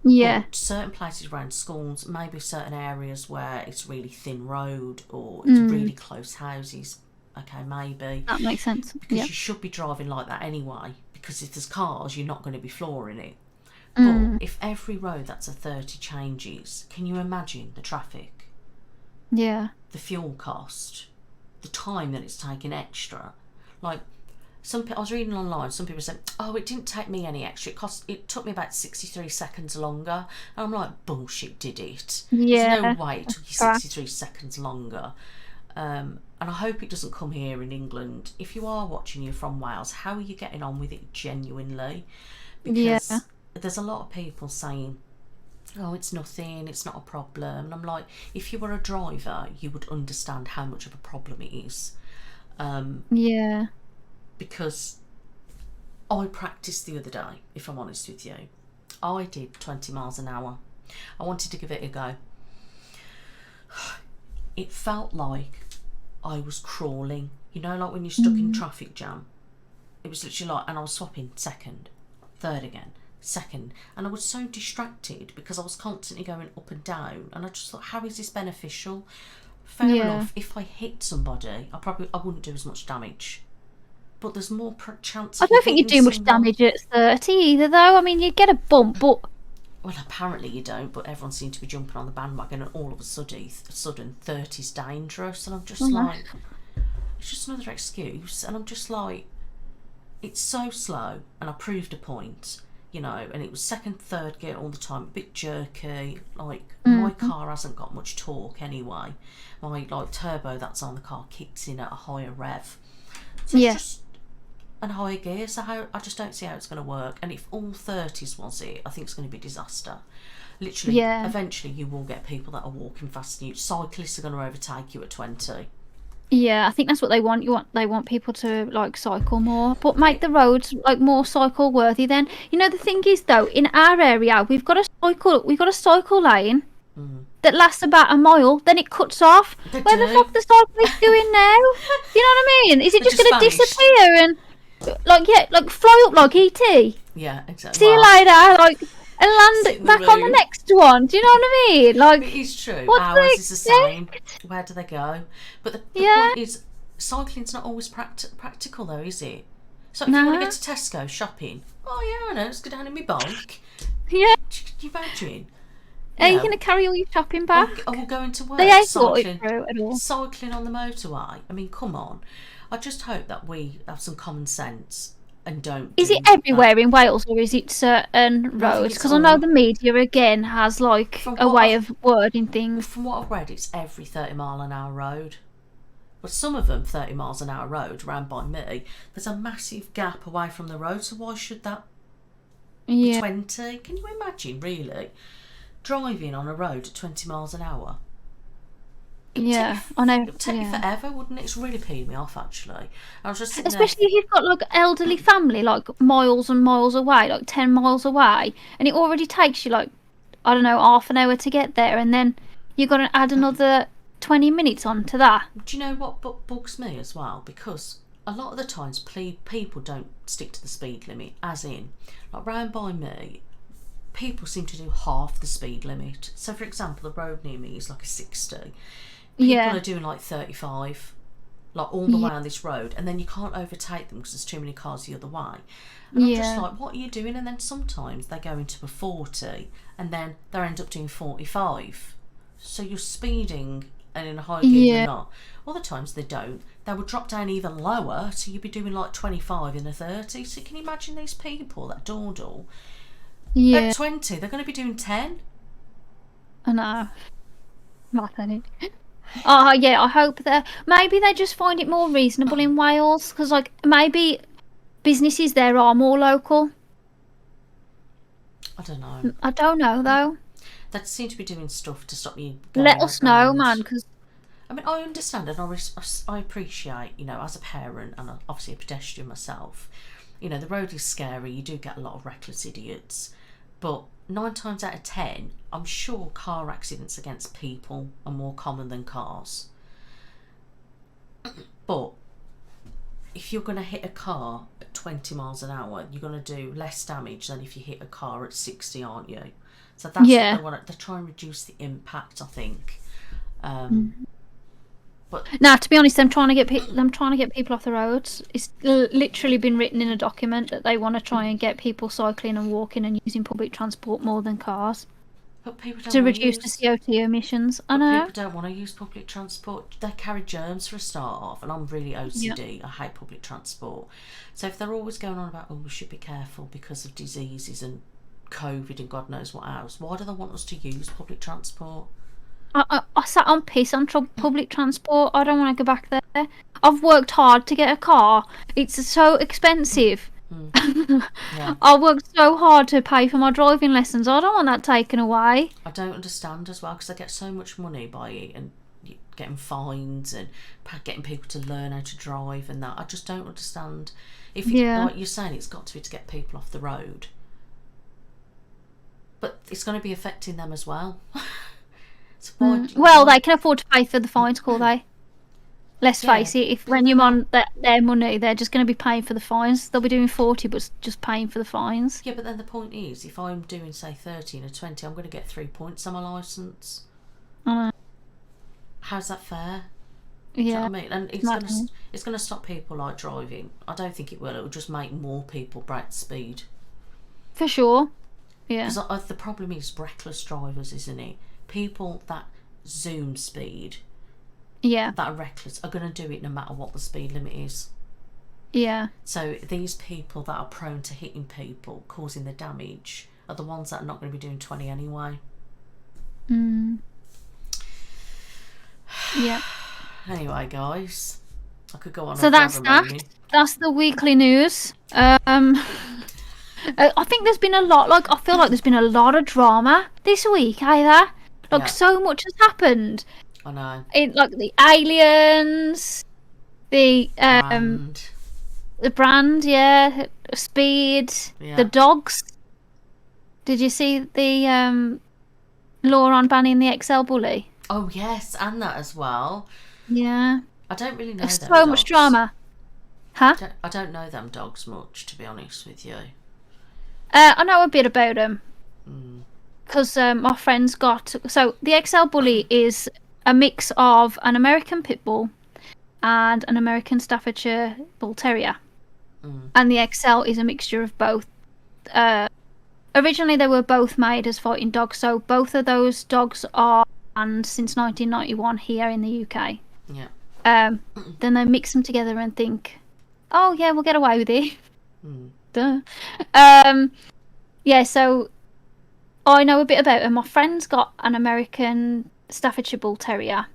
Yeah. But certain places around schools, maybe certain areas where it's really thin road or it's really close houses, okay, maybe. That makes sense. Because Yeah. you should be driving like that anyway, because if there's cars, you're not going to be flooring it. But if every road that's a 30 changes, can you imagine the traffic? Yeah. The fuel cost, the time that it's taking extra. Like, I was reading online, some people said, oh, it didn't take me any extra. It took me about 63 seconds longer. And I'm like, bullshit, did it? Yeah. There's no way it took you 63 seconds longer. And I hope it doesn't come here in England. If you are watching, you're from Wales, how are you getting on with it genuinely? Because there's a lot of people saying, oh, it's nothing, it's not a problem. And I'm like, if you were a driver, you would understand how much of a problem it is. Yeah. Because I practiced the other day, if I'm honest with you. I did 20 miles an hour. I wanted to give it a go. It felt like I was crawling. You know, like when you're stuck in traffic jam. It was literally like, and I was swapping second, third again, second. And I was so distracted because I was constantly going up and down. And I just thought, how is this beneficial? Fair enough, if I hit somebody, I wouldn't do as much damage. But there's more chance of I don't think you do much damage at 30 either, though. I mean, you'd get a bump, but... Well, apparently you don't, but everyone seemed to be jumping on the bandwagon, and all of a sudden 30's dangerous, and I'm just like, it's just another excuse, and I'm just like, it's so slow, and I proved a point, you know, and it was second, third gear all the time, a bit jerky, like, my car hasn't got much torque anyway. My, like, turbo that's on the car kicks in at a higher rev. So it's just and higher gear, so I just don't see how it's going to work. And if all 30s was it, I think it's going to be a disaster. Literally, eventually you will get people that are walking fast and you. Cyclists are going to overtake you at 20. Yeah, I think that's what they want. They want people to like cycle more, but make the roads like more cycle worthy. Then you know the thing is though, in our area we've got a cycle lane that lasts about a mile. Then it cuts off. Where the fuck the cyclists doing now? You know what I mean? Is it just going to disappear and like fly up like ET? Yeah, exactly. See you later, like. And land back on the next one. Do you know what I mean? Like, it is true. Ours is the same. Where do they go? But the point is, cycling's not always practical, though, is it? So if you want to go to Tesco shopping, oh yeah, I know, let's go down in my bike. Yeah. Can you imagine? Are you going to carry all your shopping back? Or going to work. They ain't thought it through at all. Cycling on the motorway. I mean, come on. I just hope that we have some common sense. And don't. Is it everywhere in Wales, or is it certain roads? Because I know the media again has like a way of wording things. From what I've read, it's every 30-mile-an-hour road. But some of them, 30-miles-an-hour road, around by me, there's a massive gap away from the road. So why should that be 20? Can you imagine, really, driving on a road at 20 miles an hour? I know. It would take me forever, wouldn't it? It's really peed me off, actually. I was just especially if you've got like elderly family, like miles and miles away, like 10 miles away, and it already takes you like, I don't know, half an hour to get there, and then you've got to add another 20 minutes onto that. Do you know what bugs me as well? Because a lot of the times people don't stick to the speed limit, as in, like round by me, people seem to do half the speed limit. So, for example, the road near me is like a 60. People are doing like 35, like all the way on this road, and then you can't overtake them because there's too many cars the other way. And I'm just like, what are you doing? And then sometimes they go into a 40, and then they end up doing 45. So you're speeding and in a high gear, you're not. Other times they don't. They would drop down even lower, so you'd be doing like 25 in a 30. So can you imagine these people that dawdle? At 20, they're going to be doing 10. I know. Nothing. Oh yeah, I hope that maybe they just find it more reasonable in Wales, because like maybe businesses there are more local. I don't know. I don't know though. They seem to be doing stuff to stop you. Let us know, man. Because I mean, I understand and I appreciate, you know, as a parent and obviously a pedestrian myself, you know, the road is scary. You do get a lot of reckless idiots, but 9 times out of 10, I'm sure car accidents against people are more common than cars. But if you're going to hit a car at 20 miles an hour, you're going to do less damage than if you hit a car at 60, aren't you? So that's what they want. They're trying to reduce the impact, I think. But now, to be honest, I'm trying to get people off the roads. It's literally been written in a document that they want to try and get people cycling and walking and using public transport more than cars people don't to wanna reduce the CO2 emissions. I know. People don't want to use public transport. They carry germs for a start off, and I'm really OCD. I hate public transport. So if they're always going on about, we should be careful because of diseases and COVID and God knows what else, why do they want us to use public transport? I sat on piss on public transport. I don't want to go back there. I've worked hard to get a car. It's so expensive. Yeah. I worked so hard to pay for my driving lessons. I don't want that taken away. I don't understand as well, because they get so much money by it and getting fines and getting people to learn how to drive and that. I just don't understand. If like you're saying, it's got to be to get people off the road, but it's going to be affecting them as well. So well, they can afford to pay for the fines, can't they? Let's face it, if when you're on their money, they're just going to be paying for the fines. They'll be doing 40, but just paying for the fines. Yeah, but then the point is, if I'm doing, say, 13 or 20, I'm going to get 3 points on my licence. How's that fair? Yeah. Do you know what I mean? And it's going to stop people like driving. I don't think it will. It will just make more people break the speed. For sure. Yeah. Because the problem is reckless drivers, isn't it? People that zoom speed, that are reckless, are going to do it no matter what the speed limit is. Yeah. So these people that are prone to hitting people, causing the damage, are the ones that are not going to be doing 20 anyway. Yeah. Anyway, guys, I could go on. So that's that. That's the weekly news. I think there's been a lot. I feel like there's been a lot of drama this week, either. So much has happened. I know. The aliens, the brand, speed, the dogs. Did you see the law on banning the XL bully? Oh yes, and that as well. Yeah. I don't really know. There's so much drama. Huh? I don't know them dogs much, to be honest with you. I know a bit about them. Because my friends got... So, the XL Bully is a mix of an American Pit Bull and an American Staffordshire Bull Terrier. And the XL is a mixture of both. Originally, they were both made as fighting dogs, so both of those dogs are banned since 1991 here in the UK. Yeah. Then they mix them together and think, oh, yeah, we'll get away with it. Duh. So... I know a bit about him. My friend's got an American Staffordshire Bull Terrier,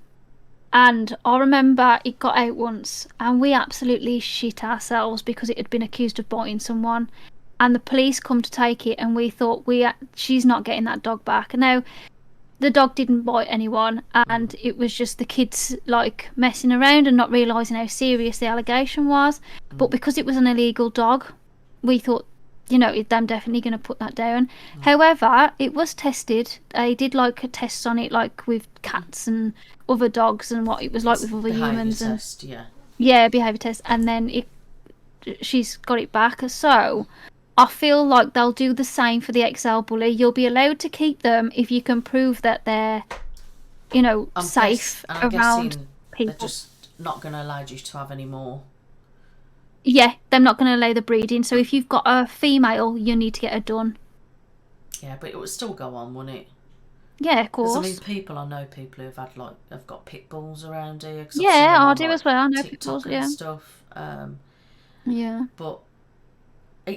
and I remember it got out once, and we absolutely shit ourselves because it had been accused of biting someone, and the police come to take it, and we thought she's not getting that dog back. Now, the dog didn't bite anyone, and it was just the kids messing around and not realising how serious the allegation was. But because it was an illegal dog, we thought, them definitely going to put that down. However, it was tested. They did tests on it, with cats and other dogs, and what it was like with other humans. Test, behaviour test. And then she's got it back. So I feel like they'll do the same for the XL Bully. You'll be allowed to keep them if you can prove that they're, safe around people. They're just not going to allow you to have any more. Yeah, they're not going to allow the breeding. So if you've got a female, you need to get her done. Yeah, but it would still go on, wouldn't it? Yeah, of course. I know people who've had have got pit bulls around here. Yeah, I do as well. I know pit bulls. Yeah. Stuff. Yeah. But a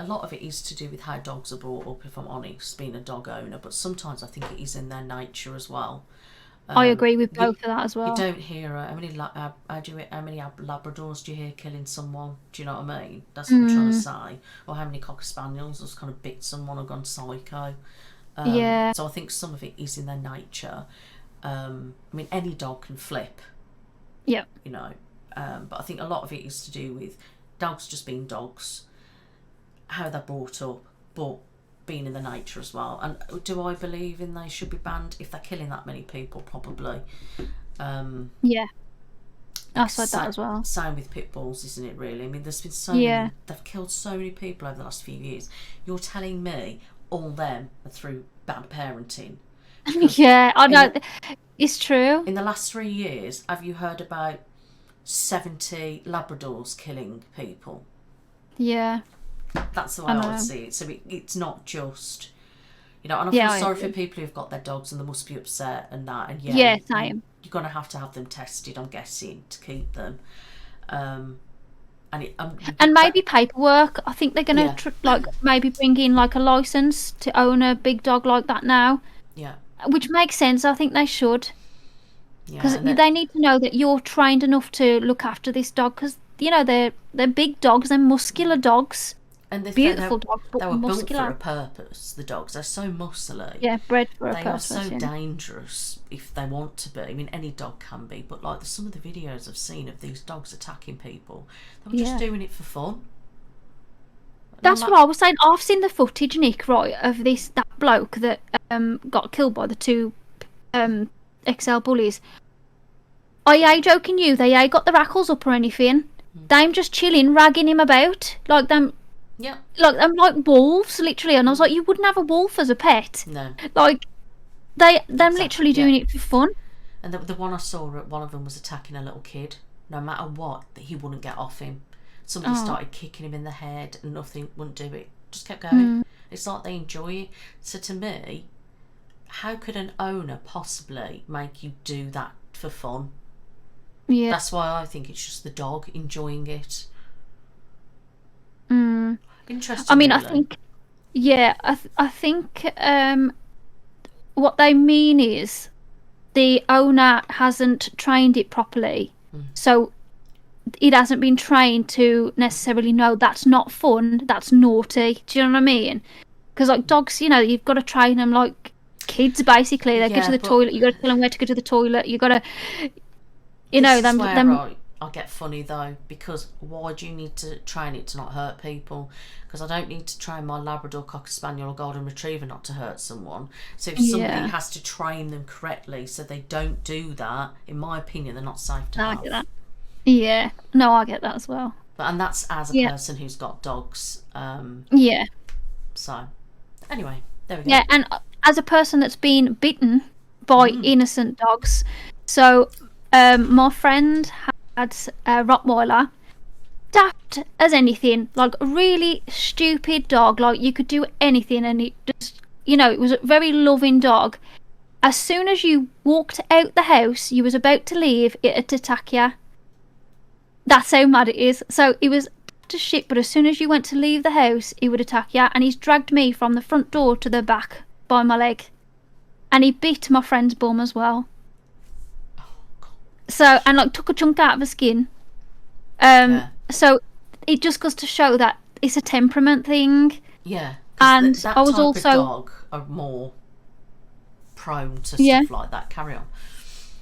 lot of it is to do with how dogs are brought up. If I'm honest, being a dog owner, but sometimes I think it is in their nature as well. I agree with both of that as well. You don't hear how many Labradors do you hear killing someone? Do you know what I mean? That's what I'm trying to say. Or how many Cocker Spaniels has kind of bit someone or gone psycho. So I think some of it is in their nature. Any dog can flip. Yeah. But I think a lot of it is to do with dogs just being dogs, how they're brought up. But being in the nature as well. And do I believe in they should be banned if they're killing that many people? Probably. Yeah. I said that as well. Same with pit bulls, isn't it, really? I mean, there's been so Yeah. many, they've killed so many people over the last few years. You're telling me all them are through bad parenting? Yeah, I know. It's true. In the last 3 years, have you heard about 70 Labradors killing people? Yeah. That's the way I would see it. So it's not just, you know, and I feel sorry for people who've got their dogs and they must be upset and that. And Yeah, same. You're going to have them tested, I'm guessing, to keep them. And maybe paperwork. I think they're going to like maybe bring in like a license to own a big dog like that now. Yeah. Which makes sense. I think they should. Because Yeah, they need to know that you're trained enough to look after this dog. Because you know they're big dogs, they're muscular dogs. And Beautiful dogs, but they were muscular. built for a purpose. The dogs, they're so muscly. Yeah, bred for a They purpose. are so dangerous if they want to be. I mean, any dog can be, but like some of the videos I've seen of these dogs attacking people, they were just doing it for fun. That's what I was saying. I've seen the footage, Nick, right, of that bloke that got killed by the two XL bullies. I ain't joking you. They ain't got the rackles up or anything. They're just chilling, ragging him about like them. Yeah. Like I'm like wolves, literally. And I was like, you wouldn't have a wolf as a pet. No. Like them literally doing it for fun. And the one I saw, one of them was attacking a little kid. No matter what, he wouldn't get off him. Somebody started kicking him in the head and nothing wouldn't do it. Just kept going. It's like they enjoy it. So to me, how could an owner possibly make you do that for fun? Yeah. That's why I think it's just the dog enjoying it. Interesting. I mean, really. I think, I think what they mean is the owner hasn't trained it properly, so it hasn't been trained to necessarily know that's not fun, that's naughty. Do you know what I mean? Because like dogs, you know, you've got to train them like kids. Basically, they go to the toilet. You got to tell them where to go to the toilet. You got to, you know, them. I get funny though, because why do you need to train it to not hurt people? Because I don't need to train my Labrador, Cocker Spaniel or Golden Retriever not to hurt someone. So if somebody has to train them correctly so they don't do that, in my opinion, they're not safe to have. I get that. Yeah, no, I get that as well. And that's as a person who's got dogs. Yeah. So, anyway, there we go. Yeah, and as a person that's been bitten by innocent dogs, so my friend had a Rottweiler, daft as anything, like a really stupid dog, like you could do anything and it just, you know, it was a very loving dog. As soon as you walked out the house, you was about to leave, it'd attack you. That's how mad it is. So it was to shit, but as soon as you went to leave the house, he would attack you. And he's dragged me from the front door to the back by my leg. And he bit my friend's bum as well. So, and like took a chunk out of her skin. So it just goes to show that it's a temperament thing. Yeah. And that I was type also of dog are more prone to stuff like that. Carry on.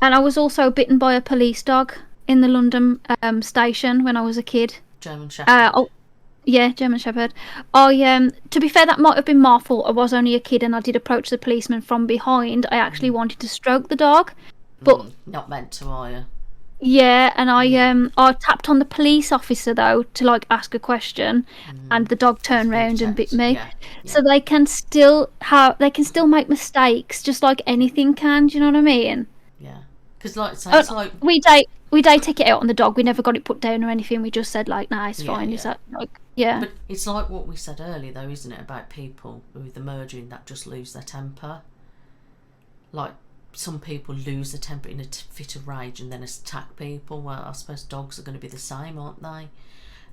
And I was also bitten by a police dog in the London station when I was a kid. German Shepherd. German Shepherd. To be fair, that might have been my fault. I was only a kid and I did approach the policeman from behind. I actually wanted to stroke the dog, but not meant to, are you? Yeah, and I tapped on the police officer though to like ask a question, and the dog turned round and bit me. Yeah. So they can still make mistakes, just like anything can. Do you know what I mean? Yeah, because it's like we did take it out on the dog. We never got it put down or anything. We just said like, nah, it's fine. Yeah. Is that like But it's like what we said earlier though, isn't it, about people with the merging that just lose their temper. Like some people lose their temper in a fit of rage and then attack people. Well, I suppose dogs are going to be the same, aren't they?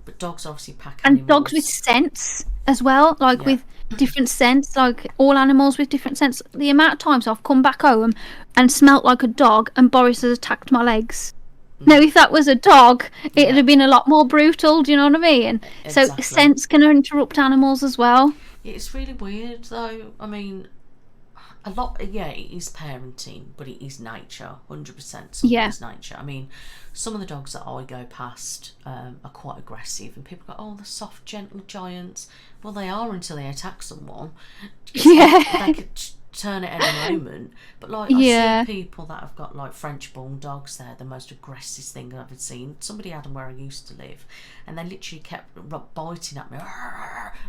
But dogs obviously pack and animals. dogs with sense as well, like with different scents, like all animals with different scents. The amount of times I've come back home and smelt like a dog and Boris has attacked my legs. Now, if that was a dog, it'd have been a lot more brutal, do you know what I mean? Exactly. So scents can interrupt animals as well. It's really weird though. I mean, A lot, yeah, it is parenting, but it is nature, 100%. Yeah. It's nature. I mean, some of the dogs that I go past are quite aggressive, and people go, "Oh, the soft, gentle giants." Well, they are until they attack someone. Yeah. They could turn at any moment. But like, Yeah. I see people that have got like French bulldogs. They're the most aggressive thing I've ever seen. Somebody had them where I used to live, and they literally kept biting at me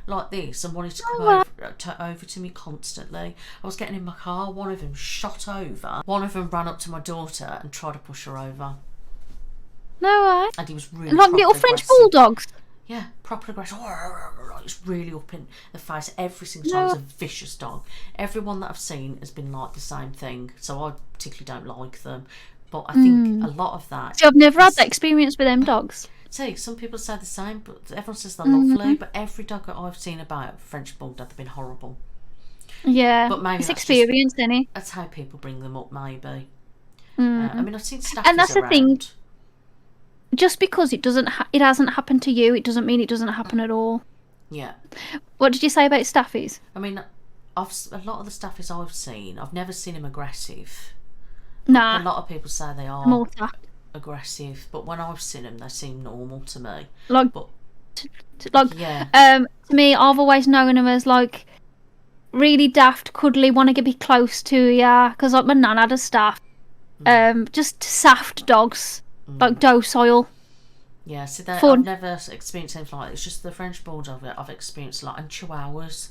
like this and wanted to come over to me constantly. I was getting in my car. One of them shot over. One of them ran up to my daughter and tried to push her over. No way. And he was really Like little proper French aggressive. bulldogs. Yeah, proper aggressive. It's really up in the face every single time. It's a vicious dog. Everyone that I've seen has been like the same thing, so I particularly don't like them. But I think a lot of that. So I've never had that experience with them dogs. See, some people say the same, but everyone says they're lovely. But every dog that I've seen about French bulldog, they've been horrible. Yeah, But maybe it's that's experience, isn't it? That's how people bring them up, maybe. I mean, I've seen staffies And that's the thing. around. Just because it hasn't happened to you, it doesn't mean it doesn't happen at all. Yeah. What did you say about staffies? I mean, a lot of the staffies I've seen, I've never seen them aggressive. Nah, A lot of people say they are Malta. aggressive, but when I've seen them, they seem normal to me. Like, But like, yeah, to me, I've always known them as like really daft, cuddly, want to be close to ya. Because like my nan had a staff, just soft dogs, like docile. yeah. See, Fun. I've never experienced anything like that. It's just the French bulldog that I've experienced a lot, and Chihuahuas.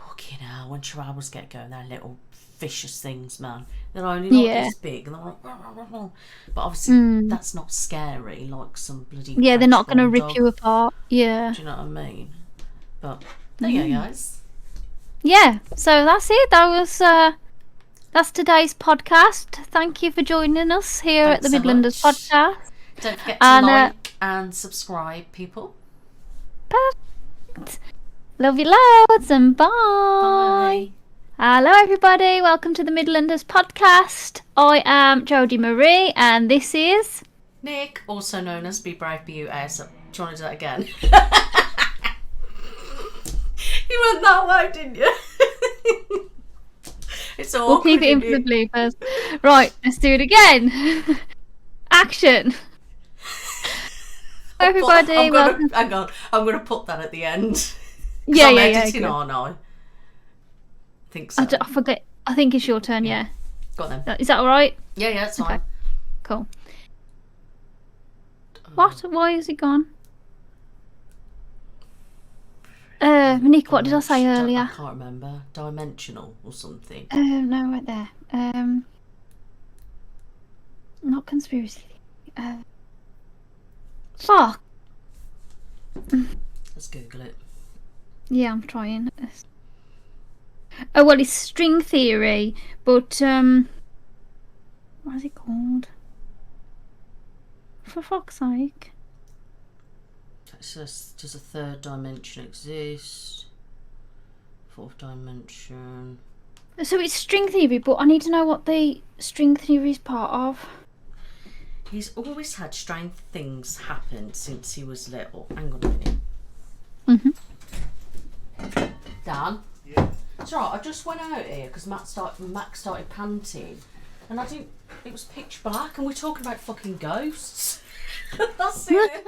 Fucking hell, when Chihuahuas get going, they're little vicious things, man. They're only like this big, and they're like, but obviously that's not scary like some bloody. Yeah, they're French not going to rip bulldog. you apart. Yeah. Do you know what I mean? But there you go, guys. Yeah, so that's it. That's today's podcast. Thank you for joining us here at the Thanks so Midlanders much. Podcast. Don't forget to And, like and subscribe, people. Perfect. Love you loads and bye. Bye. Hello, everybody. Welcome to the Midlanders Podcast. I am Jodie Marie, and this is. Nick, also known as Be Brave, Be You ASM. Do you want to do that again? You went that way, didn't you? It's so We'll keep it in awkward, for the bloopers. Right, let's do it again. Action. Everybody, Hang on. I'm gonna put that at the end. Yeah, I'm yeah, editing, yeah. aren't I? I think so. I forget. I think it's your turn. Yeah. Go on then. Is that all right? Yeah, it's fine. Cool. What? Why is it gone? Nick, what did I say I earlier? can't remember. Dimensional or something. No, right there. Not conspiracy. Fuck. Let's Google it. Yeah, I'm trying. Oh well, it's string theory, but what is it called? For fuck's sake. It says, does a third dimension exist? Fourth dimension. So it's string theory, but I need to know what the string theory is part of. He's always had strange things happen since he was little. Hang on a minute. Dan? Yeah. It's alright, I just went out here because Max started panting. And it was pitch black and we're talking about fucking ghosts. That's it.